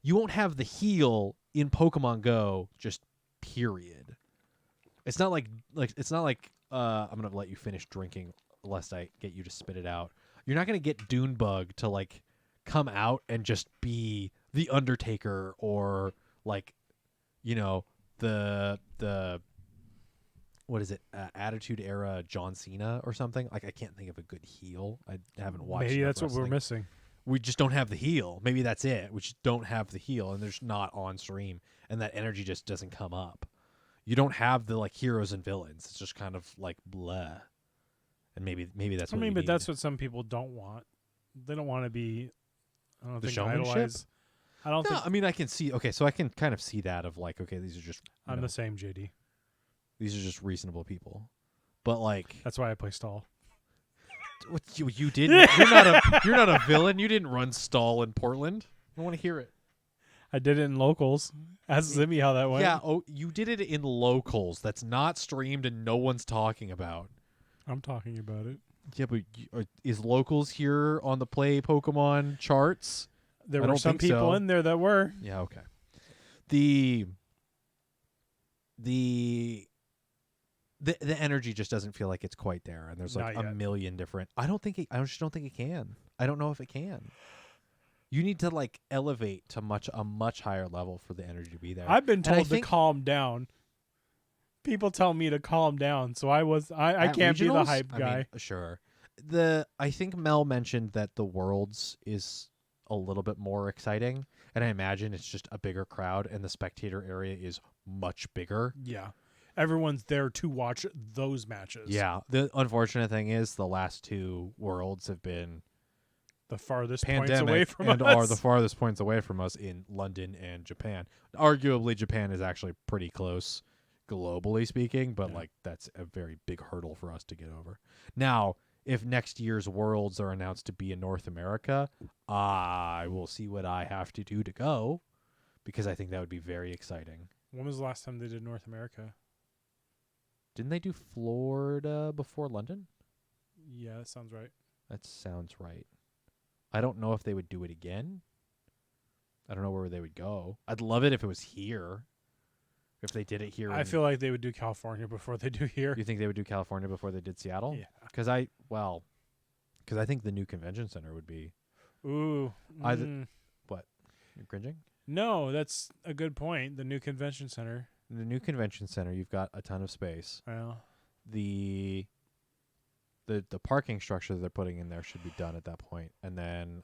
the heel in Pokemon Go just period. It's not like I'm going to let you finish drinking lest I get you to spit it out. You're not going to get Dunebug to like come out and just be the Undertaker or like the what is it? Attitude Era John Cena or something. Like I can't think of a good heel. I haven't watched. Maybe enough that's what we're wrestling. missing. We just don't have the heel. Maybe that's it. We just don't have the heel, and there's not on stream, and that energy just doesn't come up. You don't have the like heroes and villains. It's just kind of like blah. And maybe that's I what mean, you but need. that's what some people don't want. They don't want to be. I don't The think showmanship? idolized. I don't No, think I mean I can see. Okay, so I can kind of see that of like, okay, these are just I'm the same, JD. these are just reasonable people, but like That's why I play stall. what you didn't. You're not a villain. You didn't run stall in Portland. I want to hear it. I did it in locals. Ask Zimmy how that went. Yeah. Oh, you did it in locals. That's not streamed and no one's talking about. I'm talking about it. Yeah, but is locals here on the Play Pokemon charts? There I were don't some think people so. in there that were. Yeah, okay. The energy just doesn't feel like it's quite there, and there's like Not a yet. million different. I just don't think it can. I don't know if it can. You need to like elevate to a much higher level for the energy to be there. I've been And I told to think- calm down. People tell me to calm down, so I At can't be the regionals? hype I guy. mean, sure. I think Mel mentioned that the Worlds is a little bit more exciting, and I imagine it's just a bigger crowd, and the spectator area is much bigger. Yeah. Everyone's there to watch those matches. Yeah. The unfortunate thing is the last two Worlds have been The farthest points pandemic away from and us. are the farthest points away from us in London and Japan. Arguably, Japan is actually pretty close, globally speaking, but Yeah. like that's a very big hurdle for us to get over. Now, if next year's Worlds are announced to be in North America, I will see what I have to do to go, because I think that would be very exciting. When was the last time they did North America? Didn't they do Florida before London? Yeah, that sounds right. That sounds right. I don't know if they would do it again. I don't know where they would go. I'd love it if it was here. If they did it here. I feel like they would do California before they do here. You think they would do California before they did Seattle? Yeah. Because I think the new convention center would be. Ooh. Either- mm. You're cringing? No, that's a good point. The new convention center. In the new convention center, you've got a ton of space. Well, The the parking structure that they're putting in there should be done at that point. And then,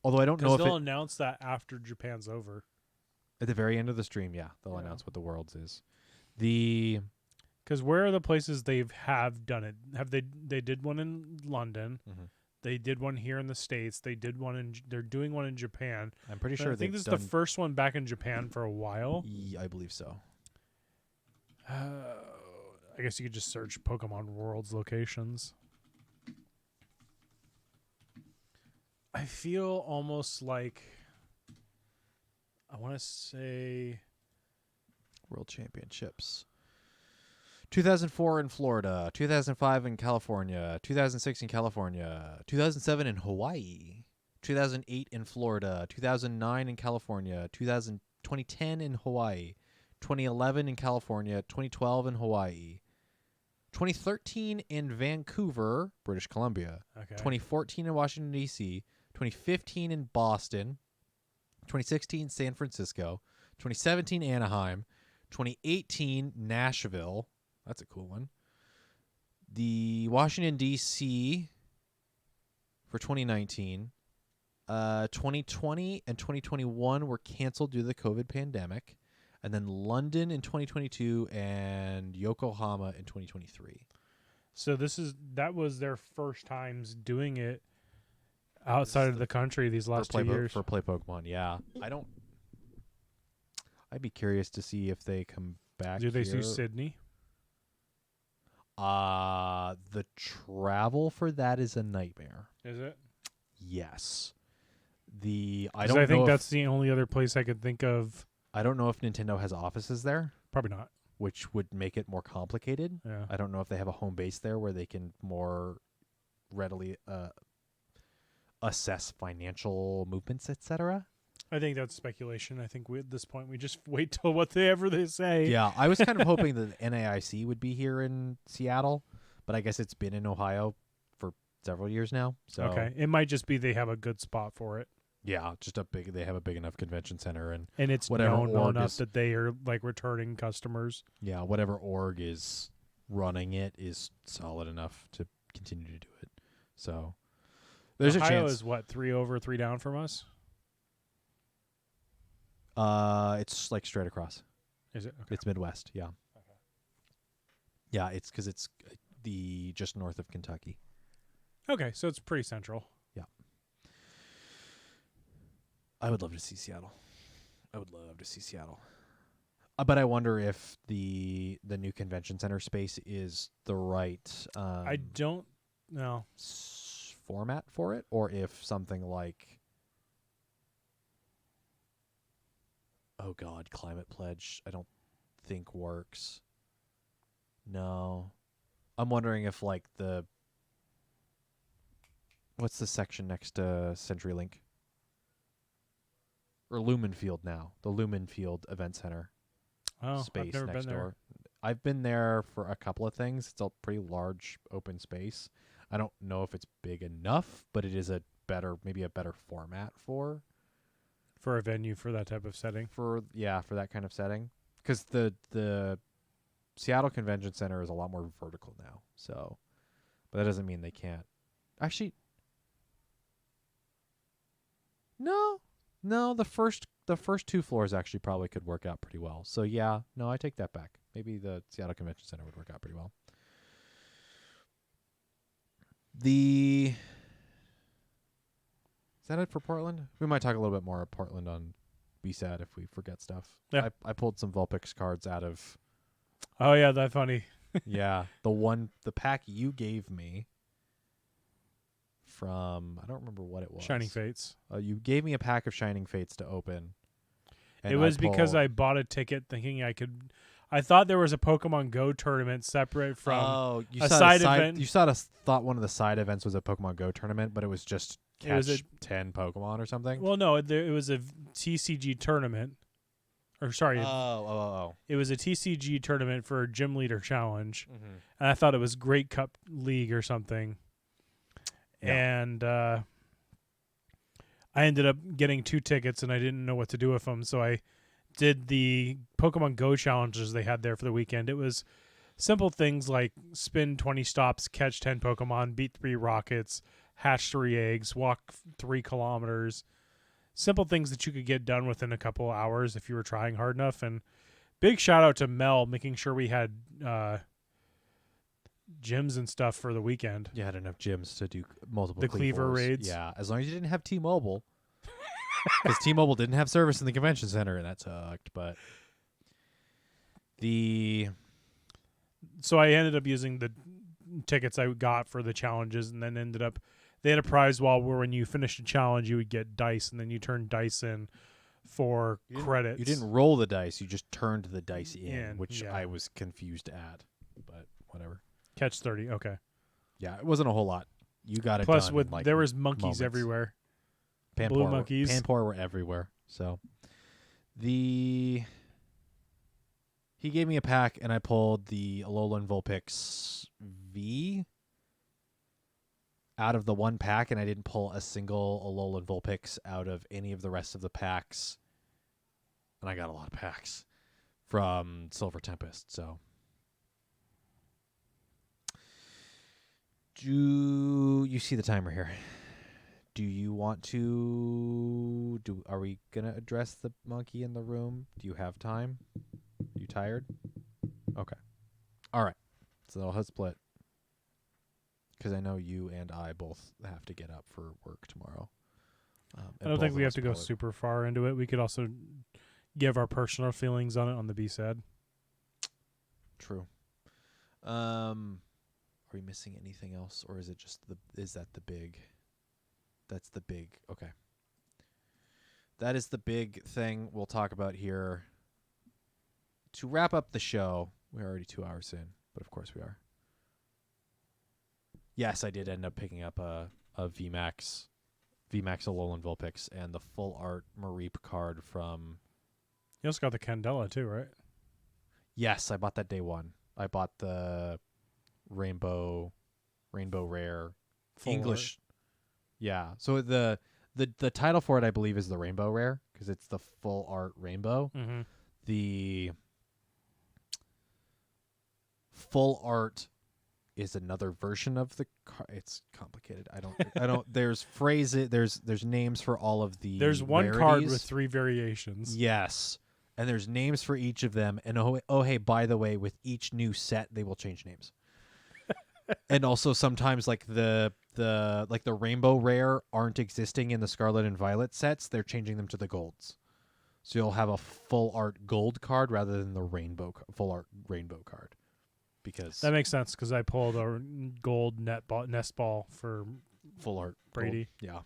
although I don't know Because if they'll it, announce that after Japan's over. at the very end of the stream, they'll Yeah. announce what the Worlds is. Because where are the places have done it? They did one in London. Mhm. They did one here in the States. They're doing one in Japan. I'm pretty But sure I think they've this is done. the first one back in Japan for a while. I believe so. I guess you could just search Pokemon Worlds locations. I feel almost like I want to say World Championships. 2004 in Florida, 2005 in California, 2006 in California, 2007 in Hawaii, 2008 in Florida, 2009 in California, 2010 in Hawaii, 2011 in California, 2012 in Hawaii, 2013 in Vancouver, British Columbia, okay. 2014 in Washington, D.C., 2015 in Boston, 2016 San Francisco, 2017 Anaheim, 2018 Nashville. That's a cool one. The Washington, D.C. for 2019. 2020 and 2021 were canceled due to the COVID pandemic. And then London in 2022 and Yokohama in 2023. So that was their first times doing it outside of the country these last 2 years. For Play Pokemon, yeah. I'd be curious to see if they come back. Do they here. do Sydney? The travel for that is a nightmare. Is it? Yes. I think that's the only other place I could think of. I don't know if Nintendo has offices there, Probably not. which would make it more complicated. Yeah. I don't know if they have a home base there where they can more readily assess financial movements, etc. I think that's speculation. I think at this point we just wait till whatever they say. Yeah, I was kind of hoping that NAIC would be here in Seattle, but I guess it's been in Ohio for several years now. So Okay. It might just be they have a good spot for it. yeah, they have a big enough convention center, and And it's whatever known org enough is- that they are like returning customers. yeah, whatever org is running it is solid enough to continue to do it. So there's Ohio a chance. is what, 3 over, 3 down from us? It's like straight across. Is it? Okay. It's Midwest. Yeah. Okay. Yeah, it's because it's the just north of Kentucky. Okay, so it's pretty central. I would love to see Seattle. But I wonder if the new convention center space is the right I don't know. format for it, or if something like, oh God, Climate Pledge, I don't think works. No. I'm wondering if like what's the section next to CenturyLink? Or Lumen Field now. The Lumen Field Event Center Oh, space I've never next been door. there. I've been there for a couple of things. It's a pretty large open space. I don't know if it's big enough, but it is maybe a better format for For a venue for that type of setting. for that kind of setting. Because the Seattle Convention Center is a lot more vertical now. So, but that doesn't mean they can't. Actually, no. The first 2 floors actually probably could work out pretty well. So yeah, no, I take that back. Maybe the Seattle Convention Center would work out pretty well. Is that it for Portland? We might talk a little bit more of Portland on BSAT if we forget stuff. Yeah. I pulled some Vulpix cards out of Oh yeah, that's funny. the pack you gave me from, I don't remember what it was. Shining Fates. You gave me a pack of Shining Fates to open. It was because I bought a ticket thinking I thought there was a Pokemon Go tournament separate from you a saw side event. You thought one of the side events was a Pokemon Go tournament, but it was just It was catch 10 Pokemon or something. Well, no, it was a TCG tournament. Or sorry, it was a TCG tournament for a Gym Leader Challenge. Mm-hmm. And I thought it was Great Cup League or something. Yeah. And I ended up getting 2 tickets, and I didn't know what to do with them, so I did the Pokemon Go challenges they had there for the weekend. It was simple things like spin 20 stops, catch 10 Pokemon, beat 3 rockets, hatch 3 eggs, walk 3 kilometers. Simple things that you could get done within a couple of hours if you were trying hard enough. And big shout out to Mel making sure we had gyms and stuff for the weekend. You had enough gyms to do multiple The Cleaver Cleavors. raids. Yeah, as long as you didn't have T-Mobile. Because T-Mobile didn't have service in the convention center, and that sucked. But so I ended up using the tickets I got for the challenges, and then they had a prize wall where when you finished a challenge, you would get dice, and then you turn dice in for credits. You didn't roll the dice; you just turned the dice in, In, which yeah. I was confused at. But whatever. Catch 30. Okay. Yeah, it wasn't a whole lot. You got it Plus, done with in, like, there was monkeys moments. everywhere. Panpour blue monkeys. Panpour were everywhere. So he gave me a pack, and I pulled the Alolan Vulpix V out of the one pack, and I didn't pull a single Alolan Vulpix out of any of the rest of the packs. And I got a lot of packs from Silver Tempest. So do you see the timer here? Do you want to are we gonna address the monkey in the room? Do you have time? Are you tired? Okay. All right. So they'll have split. Because I know you and I both have to get up for work tomorrow. I don't think we have to go super far into it. We could also give our personal feelings on it on the B-side. True. Are we missing anything else, or is it just that's the big? Okay. That is the big thing we'll talk about here. To wrap up the show, we're already 2 hours in, but of course we are. Yes, I did end up picking up a VMAX Alolan Vulpix and the full art Mareep card from. You also got the Candela too, right? Yes, I bought that day one. I bought the Rainbow Rare Full English. Yeah. So the title for it, I believe, is the Rainbow Rare because it's the full art rainbow. Mm-hmm. The full art is another version of the it's complicated. I don't there's phrases, there's names for all of the There's one rarities. card with 3 variations. Yes. And there's names for each of them. And oh hey, by the way, with each new set they will change names. And also sometimes like the Rainbow Rare aren't existing in the Scarlet and Violet sets, they're changing them to the golds. So you'll have a full art gold card rather than the full art rainbow card. Because that makes sense because I pulled a gold nest ball for full art Brady. Gold. Yeah.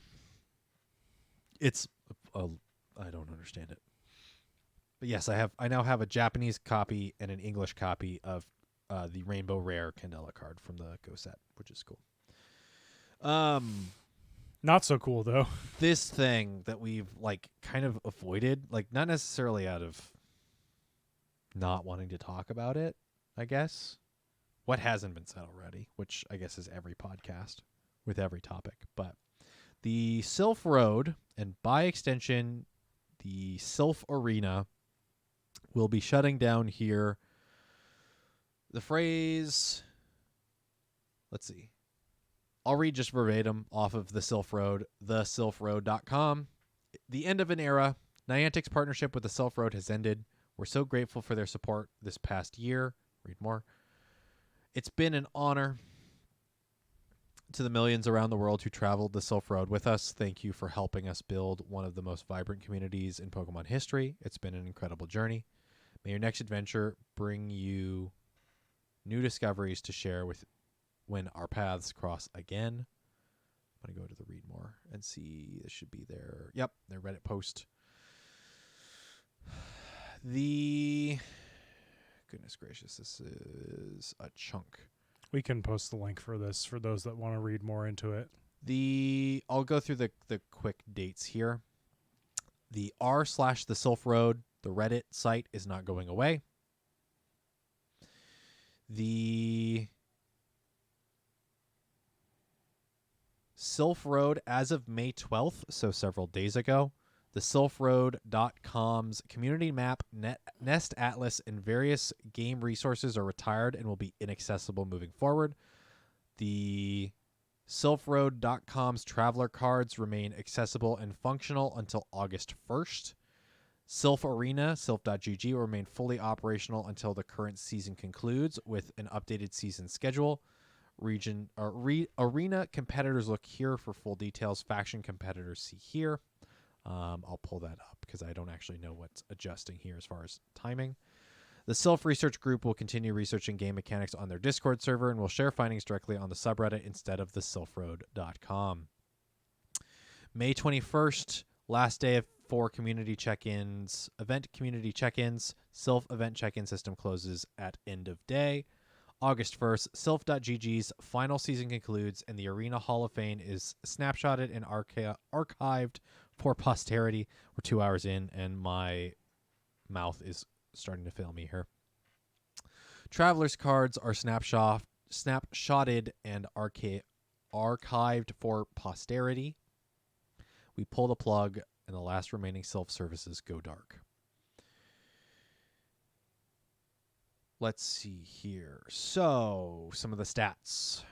It's I don't understand it. But yes, I now have a Japanese copy and an English copy of the Rainbow Rare Candela card from the Go set, which is cool. Not so cool though. This thing that we've like kind of avoided, like not necessarily out of not wanting to talk about it, I guess. What hasn't been said already, which I guess is every podcast with every topic, but the Silph Road, and by extension, the Silph Arena, will be shutting down here. The phrase, let's see. I'll read just verbatim off of the Silph Road, thesilphroad.com. The end of an era. Niantic's partnership with the Silph Road has ended. We're so grateful for their support this past year. Read more. It's been an honor to the millions around the world who traveled the Silph Road with us. Thank you for helping us build one of the most vibrant communities in Pokemon history. It's been an incredible journey. May your next adventure bring you new discoveries to share with when our paths cross again. I'm going to go to the read more and see. This should be their Reddit post. Goodness gracious, this is a chunk. We can post the link for this for those that want to read more into it. I'll go through the quick dates here. The r/the Silph Road, the Reddit site, is not going away. The Silph Road, as of May 12th, so several days ago, The Silphroad.com's community map, Nest Atlas, and various game resources are retired and will be inaccessible moving forward. The Silphroad.com's traveler cards remain accessible and functional until August 1st. Silph Arena, Silph.gg, will remain fully operational until the current season concludes with an updated season schedule. Arena competitors look here for full details. Faction competitors see here. I'll pull that up because I don't actually know what's adjusting here as far as timing. The Silph Research Group will continue researching game mechanics on their Discord server and will share findings directly on the subreddit instead of the Silphroad.com. May 21st, last day for community check-ins, event community check-ins. Silph event check-in system closes at end of day. August 1st, Silph.gg's final season concludes, and the Arena Hall of Fame is snapshotted and archived for posterity. We're 2 hours in, and my mouth is starting to fail me here. Travelers cards are snapshotted and archived for posterity. We pull the plug, and the last remaining Silph services go dark. Let's see here. So, some of the stats.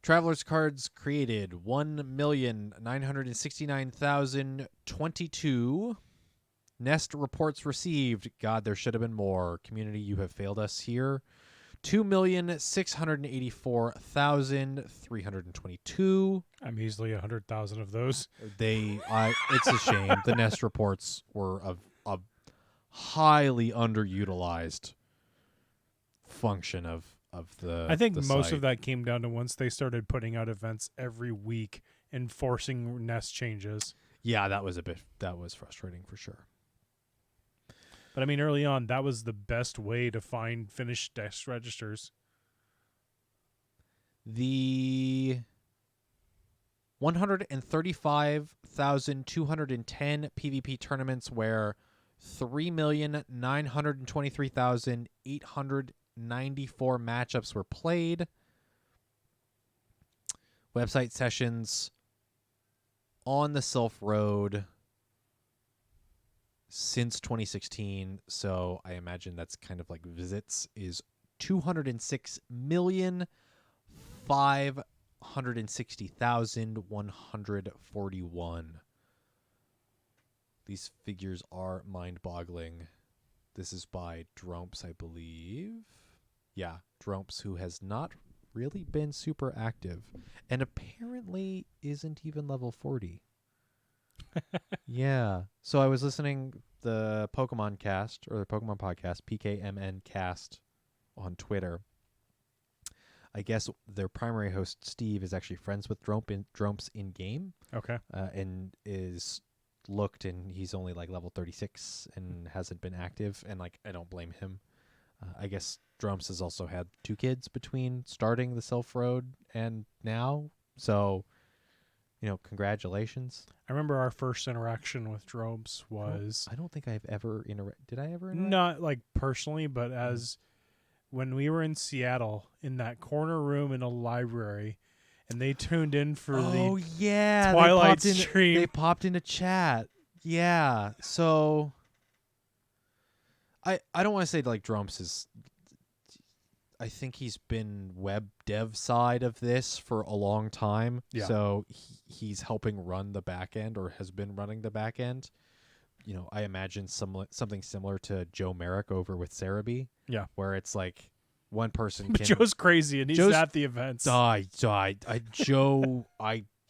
Travelers cards created 1,969,022. Nest reports received. God, there should have been more. Community, you have failed us here. 2,684,322. I'm easily 100,000 of those. It's a shame. The Nest reports were a highly underutilized function of the. I think the most site. of that came down to once they started putting out events every week and forcing Nest changes. Yeah, that was frustrating for sure. But I mean, early on, that was the best way to find finished Nest registers. The 135,210 PvP tournaments where 3,923,894 matchups were played. Website sessions on the Silph Road since 2016, so I imagine that's kind of like visits, is 206,560,141. These figures are mind-boggling. This is by Dromps, I believe. Yeah, Dromps, who has not really been super active and apparently isn't even level 40. Yeah. So I was listening the Pokemon cast or the Pokemon podcast, PKMN cast on Twitter. I guess their primary host, Steve, is actually friends with Dromps in game. Okay. And is looked, and he's only like level 36 and hasn't been active, and like I don't blame him. I guess Dromps has also had 2 kids between starting the Silph Road and now, so congratulations. I remember our first interaction with Drobes was... I don't think I've ever Did I ever interact? Not like personally, but as when we were in Seattle in that corner room in a library, and they tuned in for the Twilight stream. They popped into chat. Yeah. So I don't want to say like Dromps is... I think he's been web dev side of this for a long time. Yeah. So he's helping run the back end, or has been running the back end. I imagine something similar to Joe Merrick over with Cerebi. Yeah. Where it's like one person But Joe's crazy and he's at the events. Joe,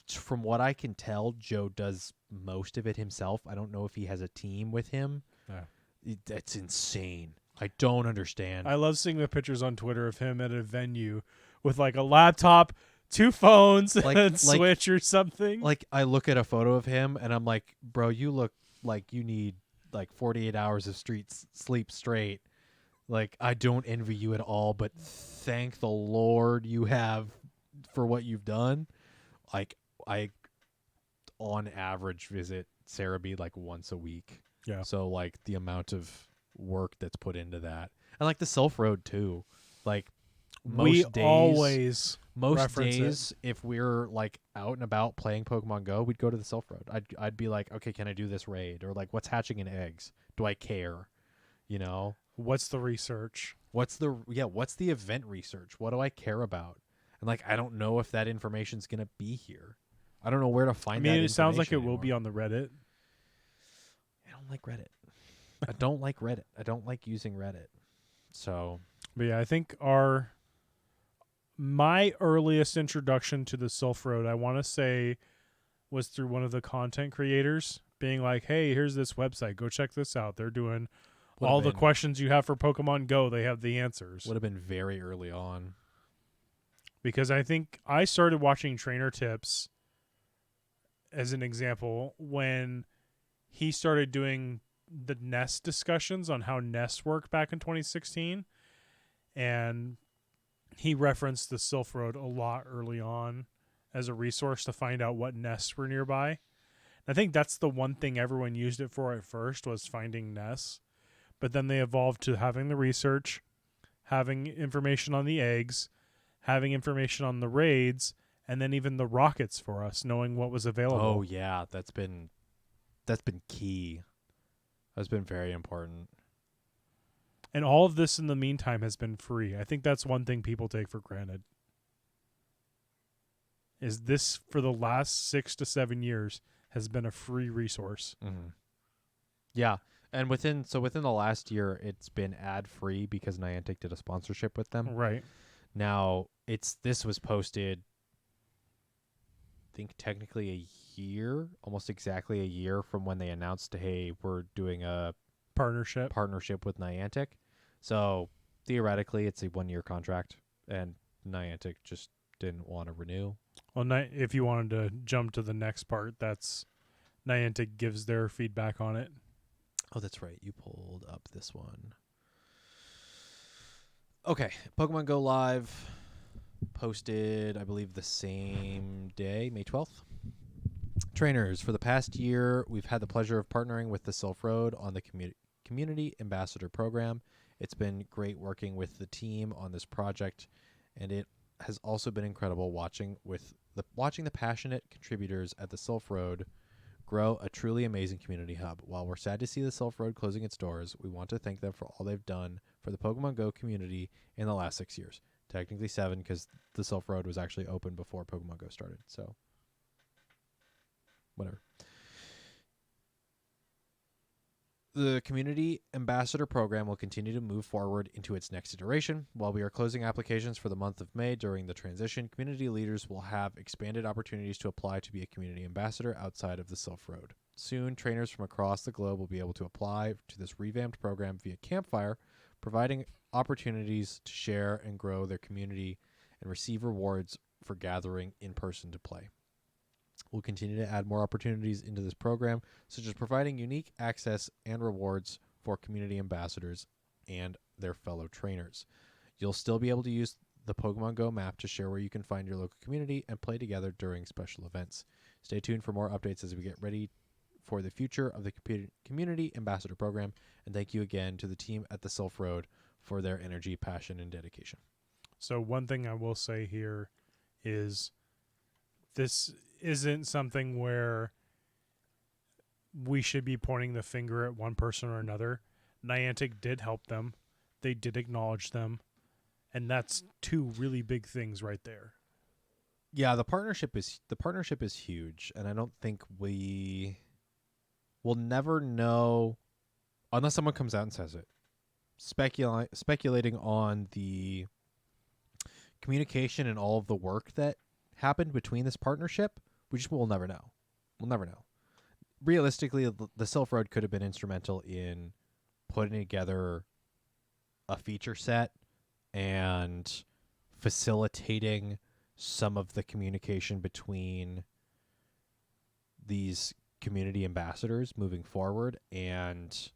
from what I can tell, Joe does most of it himself. I don't know if he has a team with him. Yeah. That's insane. I don't understand. I love seeing the pictures on Twitter of him at a venue with like a laptop, 2 phones, and a Switch or something. Like I look at a photo of him and I'm like, bro, you look like you need like 48 hours of sleep straight. Like I don't envy you at all, but thank the Lord you have for what you've done. Like I, on average, visit Cerebi like once a week. Yeah. So like the amount of work that's put into that, and like the Silph Road too, like we most days, always most reference it. days, if we're like out and about playing Pokemon Go, we'd go to the Silph Road. I'd be like, okay, can I do this raid? Or like, what's hatching in eggs? Do I care? You know, What's the research? what's the event research? What do I care about? And like, I don't know if that information's gonna be here. I don't know where to find. I mean, that it sounds like it information will be anymore. on the Reddit. I don't like Reddit. I don't like Reddit. I don't like using Reddit. So, But yeah, I think my earliest introduction to the Silph Road, I want to say, was through one of the content creators being like, "Hey, here's this website. Go check this out. They're doing Would've all the been- questions you have for Pokemon Go. They have the answers." would have been very early on. Because I think I started watching Trainer Tips as an example when he started doing the Nest discussions on how Nests work back in 2016, and he referenced the Silph Road a lot early on as a resource to find out what nests were nearby. I think that's the one thing everyone used it for at first, was finding nests, but then they evolved to having the research, having information on the eggs, having information on the raids, and then even the rockets for us, knowing what was available. Oh yeah, that's been key. That's been very important. And all of this in the meantime has been free. I think that's one thing people take for granted. Is this, for the last 6 to 7 years, has been a free resource. Mm-hmm. Yeah, and within the last year, it's been ad free because Niantic did a sponsorship with them. Right. Now this was posted, I think technically a year, almost exactly a year from when they announced, hey, we're doing a partnership with Niantic. So theoretically, it's a 1-year contract, and Niantic just didn't want to renew. Well, if you wanted to jump to the next part, that's Niantic gives their feedback on it. Oh, that's right. You pulled up this one. Okay, Pokemon Go Live posted, I believe, the same day, May 12th. Trainers, for the past year, we've had the pleasure of partnering with the Silph Road on the Community Ambassador Program. It's been great working with the team on this project, and it has also been incredible watching the passionate contributors at the Silph Road grow a truly amazing community hub. While we're sad to see the Silph Road closing its doors, we want to thank them for all they've done for the Pokemon Go community in the last 6 years. Technically 7, because the Silph Road was actually open before Pokemon Go started. So, whatever. The Community Ambassador Program will continue to move forward into its next iteration. While we are closing applications for the month of May during the transition, community leaders will have expanded opportunities to apply to be a community ambassador outside of the Silph Road. Soon, trainers from across the globe will be able to apply to this revamped program via Campfire, providing opportunities to share and grow their community and receive rewards for gathering in person to play. We'll continue to add more opportunities into this program, such as providing unique access and rewards for community ambassadors and their fellow trainers. You'll still be able to use the Pokemon Go map to share where you can find your local community and play together during special events. Stay tuned for more updates as we get ready for the future of the Community Ambassador Program, and thank you again to the team at the Silph Road for their energy, passion, and dedication. So one thing I will say here is this isn't something where we should be pointing the finger at one person or another. Niantic did help them. They did acknowledge them. And that's two really big things right there. Yeah, the partnership is huge, and I don't think we'll never know unless someone comes out and says it. Speculating on the communication and all of the work that happened between this partnership, we'll never know. We'll never know. Realistically, the Silph Road could have been instrumental in putting together a feature set and facilitating some of the communication between these community ambassadors moving forward and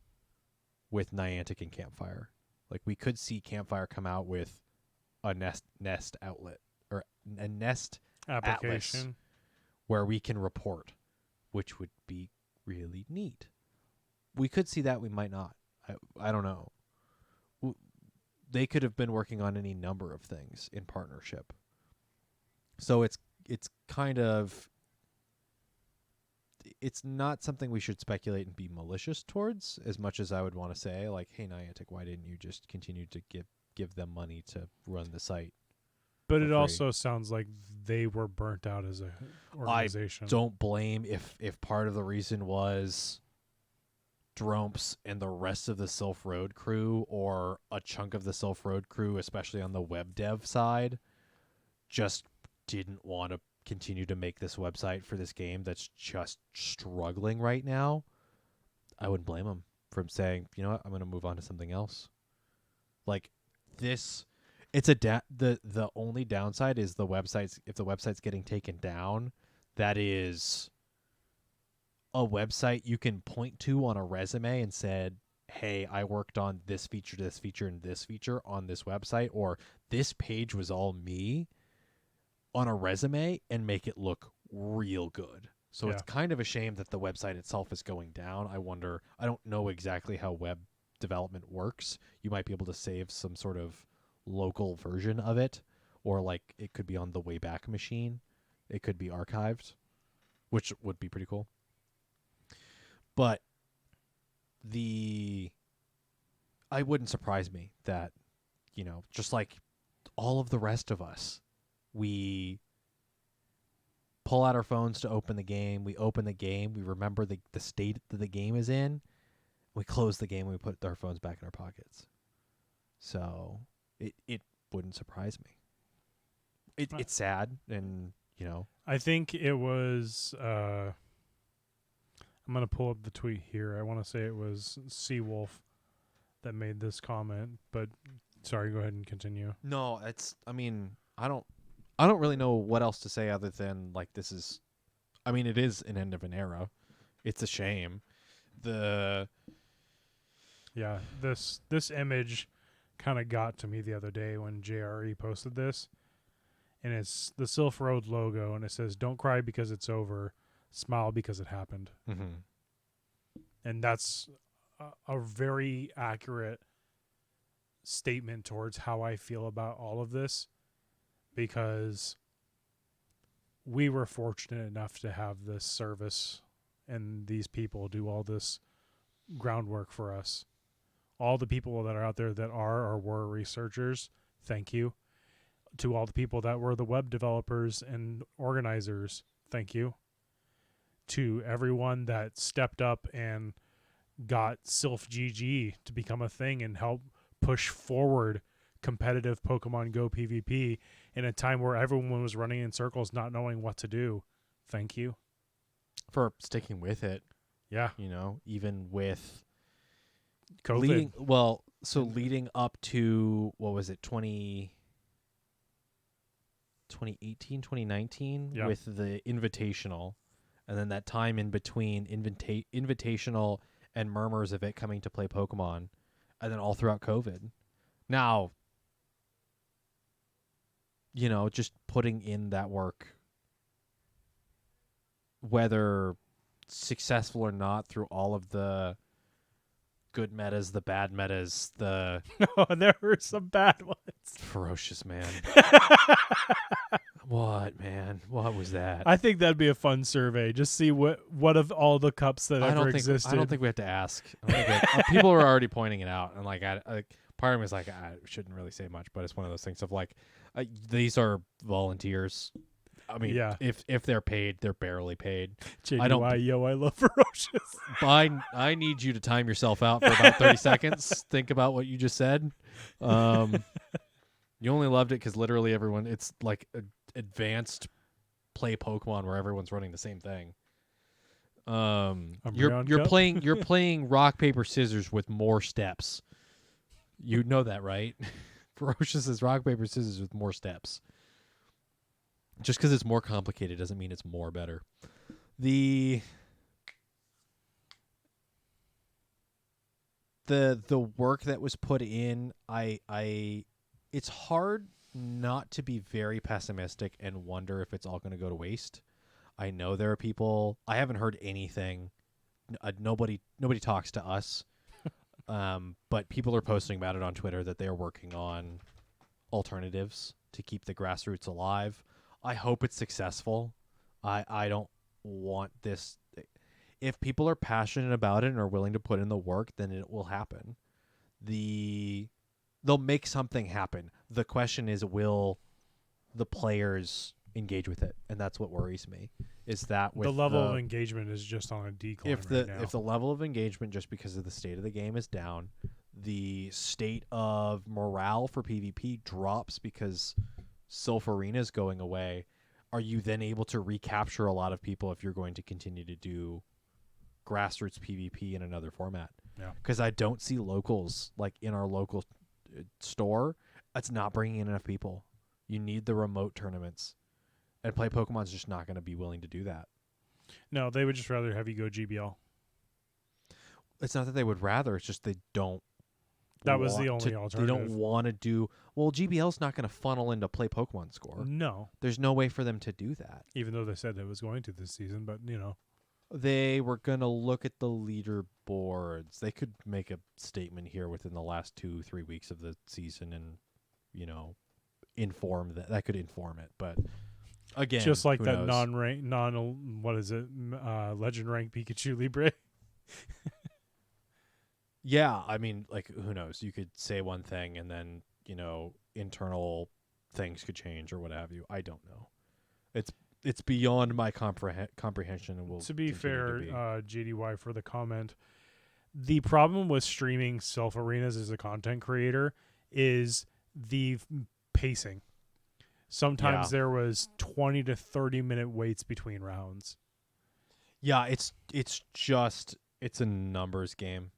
with Niantic and Campfire. Like, we could see Campfire come out with a Nest outlet or a Nest Application. Atlas where we can report, which would be really neat. We could see that. We might not. I don't know. they could have been working on any number of things in partnership. So it's kind of, it's not something we should speculate and be malicious towards, as much as I would want to say, like, hey, Niantic, why didn't you just continue to give them money to run the site? But it free. also sounds like they were burnt out as a organization. I don't blame if part of the reason was Dromps and the rest of the Silph Road crew, or a chunk of the Silph Road crew, especially on the web dev side, just didn't want to continue to make this website for this game that's just struggling right now. I wouldn't blame them from saying, you know what, I'm going to move on to something else. Like this, it's the only downside is the website's, if the website's getting taken down, that is a website you can point to on a resume and said, hey, I worked on this feature, and this feature on this website, or this page was all me, on a resume, and make it look real good. So it's kind of a shame that the website itself is going down. I don't know exactly how web development works. You might be able to save some sort of local version of it, or like it could be on the Wayback Machine. It could be archived, which would be pretty cool. But it wouldn't surprise me that, you know, just like all of the rest of us, we pull out our phones to open the game. We open the game. We remember the state that the game is in. We close the game. And we put our phones back in our pockets. So it wouldn't surprise me. It's sad, and you know. I think it was. I'm gonna pull up the tweet here. I want to say it was Seawolf that made this comment, but sorry. Go ahead and continue. No, it's. I mean, I don't really know what else to say other than, like, this is, I mean, it is an end of an era. It's a shame. This image kind of got to me the other day when JRE posted this, and it's the Silph Road logo, and it says, "Don't cry because it's over, smile because it happened." Mm-hmm. And that's a very accurate statement towards how I feel about all of this. Because we were fortunate enough to have this service and these people do all this groundwork for us. All the people that are out there that are or were researchers, thank you. To all the people that were the web developers and organizers, thank you. To everyone that stepped up and got Silph GG to become a thing and help push forward competitive Pokemon Go PvP in a time where everyone was running in circles not knowing what to do. Thank you for sticking with it. Yeah, you know, even with COVID. Leading up to, what was it, 2018, 2019 with the Invitational, and then that time in between Invitational and murmurs of it coming to play Pokemon, and then all throughout COVID. Now, you know, just putting in that work, whether successful or not, through all of the good metas, the bad metas, the... No, there were some bad ones. Ferocious, man. What, man? What was that? I think that'd be a fun survey. Just see what of all the cups that ever existed. I don't think we have to ask. People are already pointing it out, and like, part of me is like, I shouldn't really say much, but it's one of those things of like, these are volunteers. I mean, if they're paid, they're barely paid. I love Ferocious. I need you to time yourself out for about 30 seconds. Think about what you just said. You only loved it because literally everyone, it's like advanced play Pokemon where everyone's running the same thing. You're playing rock, paper, scissors with more steps. You know that, right? Ferocious is rock, paper, scissors with more steps. Just because it's more complicated doesn't mean it's more better. The work that was put in, it's hard not to be very pessimistic and wonder if it's all going to go to waste. I know there are people. I haven't heard anything. Nobody talks to us But people are posting about it on Twitter that they are working on alternatives to keep the grassroots alive. I hope it's successful. I don't want this. If people are passionate about it and are willing to put in the work, then it will happen. They'll make something happen. The question is, will the players engage with it? And that's what worries me. Is that with the level of engagement is just on a decline right now. If the level of engagement, just because of the state of the game, is down, the state of morale for PvP drops because Silph Arena is going away, are you then able to recapture a lot of people if you're going to continue to do grassroots PvP in another format? Yeah. Because I don't see locals, like in our local store, it's not bringing in enough people. You need the remote tournaments. And Play Pokemon's just not going to be willing to do that. No, they would just rather have you go GBL. It's not that they would rather, it's just they don't. That was the only alternative. They don't want to do. Well, GBL's not going to funnel into Play Pokemon score. No. There's no way for them to do that. Even though they said it was going to this season, but, you know. They were going to look at the leaderboards. They could make a statement here within the last 2-3 weeks of the season and, you know, inform that. That could inform it. But, again, just like that knows? legend rank Pikachu Libre. Yeah, I mean, like, who knows? You could say one thing and then, you know, internal things could change or what have you. I don't know. It's beyond my comprehension. And will to be fair, to be. JDY for the comment, the problem with streaming Silph Arenas as a content creator is the pacing. Sometimes there was 20 to 30 minute waits between rounds. Yeah, it's a numbers game.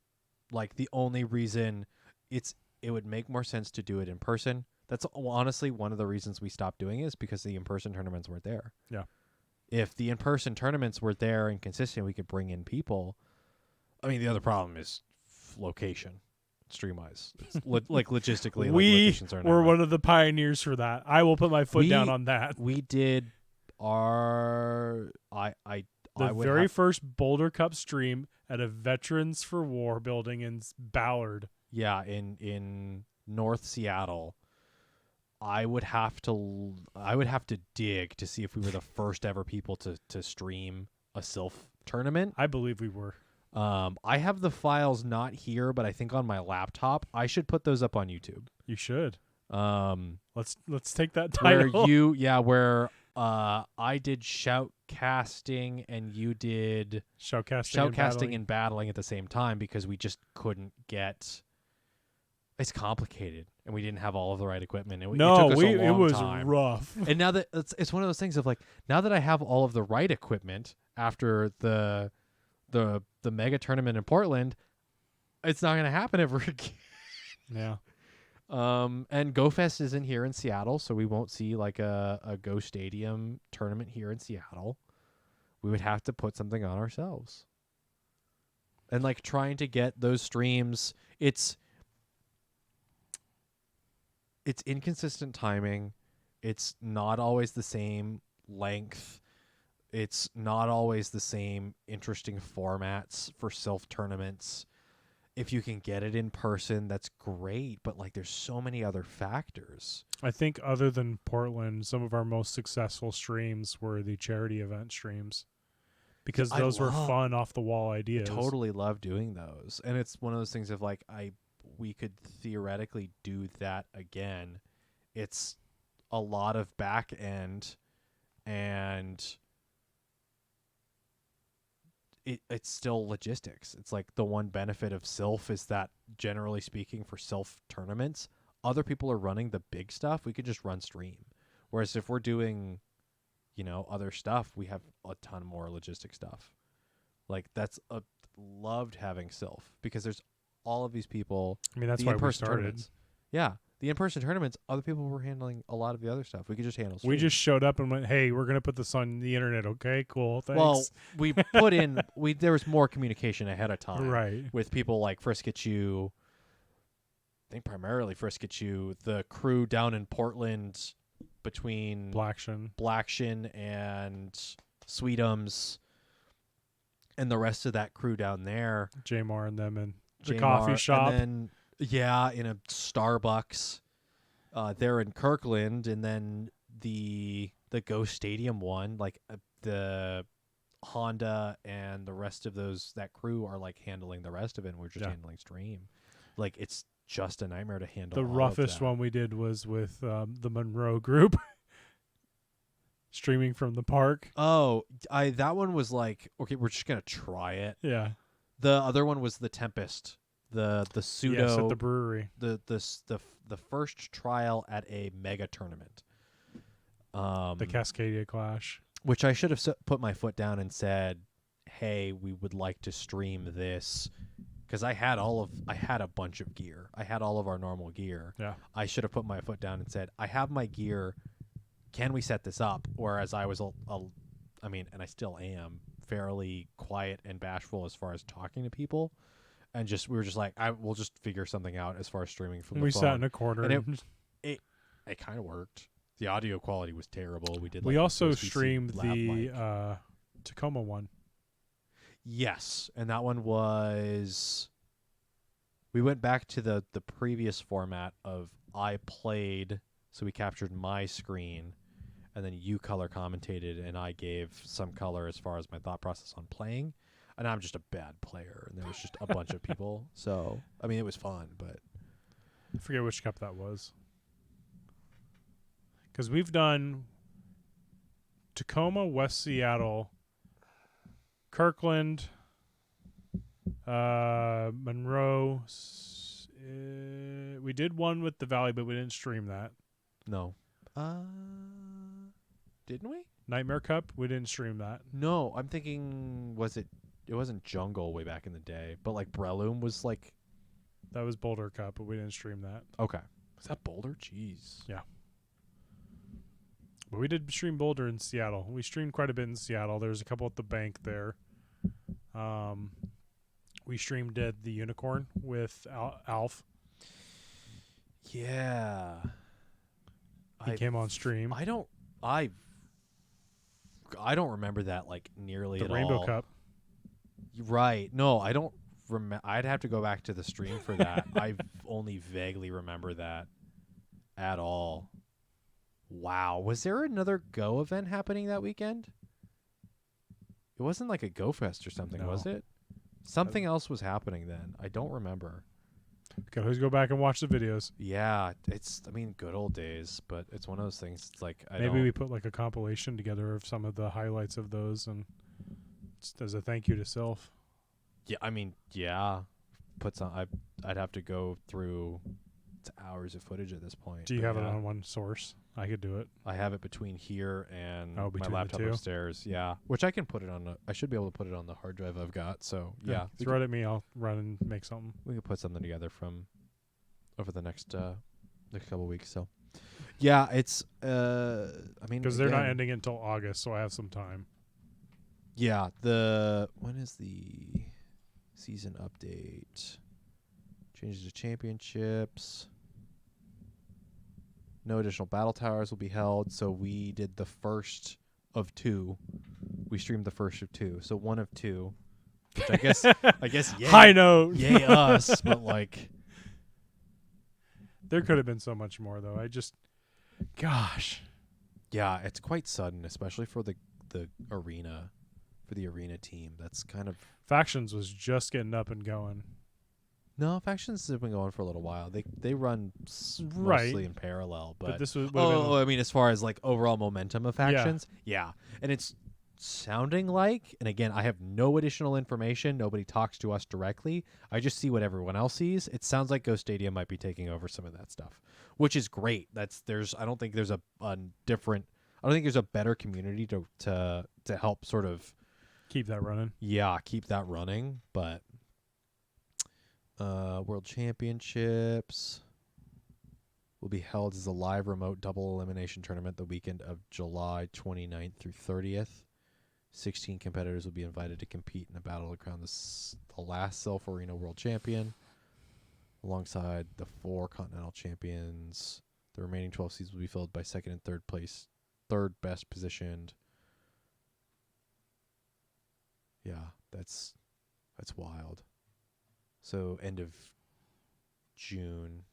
Like, the only reason it would make more sense to do it in person. That's honestly one of the reasons we stopped doing it, is because the in-person tournaments weren't there. Yeah. If the in-person tournaments were there and consistent, we could bring in people. I mean, the other problem is location, stream-wise. It's like logistically. We were one of the pioneers for that. I will put my foot down on that. We did our very first Boulder Cup stream at a Veterans for War building in Ballard. Yeah, in North Seattle. I would have to dig to see if we were the first ever people to stream a Silph tournament. I believe we were. I have the files not here, but I think on my laptop. I should put those up on YouTube. You should. Let's take that title. Where I did shoutcasting and you did shoutcasting and battling at the same time, because we just couldn't get. It's complicated, and we didn't have all of the right equipment. It took us a long it was time. rough. And now that it's one of those things of like, now that I have all of the right equipment after the mega tournament in Portland, it's not going to happen ever again. Yeah. And GoFest isn't here in Seattle, so we won't see like a Go Stadium tournament here in Seattle. We would have to put something on ourselves. And like trying to get those streams, it's inconsistent timing. It's not always the same length. It's not always the same interesting formats for Silph tournaments. If you can get it in person, that's great, but like there's so many other factors. I think other than Portland, some of our most successful streams were the charity event streams, because those were fun, off the wall ideas. I totally love doing those. And it's one of those things of like we could theoretically do that again. It's a lot of back end, and it's still logistics. It's like the one benefit of Silph is that, generally speaking, for Silph tournaments, other people are running the big stuff. We could just run stream. Whereas if we're doing, other stuff, we have a ton more logistic stuff. Like loved having Silph, because there's all of these people. I mean, that's why we started. Yeah. The in-person tournaments, other people were handling a lot of the other stuff. We could just handle stream. We just showed up and went, hey, we're going to put this on the internet. Okay, cool. Thanks. Well, we put in, there was more communication ahead of time. Right. With people like Friskachu, I think primarily Friskachu, the crew down in Portland between Blackshin and Sweetums, and the rest of that crew down there. Jamar and them, and The J coffee Mart, shop. and then in a Starbucks. There in Kirkland, and then the Ghost Stadium one, like the Honda and the rest of that crew are like handling the rest of it, and we're just handling stream. Like it's just a nightmare to handle. The all roughest of that. one we did was with the Monroe group. Streaming from the park. Oh, that one was like, okay, we're just gonna try it. Yeah. The other one was the Tempest, the pseudo, Yes, at the brewery. the first trial at a mega tournament. The Cascadia Clash. Which I should have put my foot down and said, "Hey, we would like to stream this," because I had a bunch of gear. I had all of our normal gear. Yeah. I should have put my foot down and said, "I have my gear. Can we set this up?" Whereas I was and I still am fairly quiet and bashful as far as talking to people, and we were just like, we'll just figure something out as far as streaming from the phone. We sat in a corner, and it kind of worked. The audio quality was terrible. We also streamed the Tacoma one. Yes, and that one was. We went back to the previous format of I played, so we captured my screen, and then you color commentated, and I gave some color as far as my thought process on playing. And I'm just a bad player, and there was just a bunch of people. So I mean, it was fun, but I forget which cup that was. Because we've done Tacoma, West Seattle, Kirkland, Monroe. We did one with the Valley, but we didn't stream that. no. Didn't we? Nightmare Cup, we didn't stream that. No, I'm thinking, it wasn't Jungle way back in the day, but like Breloom was like. That was Boulder Cup, but we didn't stream that. Okay. Was that Boulder? Jeez. Yeah. But we did stream Boulder in Seattle. We streamed quite a bit in Seattle. There's a couple at the bank there. We streamed the Unicorn with Alf. Yeah. He came on stream. I don't remember that like nearly The at Rainbow all. Cup. Right. No, I don't remember. I'd have to go back to the stream for that. I only vaguely remember that at all. Wow. Was there another Go event happening that weekend? It wasn't like a Go Fest or something, No. was it? Something else was happening then. I don't remember. Can always go back and watch the videos. Yeah, good old days, but it's one of those things. It's like Maybe we put like a compilation together of some of the highlights of those, and just as a thank you to Silph. Yeah. Put some. I'd have to go through hours of footage at this point. Do you have it on one source? I could do it. I have it between here and my between the laptop two? upstairs. Yeah, which I can put it on. I should be able to put it on the hard drive I've got. So yeah, throw it at me. I'll run and make something. we could put something together from over the next couple weeks. So yeah, it's because they're not ending until August, so I have some time. Yeah, when is the season update? Changes to championships. No additional battle towers will be held. So we did the first of two. We streamed the first of two. So one of two. Which I guess yay, High note. yay us, but like there could have been so much more though. Gosh. Yeah, it's quite sudden, especially for the arena, for the arena team. That's kind of Factions was just getting up and going. no, Factions have been going for a little while. They run Right. mostly in parallel, but this was I mean, as far as like overall momentum of Factions, yeah. And it's sounding like, and again, I have no additional information. Nobody talks to us directly. I just see what everyone else sees. It sounds like Ghost Stadium might be taking over some of that stuff, which is great. I don't think there's a better community to help sort of keep that running. Yeah, keep that running, but World Championships will be held as a live remote double elimination tournament the weekend of July 29th through 30th. 16 competitors will be invited to compete in a battle to crown the last Silph Arena World Champion, alongside the 4 Continental Champions. The remaining 12 seats will be filled by second and third best positioned. Yeah, that's wild. So end of June.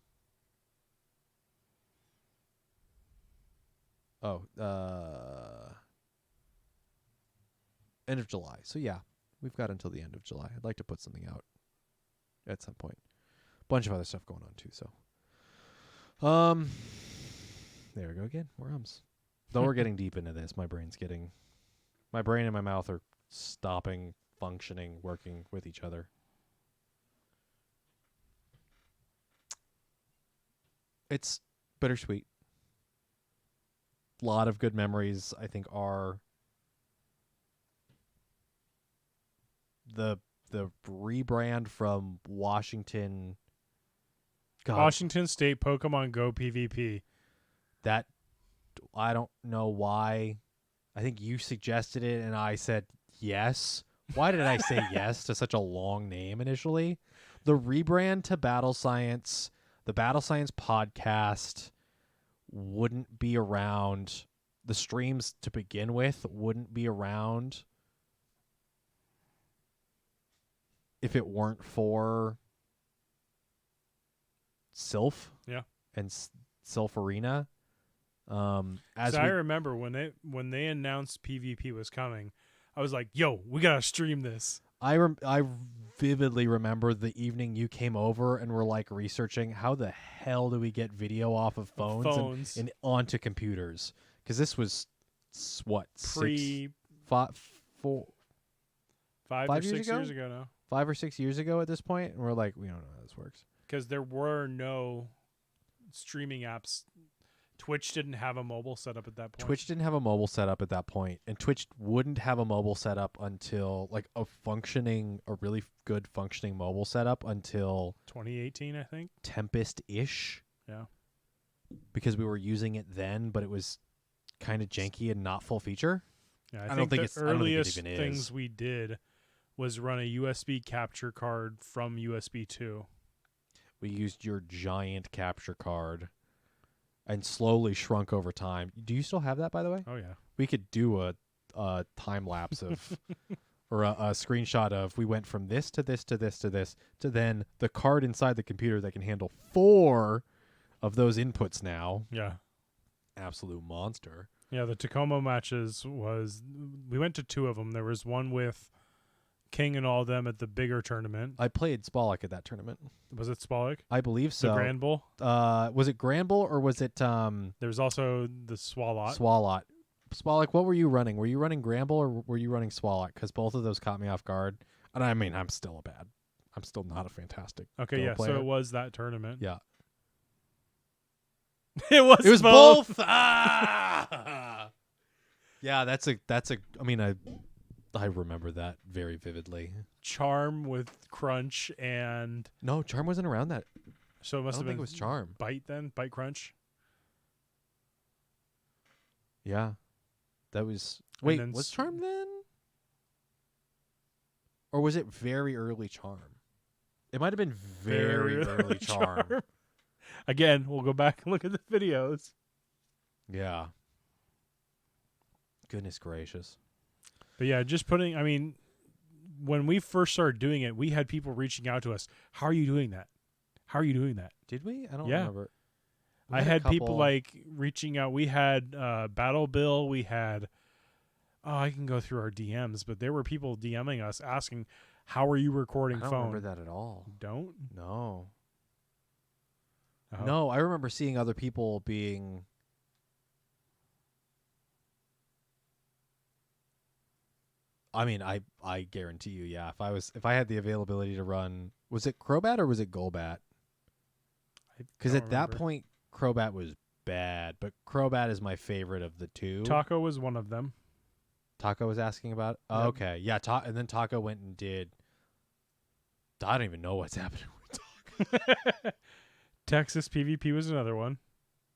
Oh, end of July. So yeah, we've got until the end of July. I'd like to put something out at some point. Bunch of other stuff going on too. So, there we go again. More ums. Though we're getting deep into this, my brain and my mouth are stopping functioning, working with each other. It's bittersweet. A lot of good memories, I think, are the rebrand from Washington. God, Washington State Pokemon Go PvP. that I don't know why. I think you suggested it, and I said yes. Why did I say yes to such a long name initially? The rebrand to Battle Science, the Battle Science podcast wouldn't be around. The streams to begin with wouldn't be around if it weren't for Silph. Yeah. And Silph Arena. I remember when they announced PvP was coming, I was like, "Yo, we gotta stream this." I vividly remember the evening you came over and were like researching how the hell do we get video off of phones. And onto computers, because this was what, 5 or years 6 ago? years ago now. 5 or 6 years ago at this point, and we're like, we don't know how this works. Because there were no streaming apps. Twitch didn't have a mobile setup at that point. Twitch didn't have a mobile setup at that point, and Twitch wouldn't have a mobile setup until like a really good functioning mobile setup until 2018, I think. Tempest-ish. Yeah. Because we were using it then, but it was kind of janky and not full feature. Yeah, I don't think the earliest even things is. we did was run a USB capture card from USB 2. We used your giant capture card and slowly shrunk over time. Do you still have that, by the way? Oh, yeah. We could do a time lapse of or a screenshot of we went from this to this to this to this to then the card inside the computer that can handle 4 of those inputs now. Yeah. Absolute monster. Yeah, the Tacoma matches we went to 2 of them. There was one with King and all of them at the bigger tournament. I played Spalek at that tournament. Was it Spalek? I believe so. The Grand Bull? Was it Grand Bull or was it There was also the Swalot. Swalot. Spalek, what were you running? Were you running Grand Bull or were you running Swalot? Because both of those caught me off guard. And I mean, I'm still not a fantastic Okay, yeah, player. so it was that tournament. Yeah. It was both. Ah! Yeah, that's a I mean, I remember that very vividly. Charm with Crunch and No, Charm wasn't around that. so it must I have don't think been it was Charm. Bite then? Bite Crunch? Yeah. That was And wait, then was Charm then? Or was it very early Charm? It might have been very early Charm. Again, we'll go back and look at the videos. Yeah. Goodness gracious. But yeah, when we first started doing it, we had people reaching out to us. How are you doing that? How are you doing that? Did we? I don't Yeah. remember. We I a had people couple- like reaching out. We had Battle Bill. We had, I can go through our DMs, but there were people DMing us asking, how are you recording I don't phone? remember that at all. Don't? No. Oh. No, I remember seeing other people being I mean, I guarantee you, yeah. If I had the availability to run, was it Crobat or was it Golbat? Because at that point, Crobat was bad, but Crobat is my favorite of the 2. Taco was one of them. Taco was asking about it? Oh, Yep. okay. Yeah, and then Taco went and did. I don't even know what's happening with Taco. Texas PvP was another one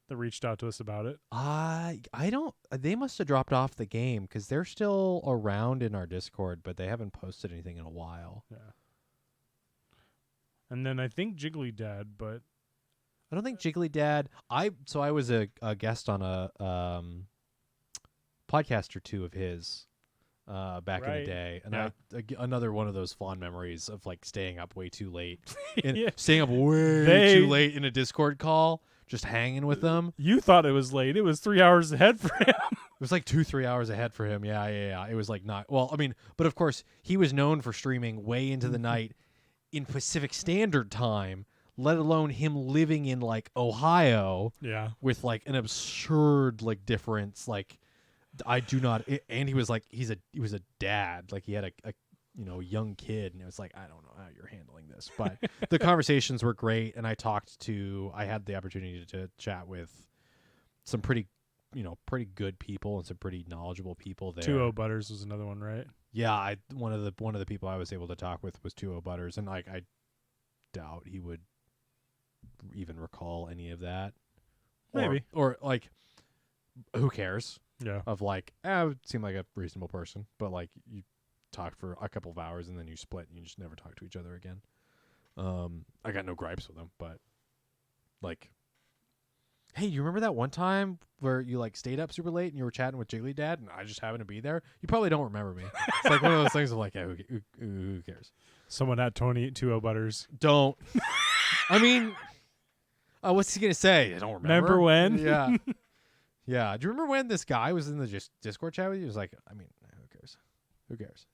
that reached out to us about it. I don't. They must have dropped off the game because they're still around in our Discord, but they haven't posted anything in a while. Yeah. And then I think Jiggly Dad, but I don't think Jiggly Dad. I was a guest on a podcast or 2 of his back in the Right. day, and Yeah. another one of those fond memories of like staying up way too late, and Yeah. staying up way too late in a Discord call, just hanging with them. You thought it was late. It was 3 hours ahead for him. It was like 2-3 hours ahead for him. Yeah. It was like not well. I mean, but of course he was known for streaming way into the night in Pacific Standard Time. Let alone him living in like Ohio Yeah. with like an absurd like difference. Like I do not, and he was like he was a dad. Like he had a young kid, and it was like I don't know how you're handling this, but the conversations were great, and I had the opportunity to chat with some pretty good people and some pretty knowledgeable people there. 2-0 Butters was another one, right? Yeah, one of the people I was able to talk with was 2-0 Butters, and like I doubt he would even recall any of that. Maybe. Or like who cares? Yeah. Of like, it seemed like a reasonable person, but like you talked for a couple of hours and then you split and you just never talk to each other again. I got no gripes with him, but like, hey, you remember that one time where you like stayed up super late and you were chatting with Jiggly Dad and I just happened to be there? You probably don't remember me. It's like one of those things of like, yeah, who cares? Someone at Tony 2-0 Butters. Don't. I mean, what's he gonna say? I don't remember. Remember when? Yeah. Yeah. Do you remember when this guy was in the Discord chat with you? He was like, I mean, who cares? Who cares?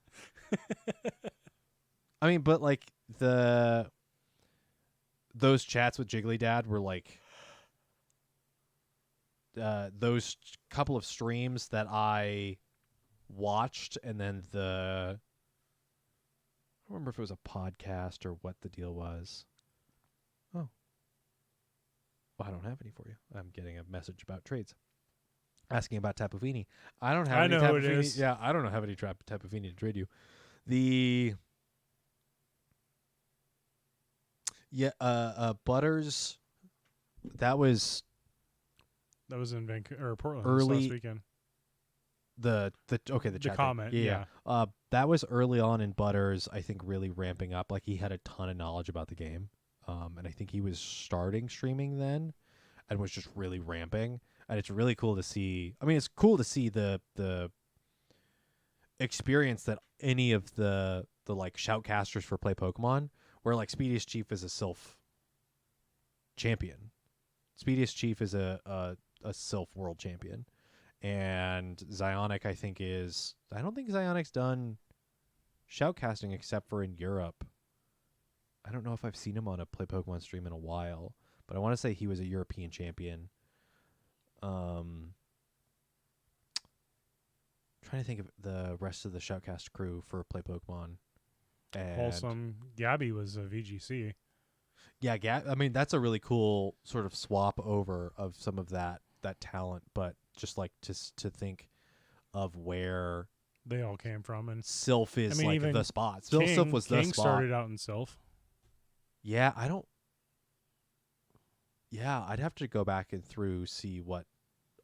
I mean, but like those chats with Jiggly Dad were like those couple of streams that I watched, and then I don't remember if it was a podcast or what the deal was. Oh. Well, I don't have any for you. I'm getting a message about trades. Asking about Tapafini. I don't have I any know who Tapafini. it is. Yeah, I don't have any Tapafini to trade you. Butters, that was in Vancouver or Portland early this last weekend. the chat thing. comment. Yeah. That was early on in Butters, I think, really ramping up. Like he had a ton of knowledge about the game. And I think he was starting streaming then and was just really ramping. And it's really cool to see. I mean, it's cool to see the experience that any of the like shoutcasters for Play Pokemon, where like Speediest Chief is a Silph champion. Speediest Chief is a Silph world champion. And Zionic, I think, I don't think Zionic's done shoutcasting except for in Europe. I don't know if I've seen him on a Play Pokemon stream in a while, but I want to say he was a European champion. Trying to think of the rest of the shoutcast crew for Play Pokemon. And Wholesome. Gabby was a VGC. Yeah, I mean, that's a really cool sort of swap over of some of that talent, but just like to think of where They all came from, and Silph is like even the spot. Silph was the King spot. started out in Silph. Yeah, I'd have to go back and see what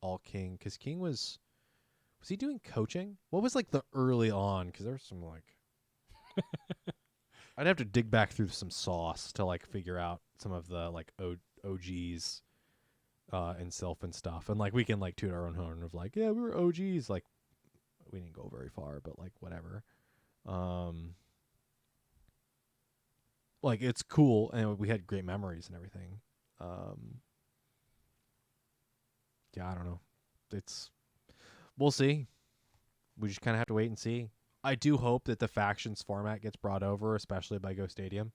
all King, because King was he doing coaching? What was like the early on? Because there was some like I'd have to dig back through some sauce to like figure out some of the like OGs and Silph and stuff, and like we can like toot our own horn of like, yeah, we were OGs. Like we didn't go very far, but like whatever. Like it's cool, and we had great memories and everything. Yeah, I don't know. We'll see. We just kind of have to wait and see. I do hope that the factions format gets brought over, especially by Go Stadium,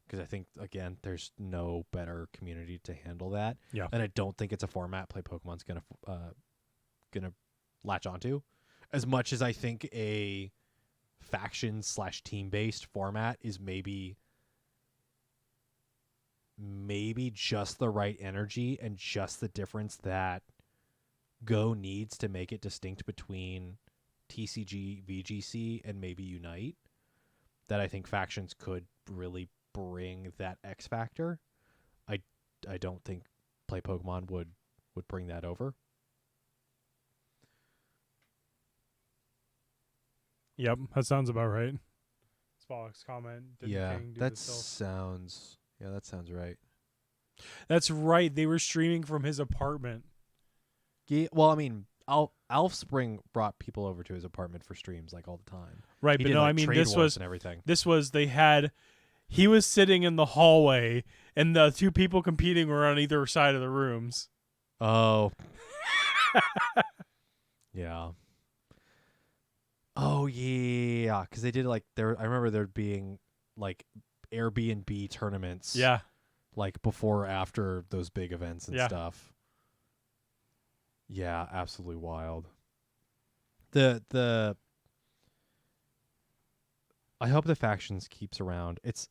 because I think, again, there's no better community to handle that. Yeah. And I don't think it's a format Play Pokemon's gonna latch onto, as much as I think a faction/team-based format is maybe just the right energy and just the difference that Go needs to make it distinct between TCG, VGC, and maybe Unite, that I think factions could really bring that X factor. I don't think Play Pokemon would bring that over. Yep, that sounds about right. Spollock's comment. Didn't Yeah, King do that the Silph? sounds right. That's right. They were streaming from his apartment. Yeah, well, I mean, Alf Spring brought people over to his apartment for streams like all the time. Right, He but did, no, like, I mean trade this wars was and everything. he was sitting in the hallway, and the two people competing were on either side of the rooms. Oh. Yeah. Oh yeah, because they did like there. I remember there being like Airbnb tournaments. Yeah, Like before or after those big events and Yeah. stuff. Yeah, absolutely wild. The I hope the factions keeps around. It's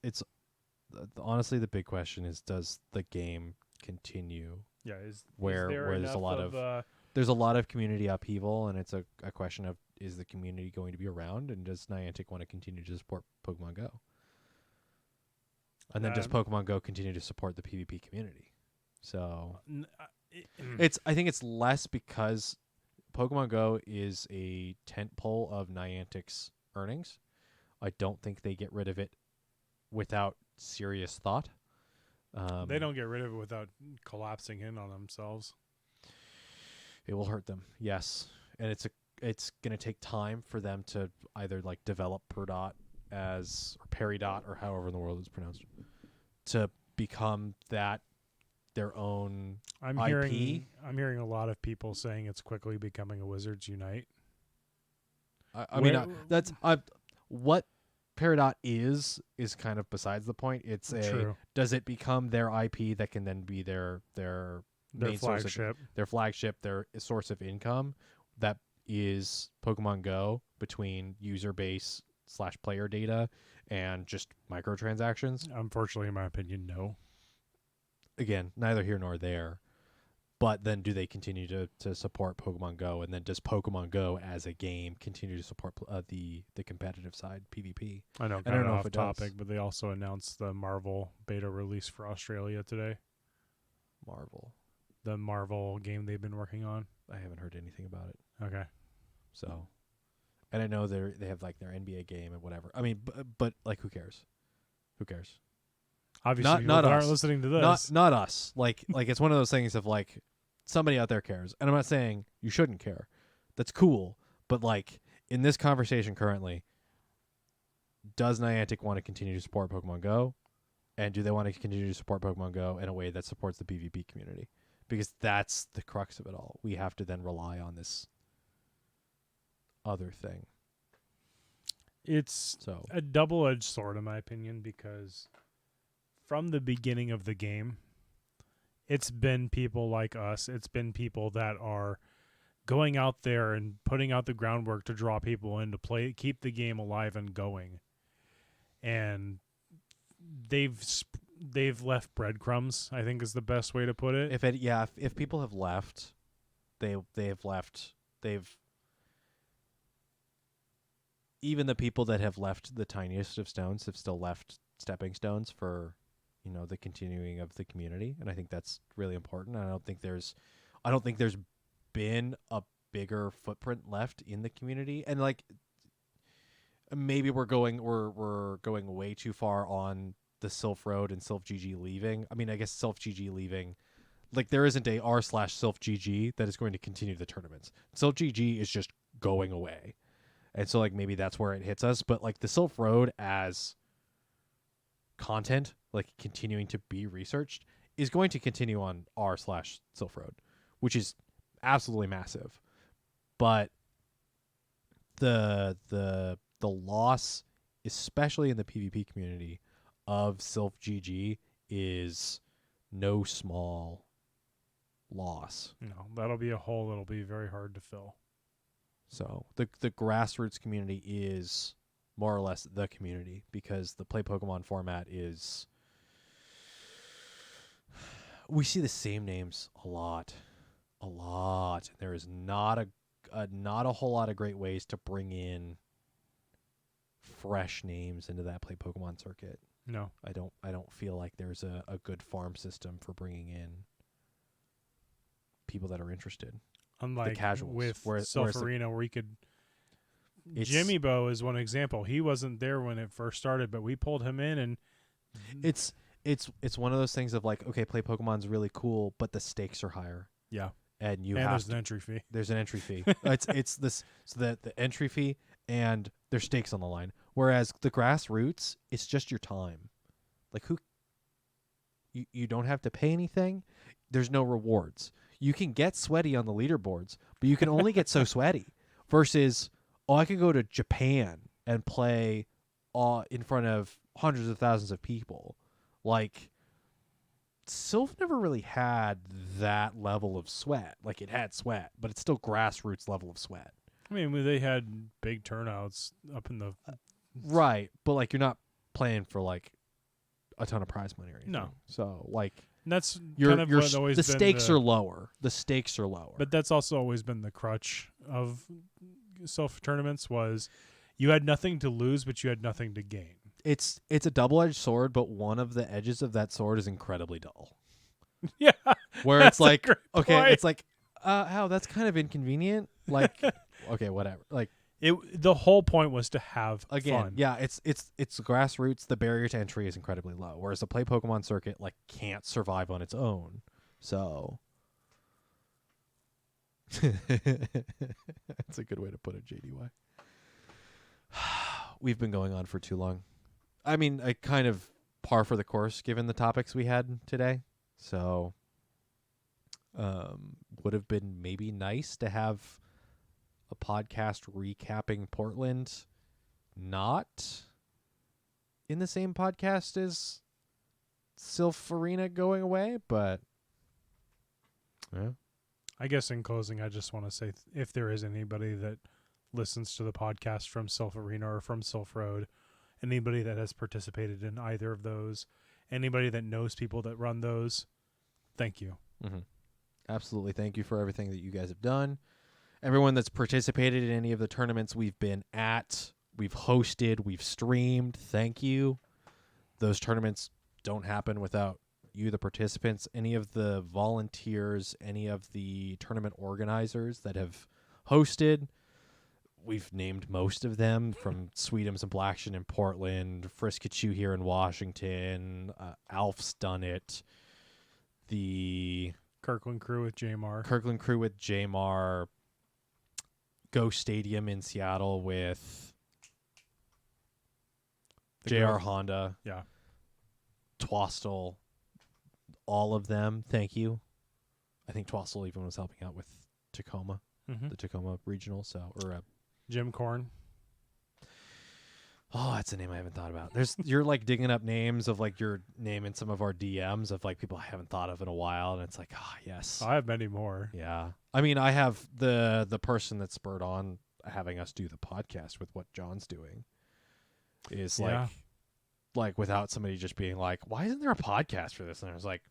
honestly the big question is, does the game continue? yeah. Where there there's a enough lot of there's a lot of community upheaval, and it's a question of, is the community going to be around, and does Niantic want to continue to support Pokemon Go? And then does Pokemon Go continue to support the PvP community? So I think it's less because Pokemon Go is a tentpole of Niantic's earnings. I don't think they get rid of it without serious thought. they don't get rid of it without collapsing in on themselves. It will hurt them, yes, and it's going to take time for them to either like develop Peridot or Peridot, or however in the world it's pronounced, to become that their own I'm IP. hearing a lot of people saying it's quickly becoming a Wizards Unite. I mean, that's what Peridot is kind of besides the point. It's True. Does it become their IP that can then be their main flagship, their source of income? That is Pokemon Go, between user base / player data and just microtransactions. Unfortunately, in my opinion, no. Again, neither here nor there. But then do they continue to support Pokemon Go? And then does Pokemon Go as a game continue to support the competitive side, PvP? I know, I don't know off if it does. topic, but they also announced the Marvel beta release for Australia today. Marvel. The Marvel game they've been working on. I haven't heard anything about it. Okay. So, and I know they have like their NBA game and whatever. I mean, but like, who cares? Who cares? Obviously, Not people us. aren't listening to this. Not us. Like it's one of those things of like, somebody out there cares, and I'm not saying you shouldn't care. That's cool, but like in this conversation currently, does Niantic want to continue to support Pokemon Go, and do they want to continue to support Pokemon Go in a way that supports the PvP community? Because that's the crux of it all. We have to then rely on this other thing. It's a double-edged sword, in my opinion, because from the beginning of the game, it's been people like us. It's been people that are going out there and putting out the groundwork to draw people in to play, keep the game alive and going. And they've left breadcrumbs, I think is the best way to put it. If people have left, even the people that have left the tiniest of stones have still left stepping stones for, the continuing of the community, and I think that's really important. I don't think there's been a bigger footprint left in the community, and like maybe we're going way too far on the Silph Road and Silph GG leaving. I mean, I guess Silph GG leaving, like there isn't a r/Silph GG that is going to continue the tournaments. Silph GG is just going away. And so like maybe that's where it hits us, but like the Silph Road as content, like continuing to be researched, is going to continue on r/Silph Road, which is absolutely massive. But the loss, especially in the PvP community, of Silph GG is no small loss. No, that'll be a hole that'll be very hard to fill. So the grassroots community is more or less the community, because the Play Pokemon format is, we see the same names a lot. There is not a whole lot of great ways to bring in fresh names into that Play Pokemon circuit. No, I don't feel like there's a good farm system for bringing in people that are interested. unlike the casuals, with whereas Silph Arena, where you could. It's- Jimmy Bo is one example. He wasn't there when it first started, but we pulled him in, and It's one of those things of like, okay, Play Pokemon's really cool, but the stakes are higher. yeah, and you and have there's an entry fee. there's an entry fee. It's this so the entry fee and there's stakes on the line. Whereas the grassroots, it's just your time. Like you don't have to pay anything. There's no rewards. You can get sweaty on the leaderboards, but you can only get so sweaty. Versus, I could go to Japan and play in front of hundreds of thousands of people. Like, Silph never really had that level of sweat. Like, it had sweat, but it's still grassroots level of sweat. I mean, they had big turnouts up in the Right, but like you're not playing for like a ton of prize money or anything. No. So like and that's you're, kind of you're what always the been stakes are lower. The stakes are lower. But that's also always been the crutch of Silph tournaments was you had nothing to lose, but you had nothing to gain. It's a double-edged sword, but one of the edges of that sword is incredibly dull. Yeah. Where it's like, okay, point. it's like, that's kind of inconvenient. Like, okay, whatever. Like, the whole point was to have again, fun. yeah, it's grassroots. The barrier to entry is incredibly low, whereas the play Pokemon circuit like can't survive on its own. So that's a good way to put it, JDY. We've been going on for too long. I mean, I kind of par for the course given the topics we had today. So would have been maybe nice to have a podcast recapping Portland not in the same podcast as Silph Arena going away, but yeah. I guess in closing, I just want to say if there is anybody that listens to the podcast from Silph Arena or from Silph Road, anybody that has participated in either of those, anybody that knows people that run those, thank you. Mm-hmm. Absolutely. Thank you for everything that you guys have done. Everyone that's participated in any of the tournaments we've been at, we've hosted, we've streamed, thank you. Those tournaments don't happen without you, the participants, any of the volunteers, any of the tournament organizers that have hosted. We've named most of them, from Sweetums and Blackshon in Portland, Friskachu here in Washington, Alf's done it, the Kirkland crew with Jamar, Ghost Stadium in Seattle with JR Honda, yeah, Twastel, all of them. Thank you. I think Twastel even was helping out with Tacoma, the Tacoma regional. Jim Korn. Oh, that's a name I haven't thought about. You're like digging up names of like you're naming some of our DMs of like people I haven't thought of in a while, and it's like, yes. I have many more. Yeah. I mean, I have the person that spurred on having us do the podcast with what John's doing is like without somebody just being like, why isn't there a podcast for this? And I was like,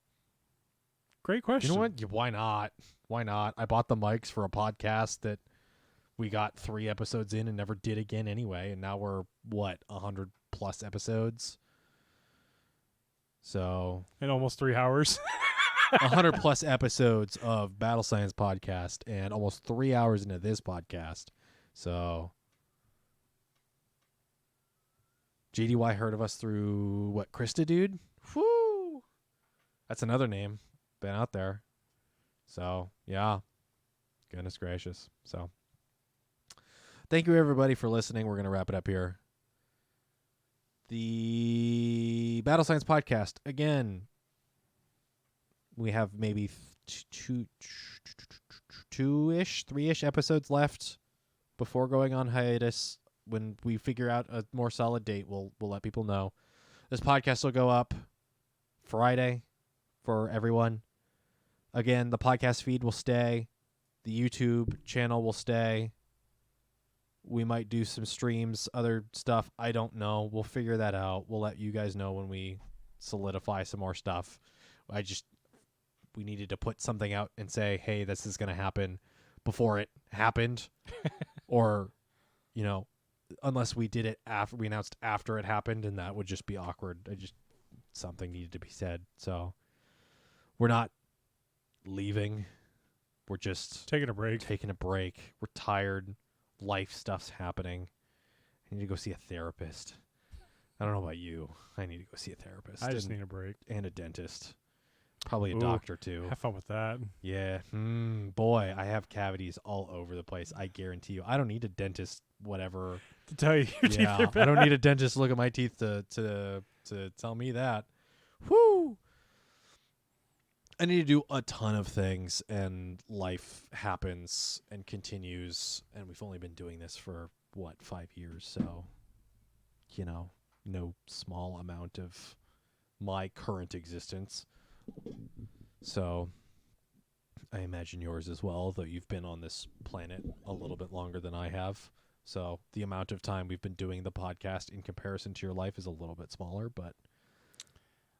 great question. you know what? Why not? Why not? I bought the mics for a podcast that we got 3 episodes in and never did again anyway. And now we're 100 plus episodes. So in almost 3 hours. 100 plus episodes of Battle Science podcast and almost 3 hours into this podcast. So JDY heard of us through what, Krista dude? Whoo! That's another name. Been out there. So yeah. Goodness gracious. So thank you everybody for listening. We're gonna wrap it up here. The Battle Science podcast again. We have maybe 2-ish, 3-ish episodes left before going on hiatus. When we figure out a more solid date, we'll let people know. This podcast will go up Friday for everyone. Again, the podcast feed will stay. The YouTube channel will stay. We might do some streams, other stuff. I don't know. We'll figure that out. We'll let you guys know when we solidify some more stuff. We needed to put something out and say, hey, this is going to happen before it happened. Or, unless we did it after we announced after it happened, and that would just be awkward. Something needed to be said. So we're not leaving. We're just taking a break. We're tired. Life stuff's happening. I need to go see a therapist. I don't know about you. I need to go see a therapist. I just need a break. And a dentist. Probably a Ooh, doctor too. Have fun with that. Yeah. Boy, I have cavities all over the place. I guarantee you. I don't need a dentist, whatever. To tell you your teeth are bad. I don't need a dentist to look at my teeth to tell me that. Whoo! I need to do a ton of things, and life happens and continues, and we've only been doing this for, 5 years, so, no small amount of my current existence. So, I imagine yours as well, though you've been on this planet a little bit longer than I have. So, the amount of time we've been doing the podcast in comparison to your life is a little bit smaller, but...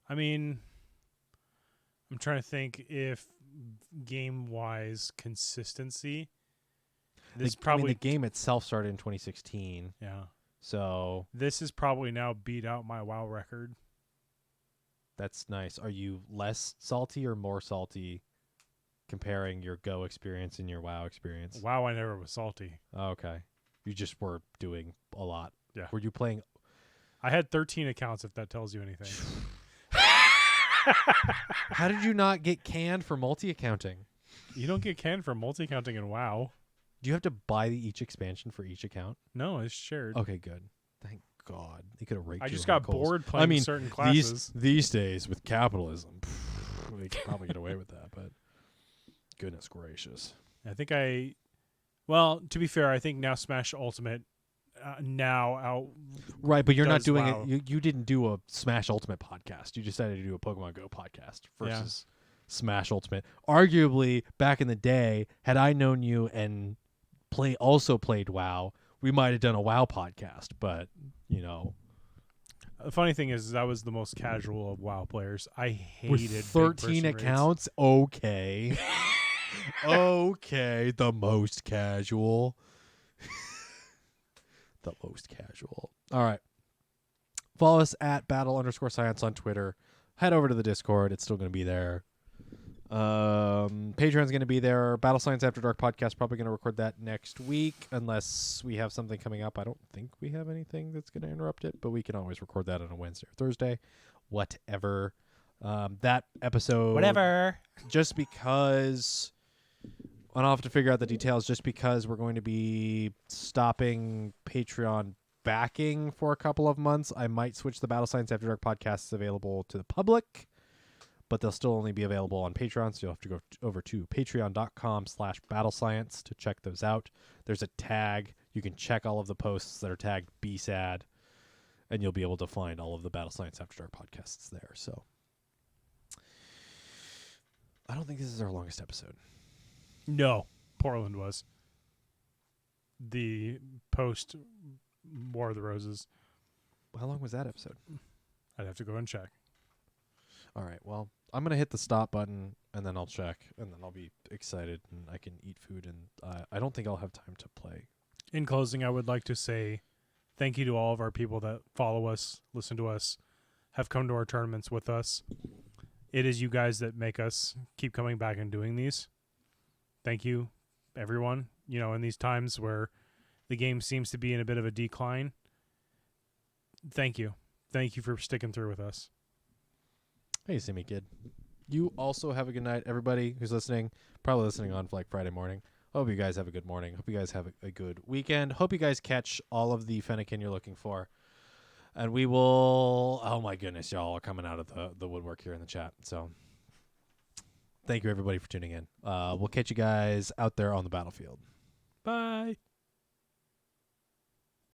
I mean... I'm trying to think if game-wise consistency. This probably the game itself started in 2016. Yeah. So this is probably now beat out my WoW record. That's nice. Are you less salty or more salty comparing your Go experience and your WoW experience? WoW, I never was salty. Oh, okay. You just were doing a lot. Yeah. Were you playing? I had 13 accounts, if that tells you anything. How did you not get canned for multi-accounting? You don't get canned for multi-accounting in WoW. Do you have to buy each expansion for each account? No, it's shared. Okay, good. Thank God. They could have raked I you just over got the coals. bored playing certain classes. These days with capitalism, they could probably get away with that, but goodness gracious. I think well, to be fair, I think now Smash Ultimate now out. Right, but you're not doing WoW. it. You didn't do a Smash Ultimate podcast. You decided to do a Pokemon Go podcast versus Smash Ultimate. Arguably, back in the day, had I known you and also played WoW, we might have done a WoW podcast. But The funny thing is, I was the most casual of WoW players. I hated with big 13 person accounts. Okay, okay, the most casual. The most casual. All right. Follow us at battle_science on Twitter. Head over to the Discord. It's still going to be there. Patreon's going to be there. Battle Science After Dark podcast, probably going to record that next week unless we have something coming up. I don't think we have anything that's going to interrupt it, but we can always record that on a Wednesday or Thursday. Whatever. That episode. Whatever. Just because... I'll have to figure out the details, just because we're going to be stopping Patreon backing for a couple of months. I might switch the Battle Science After Dark podcasts available to the public, but they'll still only be available on Patreon, so you'll have to go over to patreon.com/battlescience to check those out. There's a tag. You can check all of the posts that are tagged BSAD, and you'll be able to find all of the Battle Science After Dark podcasts there. So I don't think this is our longest episode. No, Portland was. The post War of the Roses. How long was that episode? I'd have to go and check. All right, well, I'm going to hit the stop button, and then I'll check, and then I'll be excited, and I can eat food, and I don't think I'll have time to play. In closing, I would like to say thank you to all of our people that follow us, listen to us, have come to our tournaments with us. It is you guys that make us keep coming back and doing these. Thank you, everyone. In these times where the game seems to be in a bit of a decline, thank you. Thank you for sticking through with us. Hey, Simi Kid. You also have a good night, everybody who's listening. Probably listening on Friday morning. Hope you guys have a good morning. Hope you guys have a good weekend. Hope you guys catch all of the Fennekin you're looking for. And we will... Oh, my goodness. Y'all are coming out of the woodwork here in the chat. So... Thank you, everybody, for tuning in. We'll catch you guys out there on the battlefield. Bye.